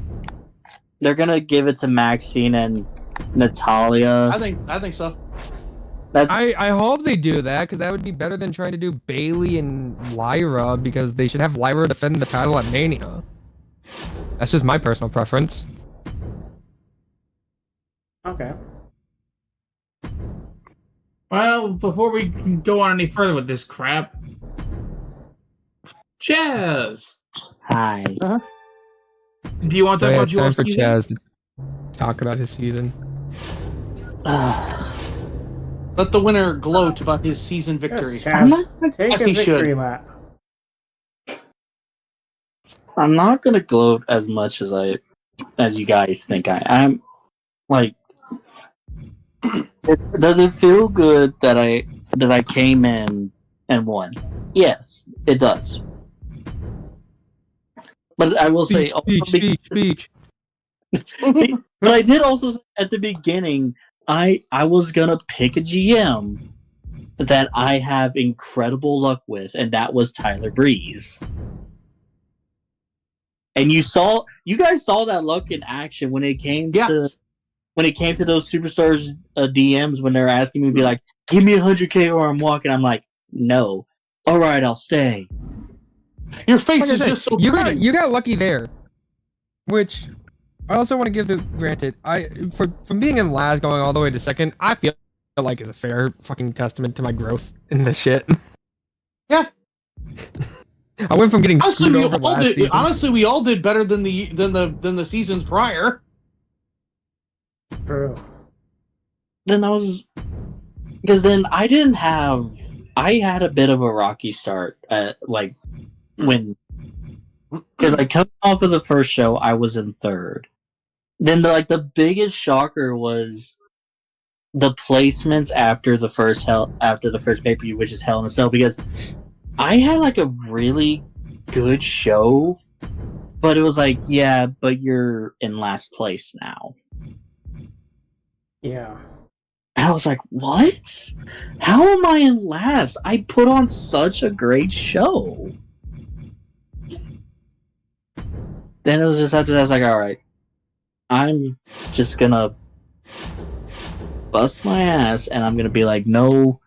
[SPEAKER 4] They're gonna give it to Maxine and Natalia.
[SPEAKER 3] I think so.
[SPEAKER 4] That's
[SPEAKER 5] I hope they do that because that would be better than trying to do Bayley and Lyra because they should have Lyra defend the title at Mania. That's just my personal preference.
[SPEAKER 2] Okay.
[SPEAKER 6] Well, before we can go on any further with this crap, Chaz,
[SPEAKER 4] hi.
[SPEAKER 6] do you want to talk about
[SPEAKER 5] It's time
[SPEAKER 6] your
[SPEAKER 5] for
[SPEAKER 6] season?
[SPEAKER 5] Chaz to talk about his season.
[SPEAKER 3] Let the winner gloat about his season victory.
[SPEAKER 2] Yes,
[SPEAKER 4] I'm
[SPEAKER 2] Chaz,
[SPEAKER 4] not.
[SPEAKER 2] take
[SPEAKER 3] Yes,
[SPEAKER 2] a
[SPEAKER 3] he
[SPEAKER 2] victory
[SPEAKER 3] should.
[SPEAKER 2] lap.
[SPEAKER 4] I'm not gonna gloat as much as you guys think I'm. Like, does it feel good that I came in and won? Yes, it does. But I will say,
[SPEAKER 5] Speech.
[SPEAKER 4] but I did also say at the beginning, I was gonna pick a GM that I have incredible luck with, and that was Tyler Breeze. And you guys saw that luck in action when it came to those superstars DMs when they're asking me to be like, give me 100K or I'm walking. I'm like, no. All right, I'll stay.
[SPEAKER 3] Your face
[SPEAKER 5] Like I
[SPEAKER 3] is
[SPEAKER 5] said,
[SPEAKER 3] just so
[SPEAKER 5] you
[SPEAKER 3] pretty.
[SPEAKER 5] got lucky there, which I also want to give the granted. From being in last going all the way to second, I feel like is a fair fucking testament to my growth in this shit.
[SPEAKER 3] Yeah.
[SPEAKER 5] I went from getting
[SPEAKER 3] Honestly,
[SPEAKER 5] screwed
[SPEAKER 3] we
[SPEAKER 5] over
[SPEAKER 3] all
[SPEAKER 5] last
[SPEAKER 3] did.
[SPEAKER 5] season.
[SPEAKER 3] Honestly, we all did better than the seasons prior.
[SPEAKER 2] True.
[SPEAKER 4] Then because then I had a bit of a rocky start because I come off of the first show, I was in third. Then the biggest shocker was the placements after the first pay-per-view, which is Hell in a Cell, because I had a really good show, but it was yeah, but you're in last place now.
[SPEAKER 2] Yeah.
[SPEAKER 4] And I was like, what? How am I in last? I put on such a great show. Then it was just after that, I was like, alright, I'm just gonna bust my ass and I'm gonna be like, no,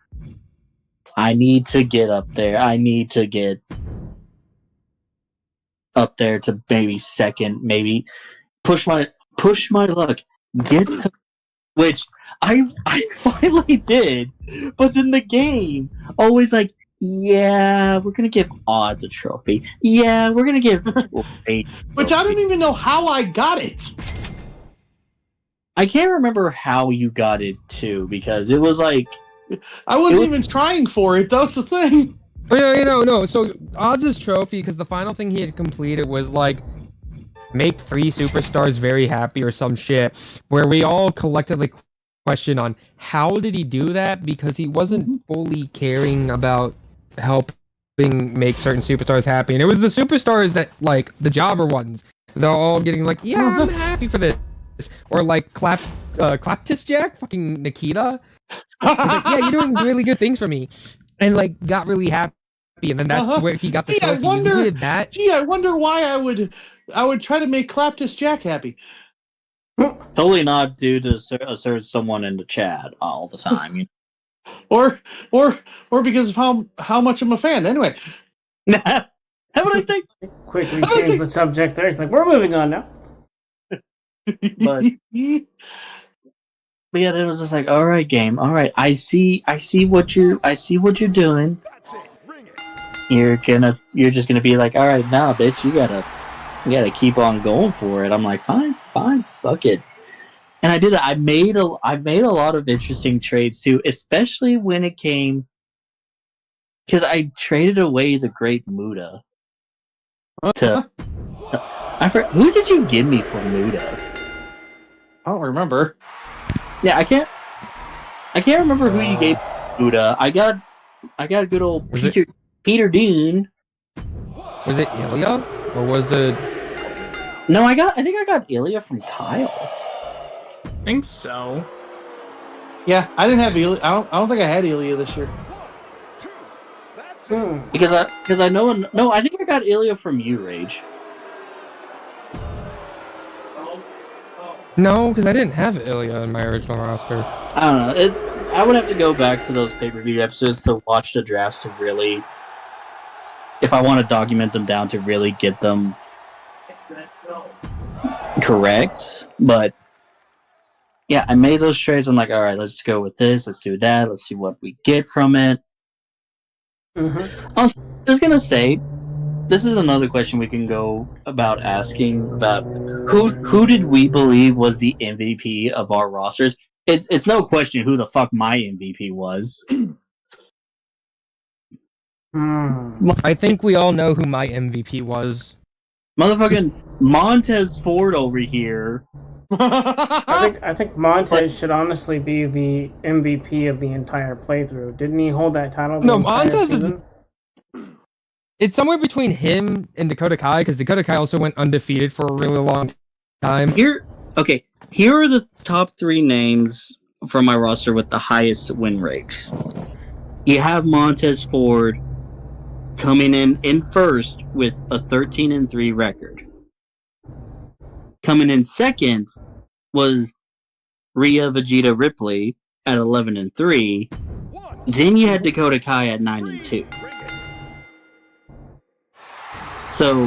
[SPEAKER 4] I need to get up there. I need to get up there to maybe second, maybe push my luck, get to which I finally did, but then the game always yeah, we're gonna give odds a trophy. Yeah, we're gonna give
[SPEAKER 3] Which I don't even know how I got it.
[SPEAKER 4] I can't remember how you got it too, because it was
[SPEAKER 3] I wasn't even trying for it. That's the thing.
[SPEAKER 5] But no. So Odds' trophy, because the final thing he had completed was make 3 superstars very happy or some shit, where we all collectively question on how did he do that, because he wasn't fully caring about helping make certain superstars happy, and it was the superstars that the jobber ones. They're all getting yeah, I'm happy for this, or Claptis Jack, fucking Nikita. He's like, yeah, you're doing really good things for me, and like got really happy, and then that's where he got the
[SPEAKER 3] Gee, I
[SPEAKER 5] trophy.
[SPEAKER 3] wonder.
[SPEAKER 5] Who did that?
[SPEAKER 3] Gee, I wonder why I would try to make Claptus Jack happy.
[SPEAKER 4] Totally not due to assert someone in the chat all the time. You
[SPEAKER 3] Or because of how much I'm a fan. Anyway,
[SPEAKER 4] know? How would I think?
[SPEAKER 2] Quickly change the subject there. It's like, we're moving on now.
[SPEAKER 4] But yeah, it was just like, all right, game, all right. I see what you're doing.
[SPEAKER 7] That's it. Ring it.
[SPEAKER 4] You're just gonna be like, all right, nah, bitch, you gotta keep on going for it. I'm like, fine, fuck it. And I did it. I made a lot of interesting trades too, especially when it came because I traded away the Great Muda to. Who did you give me for Muda?
[SPEAKER 3] I don't remember.
[SPEAKER 4] Yeah, I can't remember who you gave Muda. I got good old
[SPEAKER 5] Was
[SPEAKER 4] Peter Dean.
[SPEAKER 5] Was it Ilya or was it?
[SPEAKER 4] No, I think I got Ilya from Kyle.
[SPEAKER 6] I think so.
[SPEAKER 3] Yeah, I didn't have Ilya. I don't think I had Ilya this year.
[SPEAKER 7] 1, 2. That's it.
[SPEAKER 4] Because I know no, I think I got Ilya from you, Rage.
[SPEAKER 5] No, because I didn't have Ilya in my original roster.
[SPEAKER 4] I don't know. I would have to go back to those pay-per-view episodes to watch the drafts to really, if I want to document them down, to really get them correct. But yeah, I made those trades. I'm like, all right, let's go with this. Let's do that. Let's see what we get from it.
[SPEAKER 2] Mm-hmm.
[SPEAKER 4] I was just gonna say, this is another question we can go about asking about who did we believe was the MVP of our rosters? It's no question who the fuck my MVP was.
[SPEAKER 5] I think we all know who my MVP was.
[SPEAKER 4] Motherfucking Montez Ford over here.
[SPEAKER 2] I think Montez should honestly be the MVP of the entire playthrough. Didn't he hold that title?
[SPEAKER 5] No,
[SPEAKER 2] entire
[SPEAKER 5] Montez is.
[SPEAKER 2] season?
[SPEAKER 5] It's somewhere between him and Dakota Kai, because Dakota Kai also went undefeated for a really long time.
[SPEAKER 4] Here are the top 3 names from my roster with the highest win rates. You have Montez Ford coming in first with a 13-3 record. Coming in second was Rhea Vegeta Ripley at 11-3.
[SPEAKER 7] 1,
[SPEAKER 4] Then you had Dakota Kai at 9-2.
[SPEAKER 7] ring it.
[SPEAKER 4] So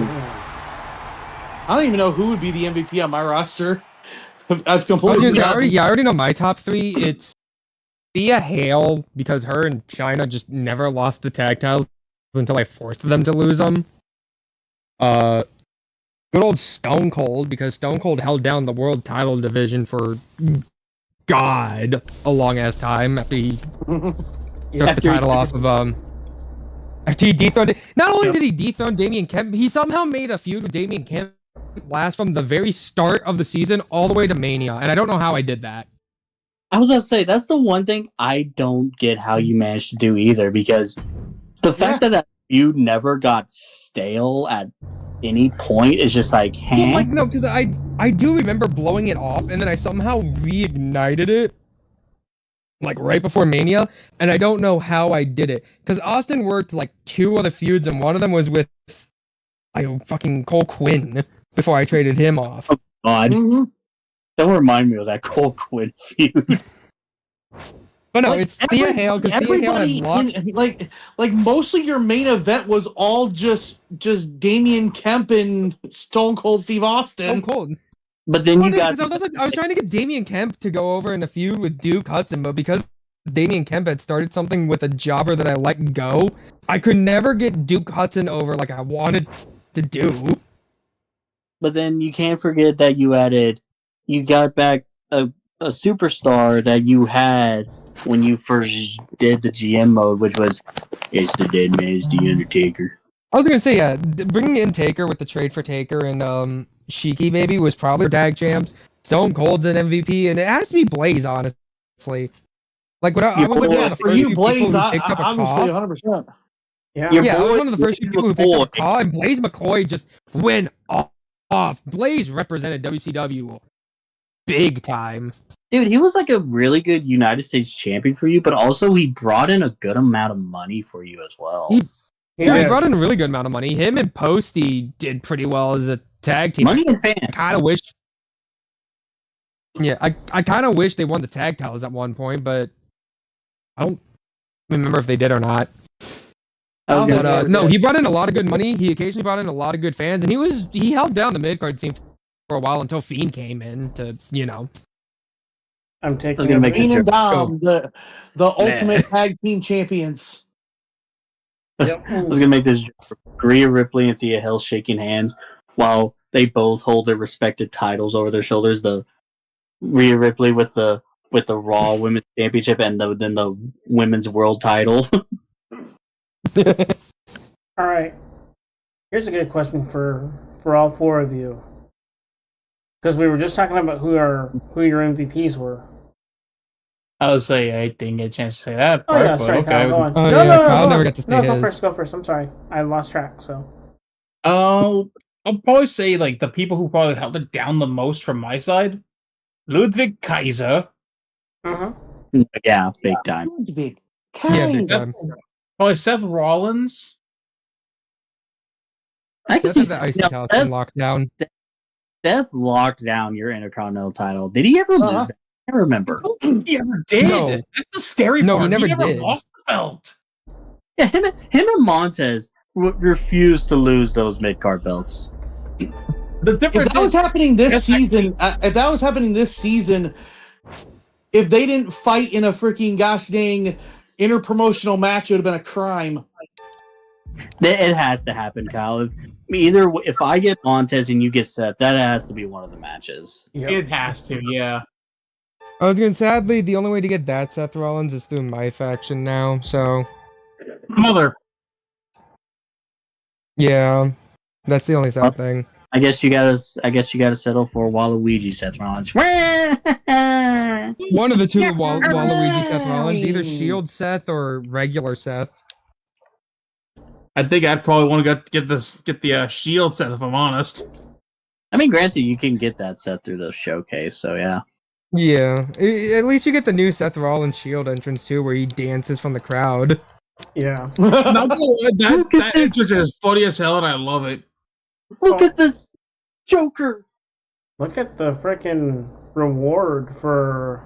[SPEAKER 3] I don't even know who would be the MVP on my roster. I've
[SPEAKER 5] I
[SPEAKER 3] completely.
[SPEAKER 5] already know my top 3. It's Thea Hale, because her and China just never lost the tag titles until I forced them to lose them. Good old Stone Cold, because Stone Cold held down the world title division for a long ass time after he took the title off of after he dethroned it. Not only did he dethrone Damian Kemp, he somehow made a feud with Damian Kemp last from the very start of the season all the way to Mania, and I don't know how I did that.
[SPEAKER 4] I was gonna say that's the one thing I don't get how you managed to do either, because the fact that feud never got stale at any point is just like,
[SPEAKER 5] Well, like, no, because I do remember blowing it off, and then I somehow reignited it, like, right before Mania, and I don't know how I did it. Because Austin worked, like, 2 other feuds, and one of them was with, fucking Cole Quinn, before I traded him off.
[SPEAKER 4] God. Don't remind me of that Cole Quinn feud.
[SPEAKER 5] But no, it's Thea Hale, because Thea Hale has locked...
[SPEAKER 3] Like mostly your main event was all just Damian Kemp and Stone Cold Steve Austin.
[SPEAKER 5] Stone Cold.
[SPEAKER 4] But then you got...
[SPEAKER 5] I was trying to get Damian Kemp to go over in a feud with Duke Hudson, but because Damian Kemp had started something with a jobber that I let go, I could never get Duke Hudson over like I wanted to do.
[SPEAKER 4] But then you can't forget that you got back a superstar that you had when you first did the GM mode, which was, it's the dead man, it's the Undertaker.
[SPEAKER 5] I was gonna say, yeah, bringing in Taker with the trade for Taker and Shiki maybe was probably tag champs. Stone Cold's an MVP, and it has to be Blaze, honestly. Like, when I was like one of the
[SPEAKER 3] For
[SPEAKER 5] first
[SPEAKER 3] you,
[SPEAKER 5] few
[SPEAKER 3] Blaze,
[SPEAKER 5] people who picked up a
[SPEAKER 3] obviously,
[SPEAKER 5] call.
[SPEAKER 3] 100%.
[SPEAKER 2] Yeah.
[SPEAKER 4] Your
[SPEAKER 5] Yeah, I was
[SPEAKER 4] boy
[SPEAKER 5] one of the first few people who
[SPEAKER 4] Blaze
[SPEAKER 5] picked up a
[SPEAKER 4] McCoy.
[SPEAKER 5] call, and Blaze McCoy just went off. Blaze represented WCW big time.
[SPEAKER 4] Dude, he was like a really good United States champion for you, but also he brought in a good amount of money for you as well.
[SPEAKER 5] He
[SPEAKER 2] Yeah.
[SPEAKER 5] brought in a really good amount of money. Him and Posty did pretty well as a tag team.
[SPEAKER 4] Money and
[SPEAKER 5] I
[SPEAKER 4] fans.
[SPEAKER 5] kind of wish. Yeah, I kind of wish they won the tag titles at one point, but I don't remember if they did or not. But no, he brought in a lot of good money. He occasionally brought in a lot of good fans, and he held down the mid card scene for a while until Fiend came in to
[SPEAKER 2] I'm taking.
[SPEAKER 4] gonna make
[SPEAKER 3] Bring
[SPEAKER 4] this
[SPEAKER 3] them
[SPEAKER 4] joke.
[SPEAKER 3] down, the ultimate tag team champions.
[SPEAKER 2] Yep.
[SPEAKER 4] I was gonna make this joke. Rhea Ripley and Thea Hill shaking hands while they both hold their respective titles over their shoulders. The Rhea Ripley with the Raw Women's Championship and then the Women's World Title.
[SPEAKER 2] All right. Here's a good question for all four of you, because we were just talking about who your MVPs were.
[SPEAKER 6] I would say I didn't get a chance to say that
[SPEAKER 2] Oh
[SPEAKER 6] part,
[SPEAKER 2] yeah,
[SPEAKER 6] but
[SPEAKER 2] sorry,
[SPEAKER 6] okay.
[SPEAKER 2] Kyle, go on.
[SPEAKER 5] Oh,
[SPEAKER 2] no,
[SPEAKER 5] yeah,
[SPEAKER 2] no,
[SPEAKER 5] Kyle
[SPEAKER 2] go
[SPEAKER 5] never
[SPEAKER 2] on.
[SPEAKER 5] got to say
[SPEAKER 2] No, go
[SPEAKER 5] his.
[SPEAKER 2] first. Go first. I'm sorry, I lost track. So.
[SPEAKER 6] I'll probably say like the people who probably held it down the most from my side, Ludwig Kaiser,
[SPEAKER 4] Yeah, big time.
[SPEAKER 3] Big.
[SPEAKER 5] Yeah, big time.
[SPEAKER 6] probably Seth Rollins.
[SPEAKER 4] I can
[SPEAKER 5] That's
[SPEAKER 4] see
[SPEAKER 5] the icy
[SPEAKER 4] now,
[SPEAKER 5] Talisman lockdown.
[SPEAKER 4] Seth locked down your Intercontinental title. Did he ever lose that? I can't remember.
[SPEAKER 6] He never did.
[SPEAKER 5] No.
[SPEAKER 6] That's the scary
[SPEAKER 5] No,
[SPEAKER 6] part.
[SPEAKER 5] he never did.
[SPEAKER 6] lost the belt.
[SPEAKER 4] Yeah, him and Montez refused to lose those mid card belts.
[SPEAKER 6] The
[SPEAKER 3] If
[SPEAKER 6] difference
[SPEAKER 3] that was
[SPEAKER 6] is
[SPEAKER 3] happening this
[SPEAKER 6] Yes,
[SPEAKER 3] season, if they didn't fight in a freaking gosh dang interpromotional match, it would have been a crime.
[SPEAKER 4] It has to happen, Kyle. If I get Montez and you get Seth, that has to be one of the matches.
[SPEAKER 2] Yep.
[SPEAKER 6] it has to, yeah.
[SPEAKER 5] I was going to sadly, the only way to get that Seth Rollins is through my faction now, so
[SPEAKER 6] Mother.
[SPEAKER 5] yeah. That's the only sad thing.
[SPEAKER 4] I guess you gotta settle for Waluigi Seth Rollins.
[SPEAKER 5] One of the two Waluigi Seth Rollins, either Shield Seth or regular Seth.
[SPEAKER 6] I think I'd probably want to get the Shield set if I'm honest.
[SPEAKER 4] I mean, granted, you can get that set through the showcase, so yeah.
[SPEAKER 5] Yeah, at least you get the new Seth Rollins Shield entrance too, where he dances from the crowd.
[SPEAKER 2] Yeah.
[SPEAKER 6] That entrance is funny as hell, and I love it.
[SPEAKER 4] Look at this Joker.
[SPEAKER 2] Look at the freaking reward for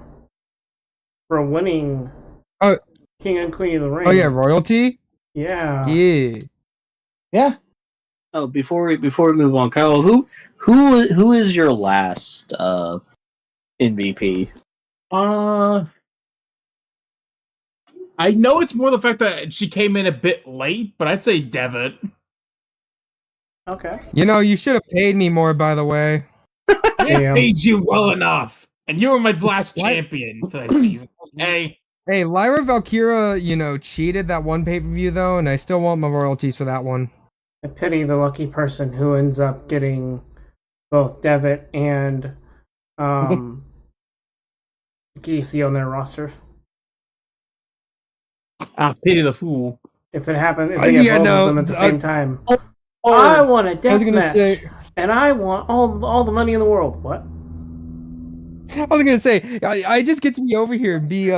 [SPEAKER 2] winning
[SPEAKER 5] Oh.
[SPEAKER 2] King and Queen of the Ring.
[SPEAKER 5] Oh yeah, royalty.
[SPEAKER 2] Yeah.
[SPEAKER 5] Yeah.
[SPEAKER 3] Yeah.
[SPEAKER 4] Oh, before we move on, Kyle, who is your last MVP?
[SPEAKER 6] I know it's more the fact that she came in a bit late, but I'd say Devitt.
[SPEAKER 2] Okay.
[SPEAKER 5] You know, you should have paid me more, by the way.
[SPEAKER 6] I
[SPEAKER 2] Damn.
[SPEAKER 6] paid you well enough, and you were my last
[SPEAKER 5] What?
[SPEAKER 6] champion for that season. Hey,
[SPEAKER 5] Hey, Lyra Valkyria, cheated that one pay-per-view though, and I still want my royalties for that one.
[SPEAKER 2] I pity the lucky person who ends up getting both Devitt and Casey on their roster.
[SPEAKER 6] pity the fool.
[SPEAKER 2] If it happened, if they get
[SPEAKER 5] Yeah,
[SPEAKER 2] both
[SPEAKER 5] no,
[SPEAKER 2] of them at the same time.
[SPEAKER 4] Or
[SPEAKER 2] I want a
[SPEAKER 5] I was
[SPEAKER 2] death
[SPEAKER 5] gonna
[SPEAKER 2] match,
[SPEAKER 5] say,
[SPEAKER 2] and I want all the money in the world. What?
[SPEAKER 5] I just get to be over here and be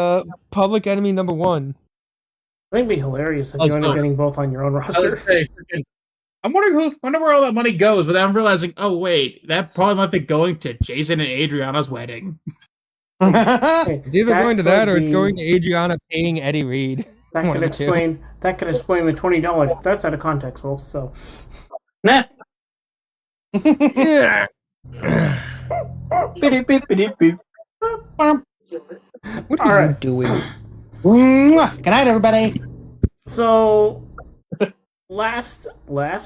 [SPEAKER 5] public enemy number one.
[SPEAKER 2] I think it'd be hilarious if
[SPEAKER 6] Oh,
[SPEAKER 2] you end up
[SPEAKER 6] sorry.
[SPEAKER 2] getting both on your own
[SPEAKER 6] I was
[SPEAKER 2] roster.
[SPEAKER 6] saying, I'm wondering where all that money goes, but then I'm realizing, oh wait, that probably might be going to Jason and Adriana's wedding.
[SPEAKER 2] Hey,
[SPEAKER 5] It's either
[SPEAKER 2] that
[SPEAKER 5] going to that or
[SPEAKER 2] could
[SPEAKER 5] it's
[SPEAKER 2] be-
[SPEAKER 5] going to Adriana paying Eddie Reed.
[SPEAKER 2] That
[SPEAKER 5] one
[SPEAKER 2] could
[SPEAKER 5] of the two.
[SPEAKER 2] explain the $20. That's out of context, folks. So
[SPEAKER 4] nah.
[SPEAKER 5] Yeah.
[SPEAKER 4] Beep, beep, beep, beep.
[SPEAKER 5] What
[SPEAKER 2] All
[SPEAKER 5] are you
[SPEAKER 2] right.
[SPEAKER 5] doing?
[SPEAKER 3] Good night, everybody.
[SPEAKER 2] So last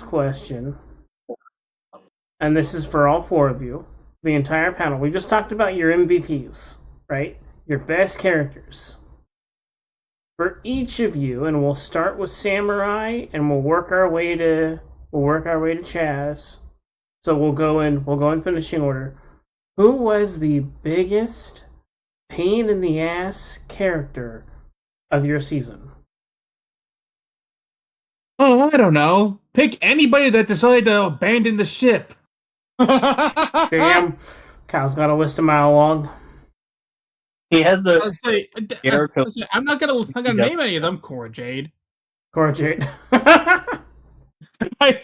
[SPEAKER 2] question, and this is for all four of you, the entire panel. We just talked about your MVPs, right? Your best characters. For each of you, and we'll start with Samurai, and we'll work our way to Chaz. So we'll go in finishing order. Who was the biggest pain in the ass character of your season?
[SPEAKER 6] Oh, I don't know. Pick anybody that decided to abandon the ship.
[SPEAKER 2] Damn. Kyle's got a list a mile long.
[SPEAKER 4] He has
[SPEAKER 6] I
[SPEAKER 4] the
[SPEAKER 6] was like,
[SPEAKER 4] Jericho.
[SPEAKER 6] I'm not gonna name any of them. Cora Jade.
[SPEAKER 2] Cora Jade.
[SPEAKER 6] I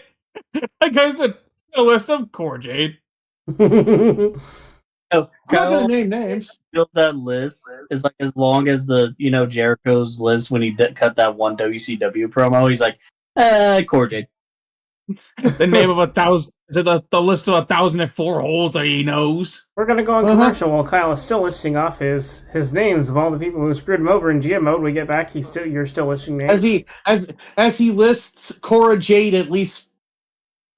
[SPEAKER 6] got a list of Cora Jade.
[SPEAKER 4] Oh,
[SPEAKER 3] I'm not
[SPEAKER 4] Kyle
[SPEAKER 3] gonna name names.
[SPEAKER 4] built that list is like as long as the Jericho's list when he cut that one WCW promo. He's like, Core Jade.
[SPEAKER 6] The name of 1,000. The list of 1,004 holds that he knows.
[SPEAKER 2] We're gonna go on commercial while Kyle is still listing off his names of all the people who screwed him over in GM mode. We get back, you're still listing names.
[SPEAKER 3] As he lists Cora Jade at least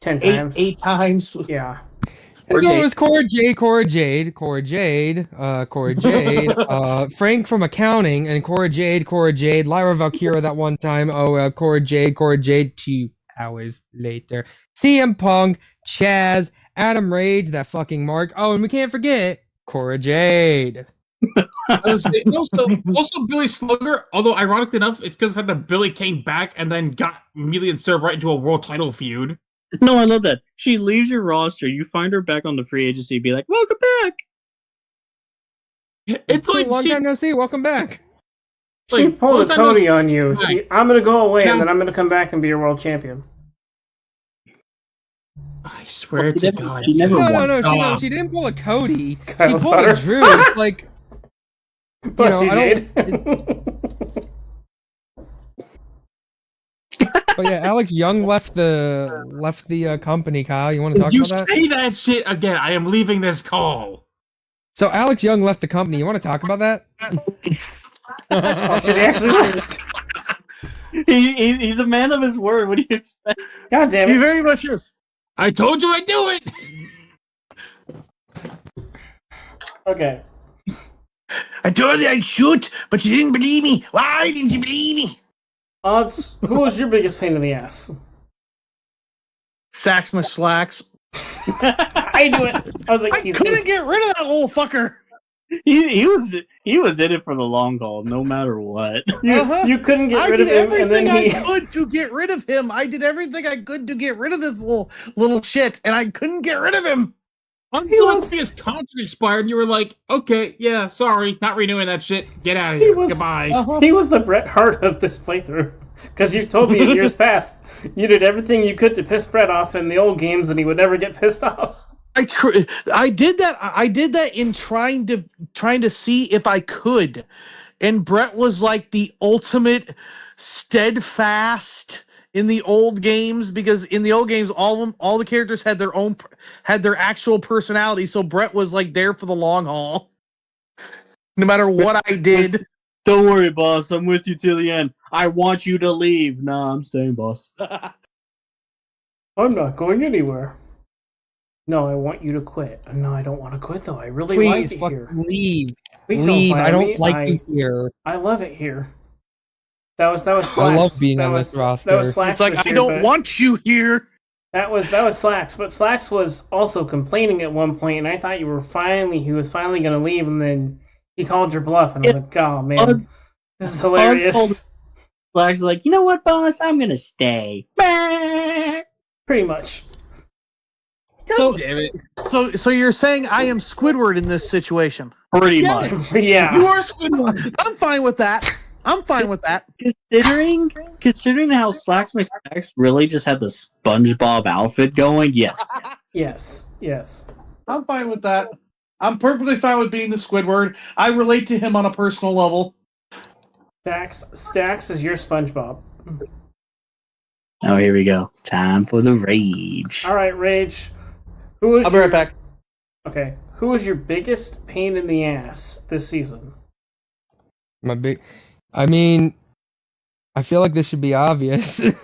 [SPEAKER 2] 10 times.
[SPEAKER 3] eight times.
[SPEAKER 2] Yeah.
[SPEAKER 5] So it was Cora Jade, Frank from accounting, and Cora Jade, Lyra Valkyria that one time. Cora Jade, 2 hours later. CM Punk, Chaz, Adam Rage, that fucking Mark. Oh, and we can't forget Cora Jade.
[SPEAKER 6] Also, Billy Slugger. Although ironically enough, it's because of the fact that Billy came back and then got immediately inserted right into a world title feud.
[SPEAKER 4] No, I love that. She leaves your roster. You find her back on the free agency. Be like, welcome back.
[SPEAKER 6] It's like
[SPEAKER 5] long time no see. Welcome back.
[SPEAKER 2] She
[SPEAKER 6] Like,
[SPEAKER 2] pulled a
[SPEAKER 6] long time no
[SPEAKER 2] Cody
[SPEAKER 6] see-
[SPEAKER 2] on you.
[SPEAKER 6] Right.
[SPEAKER 2] I'm gonna go away and
[SPEAKER 6] Now-
[SPEAKER 2] then I'm gonna come back and be your world champion.
[SPEAKER 6] I swear to God.
[SPEAKER 4] She never won.
[SPEAKER 5] No, she didn't pull a Cody.
[SPEAKER 2] Kyle's
[SPEAKER 5] She pulled
[SPEAKER 2] butter.
[SPEAKER 5] a Drew. It's like,
[SPEAKER 2] But she
[SPEAKER 5] I
[SPEAKER 2] did.
[SPEAKER 5] but yeah, Alex Young left the company. Kyle, you want to talk
[SPEAKER 6] You
[SPEAKER 5] about that?
[SPEAKER 6] say that shit again, I am leaving this call.
[SPEAKER 5] So Alex Young left the company. You want to talk about that?
[SPEAKER 2] Oh, did he actually?
[SPEAKER 4] He's a man of his word. What do you expect?
[SPEAKER 2] God damn
[SPEAKER 3] He
[SPEAKER 2] it.
[SPEAKER 3] very much is.
[SPEAKER 6] I told you I'd do it.
[SPEAKER 2] Okay.
[SPEAKER 3] I told you I'd shoot, but you didn't believe me. Why didn't you believe me?
[SPEAKER 2] Odds, who was your biggest pain in the ass?
[SPEAKER 3] Sax my slacks.
[SPEAKER 2] I do it. I was like,
[SPEAKER 3] I couldn't get rid of that little fucker.
[SPEAKER 4] He was in it for the long haul, no matter what.
[SPEAKER 2] You couldn't get
[SPEAKER 3] I
[SPEAKER 2] rid of
[SPEAKER 3] did
[SPEAKER 2] him, and
[SPEAKER 3] everything
[SPEAKER 2] then he.
[SPEAKER 3] I could to get rid of him. I did everything I could to get rid of this little shit, and I couldn't get rid of him.
[SPEAKER 6] Until his contract expired, and you were like, okay, yeah, sorry, not renewing that shit. Get out of
[SPEAKER 2] He
[SPEAKER 6] here.
[SPEAKER 2] was-
[SPEAKER 6] Goodbye.
[SPEAKER 2] He was the Bret Hart of this playthrough. Because you've told me in years past, you did everything you could to piss Bret off in the old games, and he would never get pissed off.
[SPEAKER 3] I did that. I did that in trying to see if I could, and Brett was like the ultimate steadfast in the old games, because in the old games all the characters had their actual personality. So Brett was like there for the long haul, no matter what I did.
[SPEAKER 4] Don't worry, boss. I'm with you till the end. I want you to leave. Nah, I'm staying, boss.
[SPEAKER 2] I'm not going anywhere. No, I want you to quit. No, I don't want to quit, though. I really
[SPEAKER 5] Please,
[SPEAKER 2] like it here.
[SPEAKER 5] fucking leave.
[SPEAKER 2] Please
[SPEAKER 5] Leave.
[SPEAKER 2] fire
[SPEAKER 5] I don't
[SPEAKER 2] me.
[SPEAKER 5] like you here.
[SPEAKER 2] I love it here. That was Slacks.
[SPEAKER 5] I love being
[SPEAKER 2] That
[SPEAKER 5] on
[SPEAKER 2] was-
[SPEAKER 5] this roster.
[SPEAKER 2] That was Slacks.
[SPEAKER 3] It's like,
[SPEAKER 2] for
[SPEAKER 3] I
[SPEAKER 2] sure,
[SPEAKER 3] don't
[SPEAKER 2] but
[SPEAKER 3] want you here.
[SPEAKER 2] That was Slacks, but Slacks was also complaining at one point, and I thought he was finally going to leave, and then he called your bluff, and I was like, oh man,
[SPEAKER 4] Odds
[SPEAKER 2] this is hilarious.
[SPEAKER 4] told- Black's like, you know what, boss? I'm gonna stay.
[SPEAKER 2] Pretty much.
[SPEAKER 3] So,
[SPEAKER 6] Damn it.
[SPEAKER 3] so you're saying I am Squidward in this situation?
[SPEAKER 4] Pretty much.
[SPEAKER 2] Yeah.
[SPEAKER 6] You are Squidward.
[SPEAKER 3] I'm fine with that. I'm fine with that.
[SPEAKER 4] Considering how Slacks McSnacks really just had the SpongeBob outfit going, yes.
[SPEAKER 2] Yes.
[SPEAKER 3] I'm fine with that. I'm perfectly fine with being the Squidward. I relate to him on a personal level.
[SPEAKER 2] Stacks is your SpongeBob.
[SPEAKER 4] Oh, here we go. Time for the rage.
[SPEAKER 2] All right, Rage. Who is
[SPEAKER 3] I'll be right back.
[SPEAKER 2] Okay. Who is your biggest pain in the ass this season?
[SPEAKER 5] I mean, I feel like this should be obvious.
[SPEAKER 2] It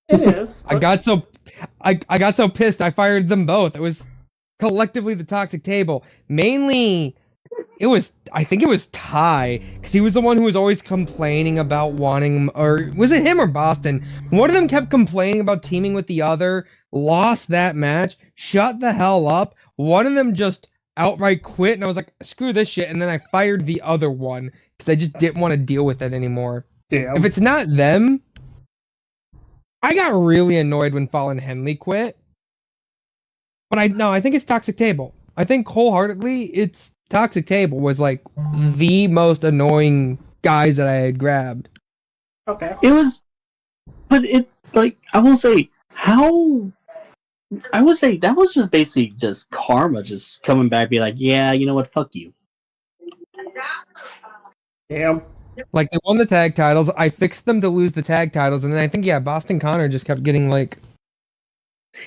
[SPEAKER 2] is.
[SPEAKER 5] I got so pissed. I fired them both. It was collectively the toxic table. Mainly, I think it was Ty, because he was the one who was always complaining about wanting, or was it him or Boston? One of them kept complaining about teaming with the other, lost that match, shut the hell up. One of them just outright quit, and I was like, screw this shit, and then I fired the other one, because I just didn't want to deal with it anymore.
[SPEAKER 2] Damn.
[SPEAKER 5] If it's not them, I got really annoyed when Fallen Henley quit. But I think it's Toxic Table. I think wholeheartedly, it's Toxic Table was like the most annoying guys that I had grabbed.
[SPEAKER 2] Okay.
[SPEAKER 4] It was, but it's like I will say that was just basically just karma, just coming back, be like, yeah, you know what, fuck you.
[SPEAKER 2] Damn.
[SPEAKER 5] Like they won the tag titles. I fixed them to lose the tag titles, and then I think Boston Connor just kept getting like,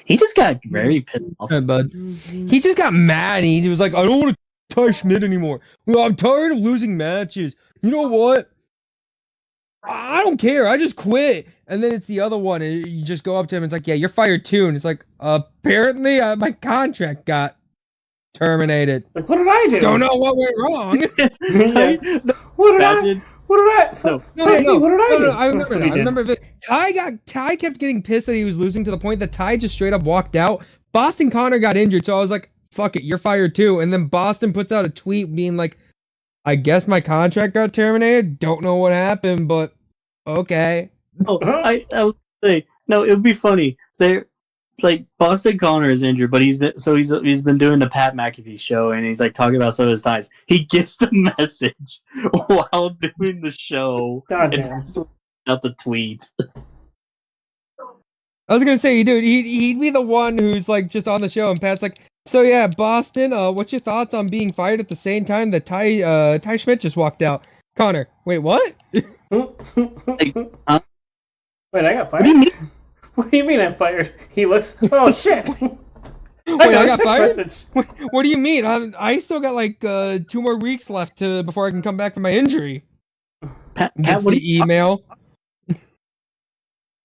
[SPEAKER 4] He just got very pissed off.
[SPEAKER 5] "Hey, bud." He just got mad. And he was like, I don't want to tie Schmidt anymore. Well, I'm tired of losing matches. You know what? I don't care. I just quit. And then it's the other one, and you just go up to him. And it's like, yeah, you're fired too. And it's like, apparently my contract got terminated.
[SPEAKER 2] Like, what did I do?
[SPEAKER 5] Don't know what went wrong.
[SPEAKER 2] Yeah. What did I? What did I?
[SPEAKER 5] No.
[SPEAKER 2] What did I do?
[SPEAKER 5] I remember
[SPEAKER 2] That's what
[SPEAKER 5] now.
[SPEAKER 2] he
[SPEAKER 5] I
[SPEAKER 2] did.
[SPEAKER 5] remember Ty kept getting pissed that he was losing to the point that Ty just straight up walked out. Boston Connor got injured, so I was like, fuck it, you're fired too. And then Boston puts out a tweet being like, I guess my contract got terminated. Don't know what happened, but okay.
[SPEAKER 4] Oh, I was gonna say, no, it would be funny. They're like Boston Connor is injured, but he's been doing the Pat McAfee show, and he's like talking about some of his times. He gets the message while doing the show
[SPEAKER 2] God
[SPEAKER 4] and
[SPEAKER 2] damn.
[SPEAKER 4] has to out the tweet.
[SPEAKER 5] I was gonna say, dude, he'd be the one who's like just on the show, and Pat's like, so yeah, Boston, what's your thoughts on being fired at the same time that Ty Schmidt just walked out? Connor, wait, what?
[SPEAKER 2] Wait,
[SPEAKER 4] huh?
[SPEAKER 2] I got
[SPEAKER 4] What do you
[SPEAKER 2] fired?
[SPEAKER 4] mean?
[SPEAKER 2] What do you mean I'm fired? He looks. Oh shit!
[SPEAKER 5] Wait, I got
[SPEAKER 2] text
[SPEAKER 5] fired?
[SPEAKER 2] message.
[SPEAKER 5] What do you mean? I still got like 2 more weeks left before I can come back from my injury.
[SPEAKER 4] Pat,
[SPEAKER 5] Gets
[SPEAKER 4] what do
[SPEAKER 5] the
[SPEAKER 4] you,
[SPEAKER 5] email.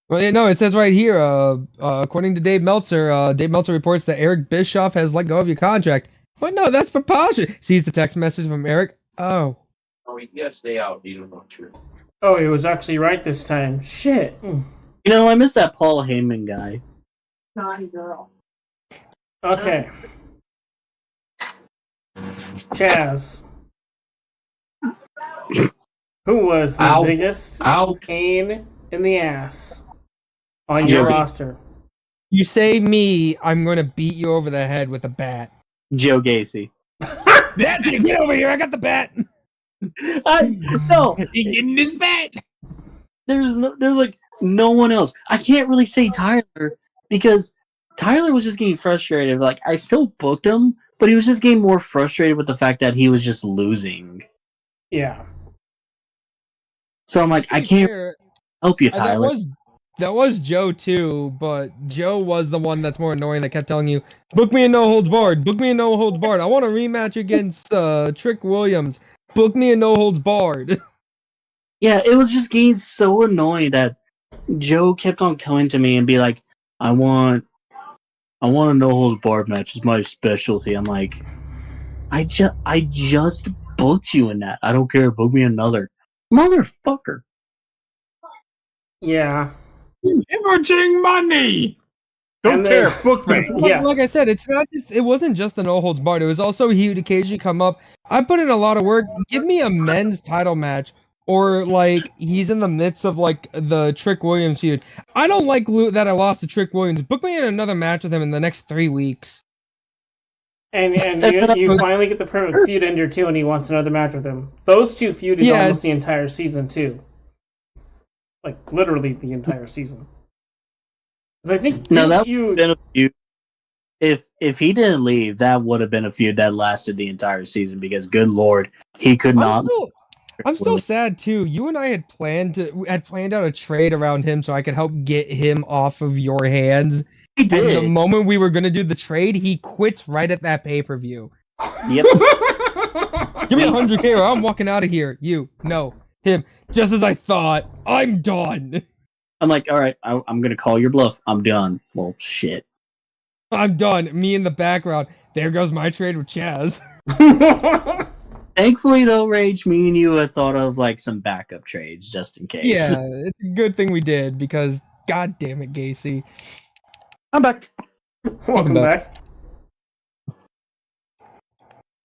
[SPEAKER 5] Well, yeah, no, it says right here. According to Dave Meltzer reports that Eric Bischoff has let go of your contract. But no, that's preposterous. Sees the text message from Eric. Oh,
[SPEAKER 8] Oh, you gotta stay out. You don't know true.
[SPEAKER 2] Oh, he was actually right this time. Shit.
[SPEAKER 4] you know, I miss that Paul Heyman guy.
[SPEAKER 8] Naughty girl.
[SPEAKER 2] Okay. Chaz. Who was the
[SPEAKER 8] Ow.
[SPEAKER 2] biggest
[SPEAKER 8] Ow.
[SPEAKER 2] pain in the ass on your
[SPEAKER 4] Joey.
[SPEAKER 2] roster?
[SPEAKER 5] you say me, I'm gonna beat you over the head with a bat.
[SPEAKER 4] Joe Gacy.
[SPEAKER 5] That's it. Get over here. I got the bat.
[SPEAKER 4] No,
[SPEAKER 6] He getting his bet.
[SPEAKER 4] there's like no one else. I can't really say Tyler because Tyler was just getting frustrated. Like I still booked him, but he was just getting more frustrated with the fact that he was just losing.
[SPEAKER 2] Yeah.
[SPEAKER 4] So I'm like, I can't help you, Tyler.
[SPEAKER 5] That was Joe too, but Joe was the one that's more annoying that kept telling you, book me a no holds barred, book me a no holds barred. I want a rematch against Trick Williams. Book me a no holds barred.
[SPEAKER 4] Yeah, it was just getting so annoying that Joe kept on coming to me and be like, I want a no holds barred match. It's my specialty. I'm like, I just booked you in that. I don't care. Book me another. Motherfucker.
[SPEAKER 2] Yeah.
[SPEAKER 6] Hemorrhaging money. Don't
[SPEAKER 2] And
[SPEAKER 6] care.
[SPEAKER 2] then-
[SPEAKER 6] Book me.
[SPEAKER 2] Yeah.
[SPEAKER 5] Like I said, it wasn't just the no holds barred. It was also he would occasionally come up. I put in a lot of work. Give me a men's title match, or like he's in the midst of like the Trick Williams feud. I don't like that I lost to Trick Williams. Book me in another match with him in the next 3 weeks.
[SPEAKER 2] And you finally get the perfect feud ender too, and he wants another match with him. Those two feuded
[SPEAKER 5] Yeah,
[SPEAKER 2] almost
[SPEAKER 5] it's-
[SPEAKER 2] the entire season too. Like literally the entire season. 'Cause I think
[SPEAKER 4] No, that
[SPEAKER 2] you.
[SPEAKER 4] would have been a feud. If he didn't leave, that would have been a feud that lasted the entire season because, good lord, he could not.
[SPEAKER 5] I'm still sad too. You and I had planned out a trade around him so I could help get him off of your hands.
[SPEAKER 4] He
[SPEAKER 5] And the
[SPEAKER 4] did.
[SPEAKER 5] moment we were gonna do the trade, he quits right at that pay-per-view.
[SPEAKER 4] Yep.
[SPEAKER 5] Give me 100K or I'm walking out of here. You, no, him. Just as I thought. I'm done.
[SPEAKER 4] I'm like, all right, I'm gonna call your bluff. I'm done. Well, shit.
[SPEAKER 5] I'm done. Me in the background. There goes my trade with Chaz.
[SPEAKER 4] Thankfully, though, Rage, me and you had thought of like some backup trades just in case.
[SPEAKER 5] Yeah, it's a good thing we did because god damn it, Gacy.
[SPEAKER 4] I'm back.
[SPEAKER 2] Welcome back.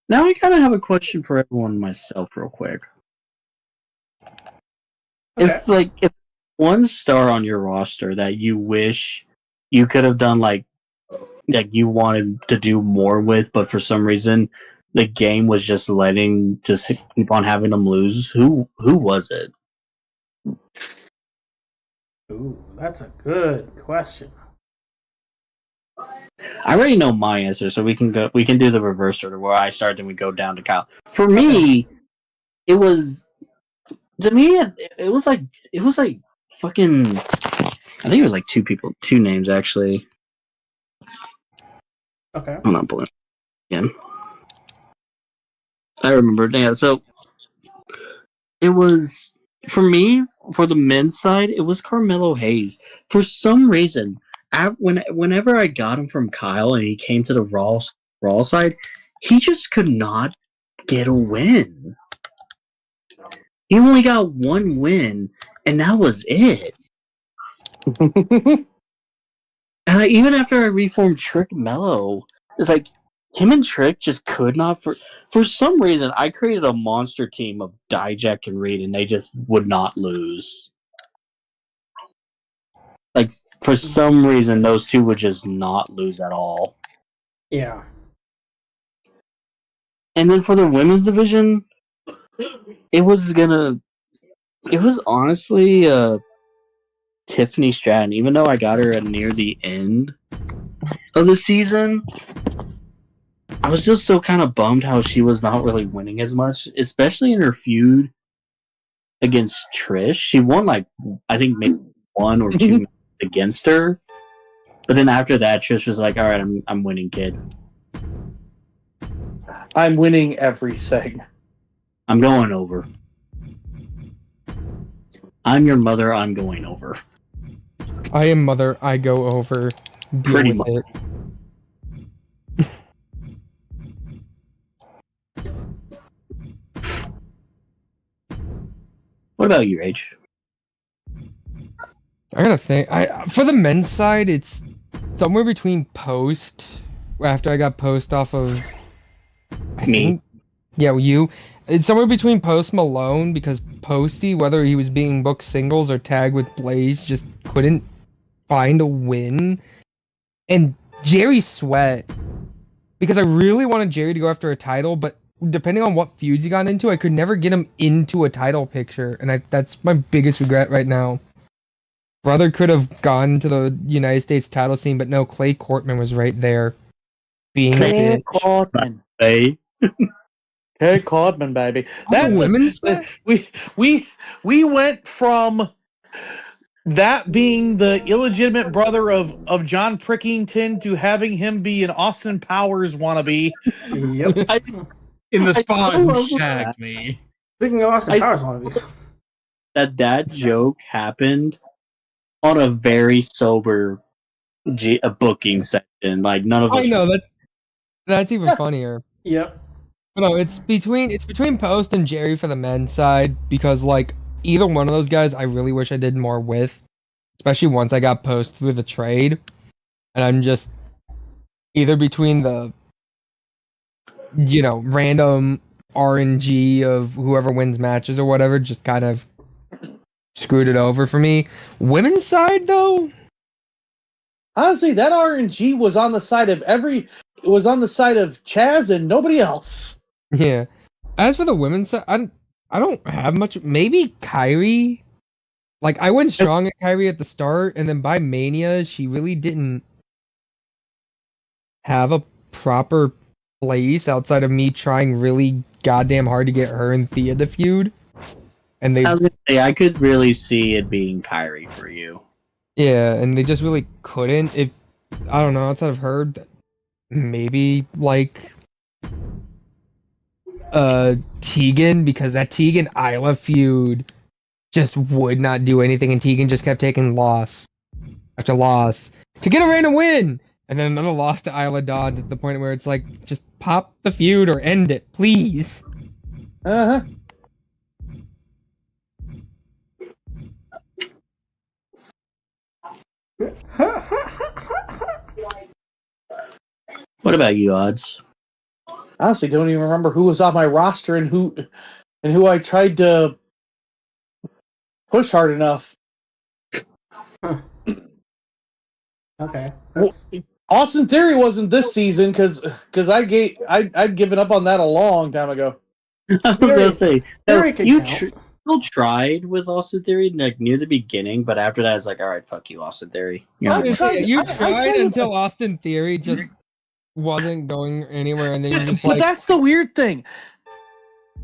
[SPEAKER 4] Now I kind of have a question for everyone myself, real quick. If one star on your roster that you wish you could have done like like you wanted to do more with, but for some reason the game was just keep on having them lose. Who was it?
[SPEAKER 2] Ooh, that's a good question.
[SPEAKER 4] I already know my answer, so we can do the reverse order where I start and we go down to Kyle. For me, it was like fucking, I think it was like two names actually.
[SPEAKER 2] Okay.
[SPEAKER 4] I'm not pulling again. I remember. Yeah, so it was for me for the men's side. It was Carmelo Hayes. For some reason, whenever I got him from Kyle and he came to the Raw side, he just could not get a win. He only got one win, and that was it. And even after I reformed Trick Mello, it's like him and Trick just could not. For some reason, I created a monster team of Dijak and Reed, and they just would not lose. Like for some reason, those two would just not lose at all.
[SPEAKER 2] Yeah.
[SPEAKER 4] And then for the women's division, it was honestly Tiffany Stratton. Even though I got her at near the end of the season, I was just still kind of bummed how she was not really winning as much, especially in her feud against Trish. She won like I think maybe one or two against her, but then after that, Trish was like, "All right, I'm winning, kid.
[SPEAKER 3] I'm winning everything.
[SPEAKER 4] I'm going over. I'm your mother. I'm going over."
[SPEAKER 5] I am mother. I go over. Deal
[SPEAKER 4] Pretty
[SPEAKER 5] with
[SPEAKER 4] much.
[SPEAKER 5] it.
[SPEAKER 4] What about you, Rage?
[SPEAKER 5] I gotta think. For the men's side, it's somewhere between Post. After I got Post off of,
[SPEAKER 4] Me.
[SPEAKER 5] You. It's somewhere between Post Malone because Posty, whether he was being booked singles or tagged with Blaze, just couldn't find a win. And Jerry Sweat, because I really wanted Jerry to go after a title, but depending on what feuds he got into, I could never get him into a title picture, and that's my biggest regret right now. Brother could have gone to the United States title scene, but no, Clay Courtman was right there, being a
[SPEAKER 3] Clay
[SPEAKER 5] bitch.
[SPEAKER 3] Codman.
[SPEAKER 4] Hey.
[SPEAKER 3] Clay Codman, baby.
[SPEAKER 5] On the women's side?
[SPEAKER 3] We went from that being the illegitimate brother of John Prickington to having him be an Austin Powers wannabe.
[SPEAKER 2] Yep.
[SPEAKER 6] In the spot
[SPEAKER 4] still
[SPEAKER 6] who
[SPEAKER 4] love
[SPEAKER 6] shagged
[SPEAKER 4] that.
[SPEAKER 6] me.
[SPEAKER 2] Speaking of Austin
[SPEAKER 4] I
[SPEAKER 2] Powers wannabes.
[SPEAKER 4] That joke happened on a very sober a booking section. Like none of us.
[SPEAKER 5] I know that's even funnier.
[SPEAKER 2] Yep.
[SPEAKER 5] No, it's between Post and Jerry for the men's side because like either one of those guys I really wish I did more with, especially once I got Post through the trade, and I'm just either between the random RNG of whoever wins matches or whatever, just kind of screwed it over for me. Women's side though,
[SPEAKER 3] Honestly, that RNG was on the side of Chaz and nobody else.
[SPEAKER 5] yeah. As for the women's side, I don't have much. Maybe Kyrie. Like I went strong at Kyrie at the start, and then by Mania, she really didn't have a proper place outside of me trying really goddamn hard to get her and Thea to feud. And they
[SPEAKER 4] I was gonna say I could really see it being Kyrie for you.
[SPEAKER 5] and they just really couldn't. If I don't know, outside of her, maybe like Tegan, because that Tegan Isla feud just would not do anything, and Tegan just kept taking loss after loss to get a random win, and then another loss to Isla Dawn at the point where it's like, just pop the feud or end it, please.
[SPEAKER 3] Uh-huh.
[SPEAKER 4] What about you, Odds?
[SPEAKER 3] Honestly, don't even remember who was on my roster and who I tried to push hard enough.
[SPEAKER 2] Okay.
[SPEAKER 3] Well, Austin Theory wasn't this season because I'd given up on that a long time ago.
[SPEAKER 4] I was gonna say, no,
[SPEAKER 2] Theory could
[SPEAKER 4] you
[SPEAKER 2] count.
[SPEAKER 4] tried with Austin Theory like near the beginning, but after that, it's like, all right, fuck you, Austin Theory. You're
[SPEAKER 3] I
[SPEAKER 4] not
[SPEAKER 3] was
[SPEAKER 4] worth
[SPEAKER 3] tried-
[SPEAKER 4] it.
[SPEAKER 5] You
[SPEAKER 3] I
[SPEAKER 5] tried
[SPEAKER 3] tried-
[SPEAKER 5] until Austin Theory just wasn't going anywhere, and then you're just
[SPEAKER 3] But
[SPEAKER 5] like,
[SPEAKER 3] that's the weird thing.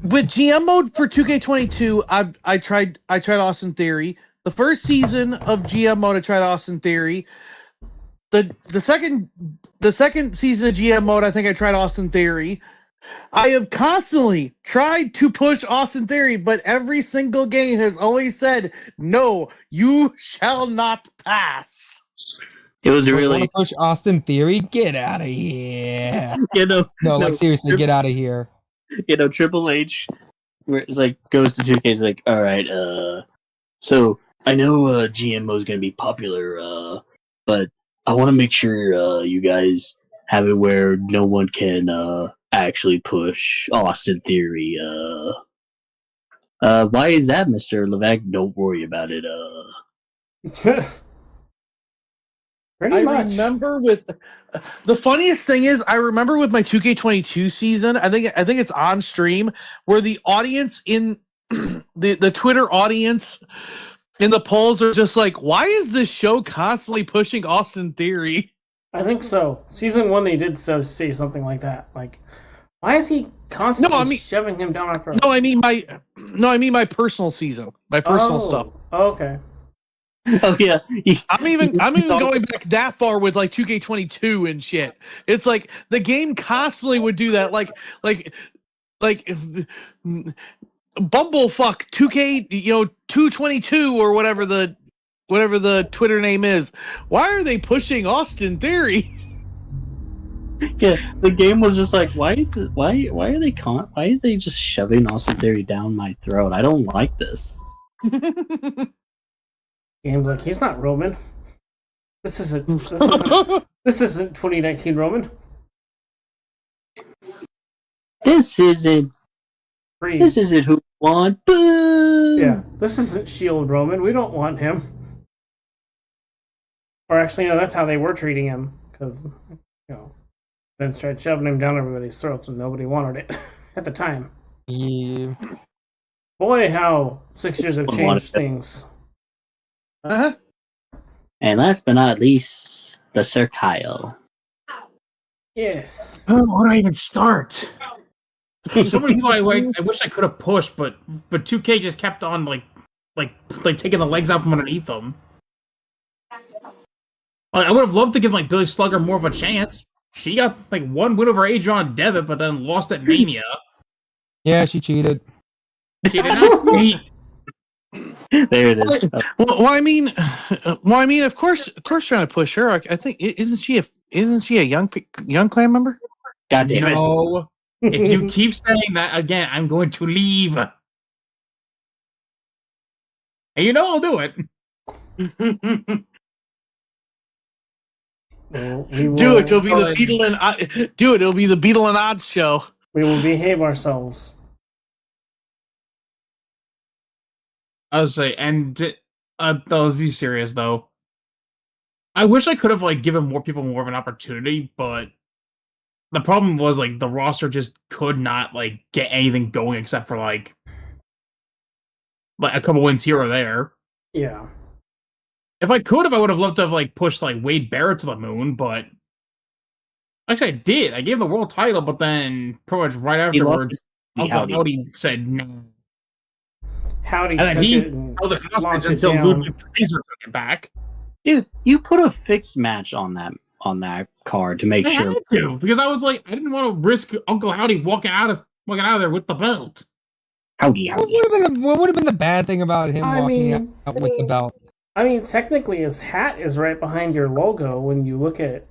[SPEAKER 3] With GM mode for 2K22, I tried Austin Theory. The first season of GM mode, I tried Austin Theory. The second season of GM mode, I think I tried Austin Theory. I have constantly tried to push Austin Theory, but every single game has always said, "No, you shall not pass."
[SPEAKER 4] It was
[SPEAKER 5] "You want
[SPEAKER 4] really,
[SPEAKER 5] to push Austin Theory? Get out of here!"
[SPEAKER 4] no,
[SPEAKER 5] Like seriously, get out of here.
[SPEAKER 4] Triple H, where it's like goes to 2K, is like, all right, so I know GMO is gonna be popular, but I want to make sure you guys have it where no one can actually push Austin Theory. Why is that, Mr. Levesque? Don't worry about it.
[SPEAKER 2] Pretty much.
[SPEAKER 3] Remember with the funniest thing is I remember with my 2K22 season, I think it's on stream where the audience in the Twitter audience in the polls are just like, why is this show constantly pushing Austin Theory?
[SPEAKER 2] I think so. Season 1, they did say something like that. Like, why is he constantly shoving him down our throat?
[SPEAKER 3] No, I mean my personal season, my personal stuff.
[SPEAKER 2] Okay.
[SPEAKER 4] Oh yeah,
[SPEAKER 3] I'm even going back that far with like 2K22 and shit. It's like the game constantly would do that, like Bumblefuck 2K 222 or whatever the Twitter name is. Why are they pushing Austin Theory?
[SPEAKER 4] Yeah, the game was just like, why are they just shoving Austin Theory down my throat? I don't like this.
[SPEAKER 2] Game's like, he's not Roman. This isn't 2019 Roman.
[SPEAKER 4] This isn't who we want. Boo!
[SPEAKER 2] Yeah, this isn't Shield Roman. We don't want him. Or actually, no, that's how they were treating him. Because, Vince tried shoving him down everybody's throats and nobody wanted it at the time.
[SPEAKER 5] Yeah.
[SPEAKER 2] Boy, how 6 years have changed things.
[SPEAKER 3] Uh-huh.
[SPEAKER 4] And last but not least, the Sir Kyle.
[SPEAKER 2] Yes.
[SPEAKER 6] Oh, where do I even start? There's so many people I wish I could have pushed, but 2K just kept on like taking the legs out from underneath them. Like, I would have loved to give like Billy Slugger more of a chance. She got like one win over Adrian Devitt, but then lost at Mania.
[SPEAKER 5] Yeah, she cheated.
[SPEAKER 6] She did not cheat.
[SPEAKER 4] There it is.
[SPEAKER 3] Well, I mean, of course, trying to push her. I think isn't she a young clan member?
[SPEAKER 4] God damn it!
[SPEAKER 6] No. If you keep saying that again, I'm going to leave. And I'll do it.
[SPEAKER 3] Do it. It'll be the Beetle and do it. It'll be the Beetle and Odds show.
[SPEAKER 2] We will behave ourselves.
[SPEAKER 6] I was say, and let's be serious though. I wish I could have like given more people more of an opportunity, but the problem was like the roster just could not like get anything going except for like a couple wins here or there.
[SPEAKER 2] Yeah.
[SPEAKER 6] If I could have, I would have loved to have like pushed like Wade Barrett to the moon, but actually I did. I gave him the world title, but then pretty much right afterwards, Uncle Howdy said no.
[SPEAKER 2] Howdy,
[SPEAKER 6] and then he's held it hostage until Ludwig Fraser took it back.
[SPEAKER 4] Dude, you put a fixed match on that card to make sure.
[SPEAKER 6] I had to, because I was like, I didn't want to risk Uncle Howdy walking out of there with the belt.
[SPEAKER 4] Howdy.
[SPEAKER 5] What would have been the bad thing about him walking out with the belt?
[SPEAKER 2] I mean, technically, his hat is right behind your logo when you look at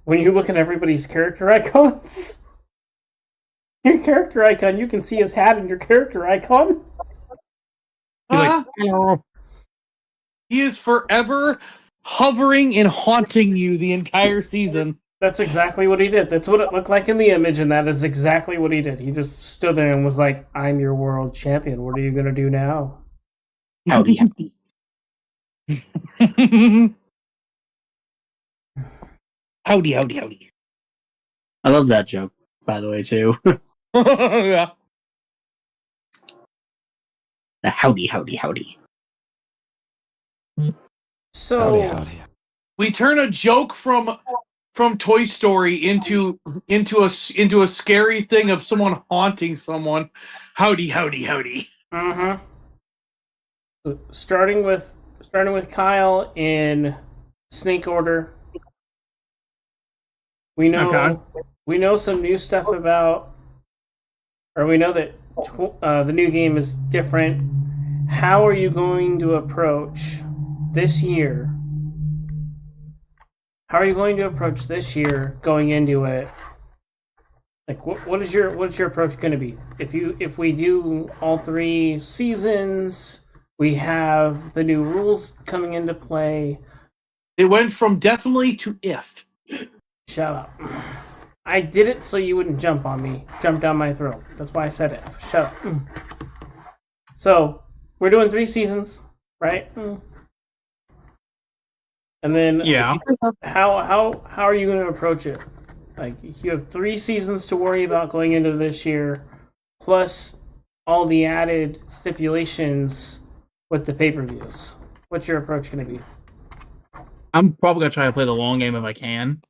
[SPEAKER 2] everybody's character icons. Your character icon, you can see his hat in your character icon.
[SPEAKER 3] He is forever hovering and haunting you the entire season.
[SPEAKER 2] That's exactly what he did. That's what it looked like in the image, and that is exactly what he did. He just stood there and was like, "I'm your world champion. What are you going to do now?"
[SPEAKER 4] Howdy.
[SPEAKER 3] Howdy, howdy, howdy.
[SPEAKER 4] I love that joke, by the way, too.
[SPEAKER 3] Yeah.
[SPEAKER 4] The howdy, howdy, howdy.
[SPEAKER 2] So,
[SPEAKER 3] We turn a joke from Toy Story into a scary thing of someone haunting someone. Howdy, howdy, howdy.
[SPEAKER 2] starting with Kyle in snake order. We know
[SPEAKER 6] Okay.
[SPEAKER 2] we know some new stuff about, or we know that the new game is different. How are you going to approach this year? How are you going to approach this year going into it? Like, what is your approach going to be? If we do all 3 seasons, we have the new rules coming into play.
[SPEAKER 3] It went from definitely to if.
[SPEAKER 2] Shut up. I did it so you wouldn't jump on me, jump down my throat. That's why I said it. Shut up. So we're doing 3 seasons, right? And then
[SPEAKER 6] Yeah.
[SPEAKER 2] how are you going to approach it? Like, you have 3 seasons to worry about going into this year, plus all the added stipulations with the pay-per-views. What's your approach going to be?
[SPEAKER 6] I'm probably gonna try to play the long game if I can.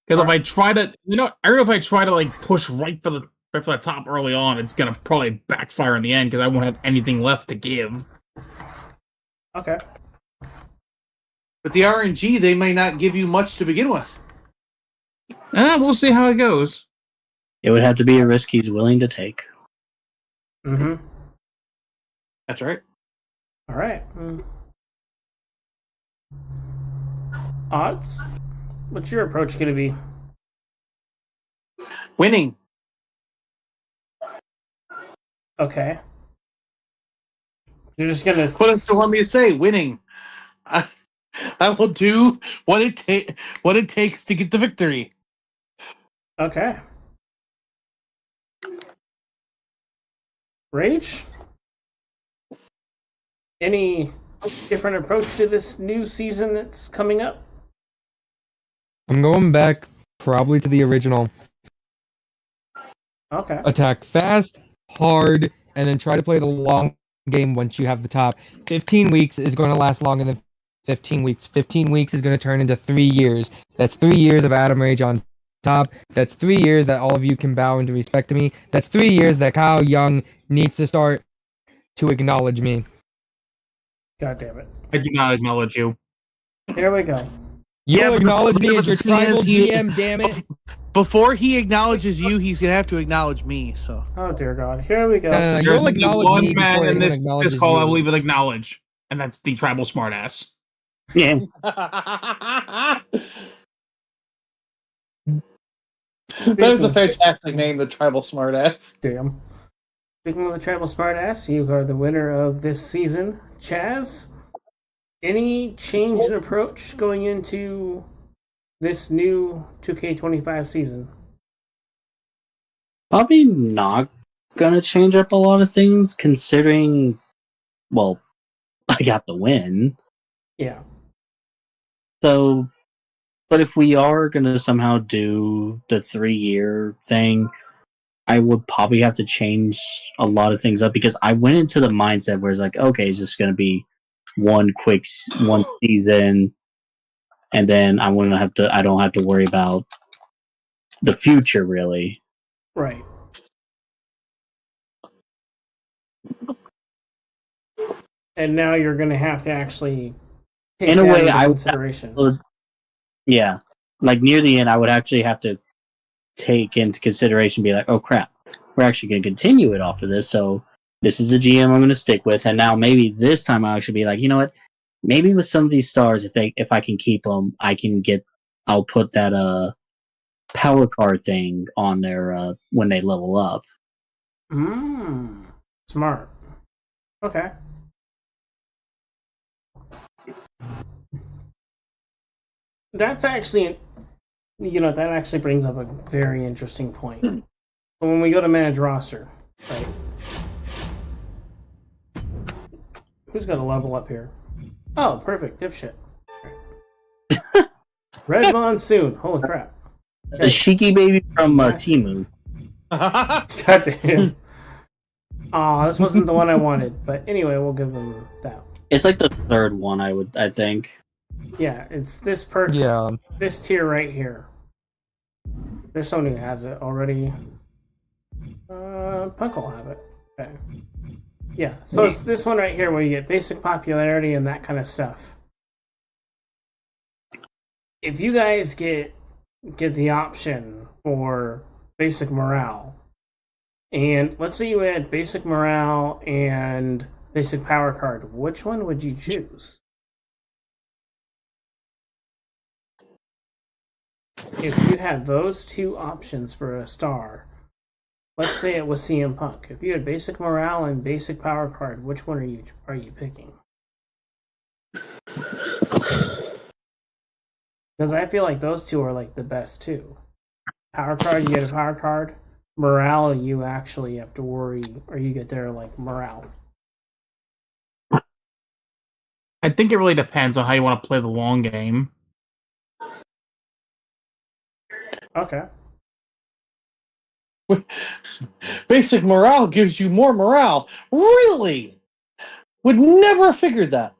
[SPEAKER 6] Because if I try to, I don't know if I try to like push right for the top early on, it's gonna probably backfire in the end because I won't have anything left to give.
[SPEAKER 2] Okay.
[SPEAKER 3] But the RNG, they may not give you much to begin with.
[SPEAKER 6] We'll see how it goes.
[SPEAKER 4] It would have to be a risk he's willing to take.
[SPEAKER 2] Mm-hmm.
[SPEAKER 3] That's right.
[SPEAKER 2] All right. Odds? What's your approach going to be?
[SPEAKER 3] Winning.
[SPEAKER 2] Okay. You're just going to...
[SPEAKER 3] What else do you want me to say? Winning. I will do what it takes to get the victory.
[SPEAKER 2] Okay. Rage? Any different approach to this new season that's coming up?
[SPEAKER 5] I'm going back probably to the original.
[SPEAKER 2] Okay.
[SPEAKER 5] Attack fast, hard, and then try to play the long game once you have the top. 15 weeks is going to last longer than 15 weeks. 15 weeks is going to turn into 3 years. That's 3 years of Adam Rage on top. That's 3 years that all of you can bow into respect to me. That's 3 years that Kyle Young needs to start to acknowledge me.
[SPEAKER 2] God damn it.
[SPEAKER 6] I do not acknowledge you.
[SPEAKER 2] Here we go.
[SPEAKER 5] You'll
[SPEAKER 3] but
[SPEAKER 5] acknowledge me
[SPEAKER 3] but
[SPEAKER 5] as your
[SPEAKER 3] the thing is,
[SPEAKER 5] tribal GM, damn it.
[SPEAKER 3] Before he acknowledges you, he's gonna have to acknowledge me. So
[SPEAKER 2] Oh, dear God. Here we go.
[SPEAKER 5] You'll
[SPEAKER 6] There's only
[SPEAKER 5] acknowledge
[SPEAKER 6] one
[SPEAKER 5] me
[SPEAKER 6] man
[SPEAKER 5] before
[SPEAKER 6] in
[SPEAKER 5] anyone
[SPEAKER 6] this
[SPEAKER 5] acknowledges
[SPEAKER 6] call I
[SPEAKER 5] you.
[SPEAKER 6] will even acknowledge, and that's the tribal smartass.
[SPEAKER 4] Yeah.
[SPEAKER 3] that is a fantastic name, the tribal smartass.
[SPEAKER 2] Damn. Speaking of the tribal smartass, you are the winner of this season. Chaz, any change in approach going into this new 2K25 season?
[SPEAKER 4] Probably not gonna change up a lot of things, considering, well, I got the win.
[SPEAKER 2] Yeah.
[SPEAKER 4] So, but if we are gonna somehow do the 3-year thing, I would probably have to change a lot of things up because I went into the mindset where it's like, okay, it's just gonna be one season, and then I don't have to worry about the future really.
[SPEAKER 2] Right. And now you're going to have to actually take
[SPEAKER 4] In a
[SPEAKER 2] that
[SPEAKER 4] way,
[SPEAKER 2] into
[SPEAKER 4] I
[SPEAKER 2] consideration.
[SPEAKER 4] Yeah, like near the end, I would actually have to take into consideration, be like, oh crap, we're actually going to continue it off of this, so this is the GM I'm going to stick with, and now maybe this time I'll actually be like, you know what, maybe with some of these stars, if I can keep them, I'll put that power card thing on there when they level up.
[SPEAKER 2] Smart. Okay. That's actually, that actually brings up a very interesting point. But when we go to manage roster, right? Who's got a level up here? Oh, perfect, dipshit. Red Monsoon. Holy crap.
[SPEAKER 4] The Shiki baby from Timu.
[SPEAKER 2] God damn. Aw, this wasn't the one I wanted. But anyway, we'll give them that.
[SPEAKER 4] It's like the third one, I think.
[SPEAKER 2] Yeah, it's this
[SPEAKER 5] Yeah.
[SPEAKER 2] this tier right here. There's someone who has it already. Punk will have it. Okay. Yeah, so it's this one right here where you get basic popularity and that kind of stuff. If you guys get the option for basic morale, and let's say you had basic morale and basic power card, which one would you choose? If you had those two options for a star, let's say it was CM Punk. If you had basic morale and basic power card, which one are you picking? Because I feel like those two are like the best two. Power card, you get a power card. Morale, you actually have to worry, or you get their like morale.
[SPEAKER 6] I think it really depends on how you want to play the long game.
[SPEAKER 2] Okay.
[SPEAKER 3] Basic morale gives you more morale. Really? Would never have figured that.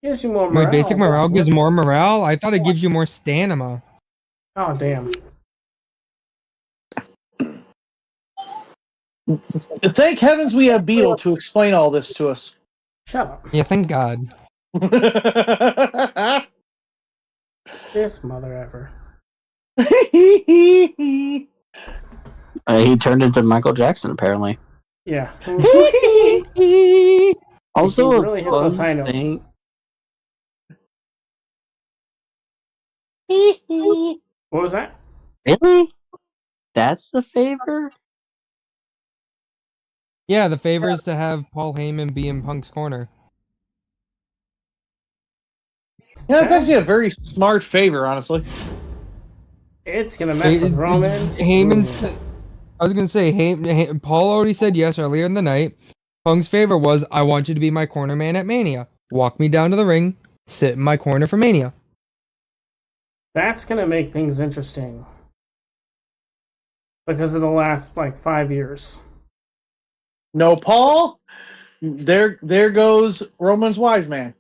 [SPEAKER 2] Gives you more morale.
[SPEAKER 5] Wait, basic morale gives more morale? I thought it gives you more stamina.
[SPEAKER 2] Oh damn.
[SPEAKER 3] Thank heavens we have Beetle to explain all this to us.
[SPEAKER 2] Shut up.
[SPEAKER 5] Yeah, thank God.
[SPEAKER 2] This mother ever.
[SPEAKER 4] He turned into Michael Jackson, apparently.
[SPEAKER 2] Yeah.
[SPEAKER 4] Also,
[SPEAKER 2] He
[SPEAKER 4] a
[SPEAKER 2] really hits those high
[SPEAKER 4] fun
[SPEAKER 2] notes.
[SPEAKER 4] thing.
[SPEAKER 2] What was that?
[SPEAKER 4] Really? That's the favor?
[SPEAKER 5] Yeah, the favor is to have Paul Heyman be in Punk's corner.
[SPEAKER 3] Yeah, it's actually a very smart favor, honestly.
[SPEAKER 2] It's gonna mess with Roman.
[SPEAKER 5] Heyman's. I was gonna say, Paul already said yes earlier in the night. Punk's favor was, I want you to be my corner man at Mania. Walk me down to the ring, sit in my corner for Mania.
[SPEAKER 2] That's gonna make things interesting. Because of the last like 5 years.
[SPEAKER 3] No, Paul. There goes Roman's wise man.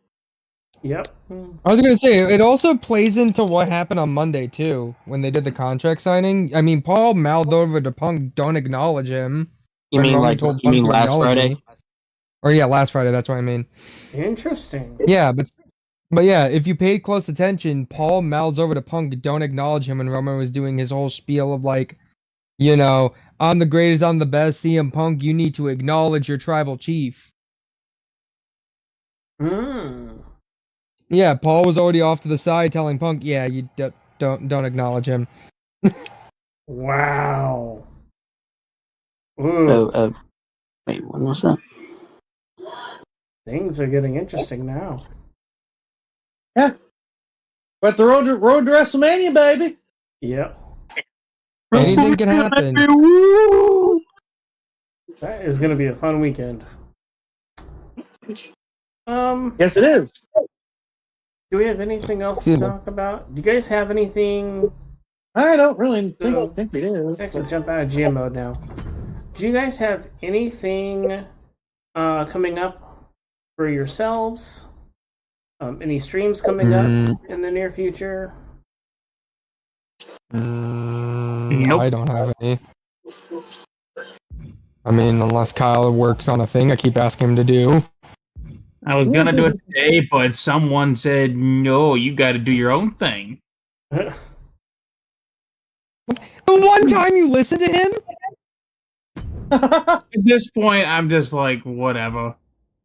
[SPEAKER 2] Yep.
[SPEAKER 5] I was gonna say, it also plays into what happened on Monday too, when they did the contract signing. I mean, Paul mouthed over to Punk, "Don't acknowledge him."
[SPEAKER 4] You
[SPEAKER 5] when
[SPEAKER 4] mean
[SPEAKER 5] Roman
[SPEAKER 4] like
[SPEAKER 5] told
[SPEAKER 4] you
[SPEAKER 5] Punk
[SPEAKER 4] mean
[SPEAKER 5] to
[SPEAKER 4] last
[SPEAKER 5] acknowledge
[SPEAKER 4] Friday?
[SPEAKER 5] me. Or yeah, last Friday. That's what I mean.
[SPEAKER 2] Interesting.
[SPEAKER 5] Yeah, but yeah, if you paid close attention, Paul mouths over to Punk, "Don't acknowledge him," when Roman was doing his whole spiel of like, you know, I'm the greatest, I'm the best. CM Punk, you need to acknowledge your tribal chief.
[SPEAKER 2] Hmm.
[SPEAKER 5] Yeah, Paul was already off to the side telling Punk, yeah, you don't acknowledge him.
[SPEAKER 2] Wow. Ooh.
[SPEAKER 4] Wait, when was that?
[SPEAKER 2] Things are getting interesting now.
[SPEAKER 3] Yeah. But the road to WrestleMania, baby.
[SPEAKER 2] Yep.
[SPEAKER 5] Anything can happen.
[SPEAKER 2] That is gonna be a fun weekend.
[SPEAKER 3] Yes, it is.
[SPEAKER 2] Do we have anything else to talk about? Do you guys have anything?
[SPEAKER 3] I don't really think we do.
[SPEAKER 2] Actually, jump out of GM mode now. Do you guys have anything coming up for yourselves? Any streams coming up in the near future?
[SPEAKER 6] Nope.
[SPEAKER 5] I don't have any. I mean, unless Kyle works on a thing I keep asking him to do.
[SPEAKER 6] I was gonna do it today, but someone said, no, you gotta do your own thing.
[SPEAKER 5] The one time you listen to him?
[SPEAKER 6] At this point, I'm just like, whatever.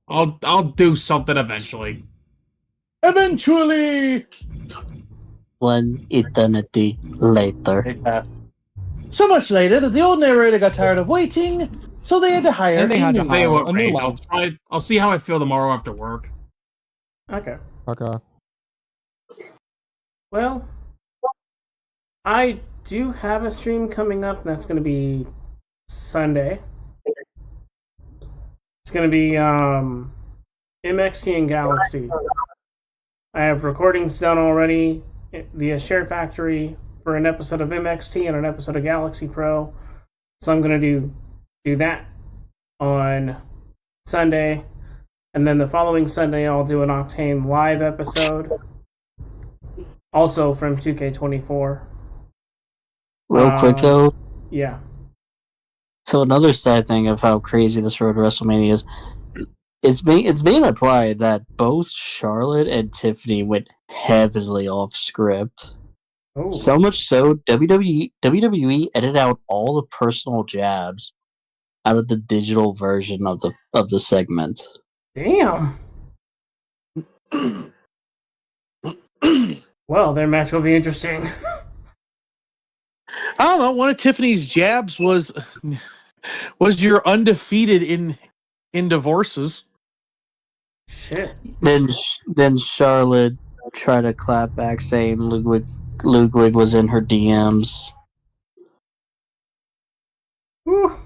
[SPEAKER 6] I'll do something eventually.
[SPEAKER 3] Eventually.
[SPEAKER 4] One eternity later.
[SPEAKER 3] So much later that the old narrator got tired of waiting, so they had to hire
[SPEAKER 5] And they had to
[SPEAKER 3] a new
[SPEAKER 6] Tell you
[SPEAKER 5] hire
[SPEAKER 6] what,
[SPEAKER 5] a new
[SPEAKER 6] Rage,
[SPEAKER 5] one.
[SPEAKER 6] I'll see how I feel tomorrow after work.
[SPEAKER 2] Okay.
[SPEAKER 5] Okay.
[SPEAKER 2] Well, I do have a stream coming up, and that's going to be Sunday. It's going to be MXT and Galaxy. I have recordings done already. via Share Factory for an episode of MXT and an episode of Galaxy Pro. So I'm going to do that on Sunday. And then the following Sunday, I'll do an Octane live episode. Also from 2K24.
[SPEAKER 4] Real quick though,
[SPEAKER 2] Yeah.
[SPEAKER 4] so another side thing of how crazy this road to WrestleMania is, it's being implied that both Charlotte and Tiffany went heavily off script.
[SPEAKER 2] Oh.
[SPEAKER 4] So much so, WWE edited out all the personal jabs out of the digital version of the segment.
[SPEAKER 2] Damn. Well, their match will be interesting.
[SPEAKER 3] I don't know. One of Tiffany's jabs was you're undefeated in divorces.
[SPEAKER 2] Shit.
[SPEAKER 4] Then Charlotte tried to clap back, saying Ludwig was in her DMs.
[SPEAKER 2] Whew.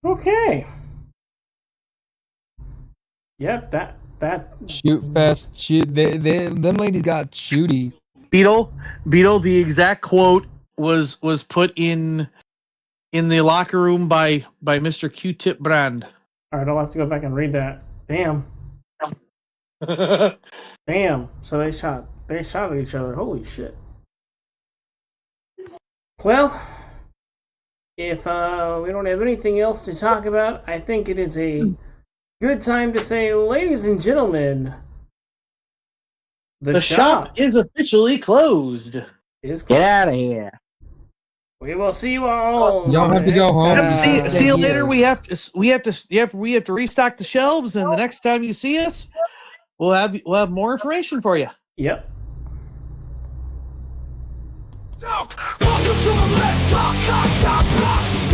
[SPEAKER 2] Okay. Yep, that
[SPEAKER 5] Shoot fest. Shoot. Them ladies got shooty.
[SPEAKER 3] Beetle, the exact quote was put in the locker room by Mr. Q-Tip Brand.
[SPEAKER 2] Alright, I'll have to go back and read that. Damn. Damn. So they shot at each other. Holy shit. Well, if we don't have anything else to talk about, I think it is a good time to say, ladies and gentlemen,
[SPEAKER 3] The shop is officially closed.
[SPEAKER 2] is
[SPEAKER 4] Get out of here.
[SPEAKER 2] We will see you all.
[SPEAKER 5] You don't have to go home.
[SPEAKER 3] Yep, see you later. We have to restock the shelves, and the next time you see us, we'll have more information for you.
[SPEAKER 2] Yep.
[SPEAKER 1] Welcome to the Let's Talk Car Shop Box.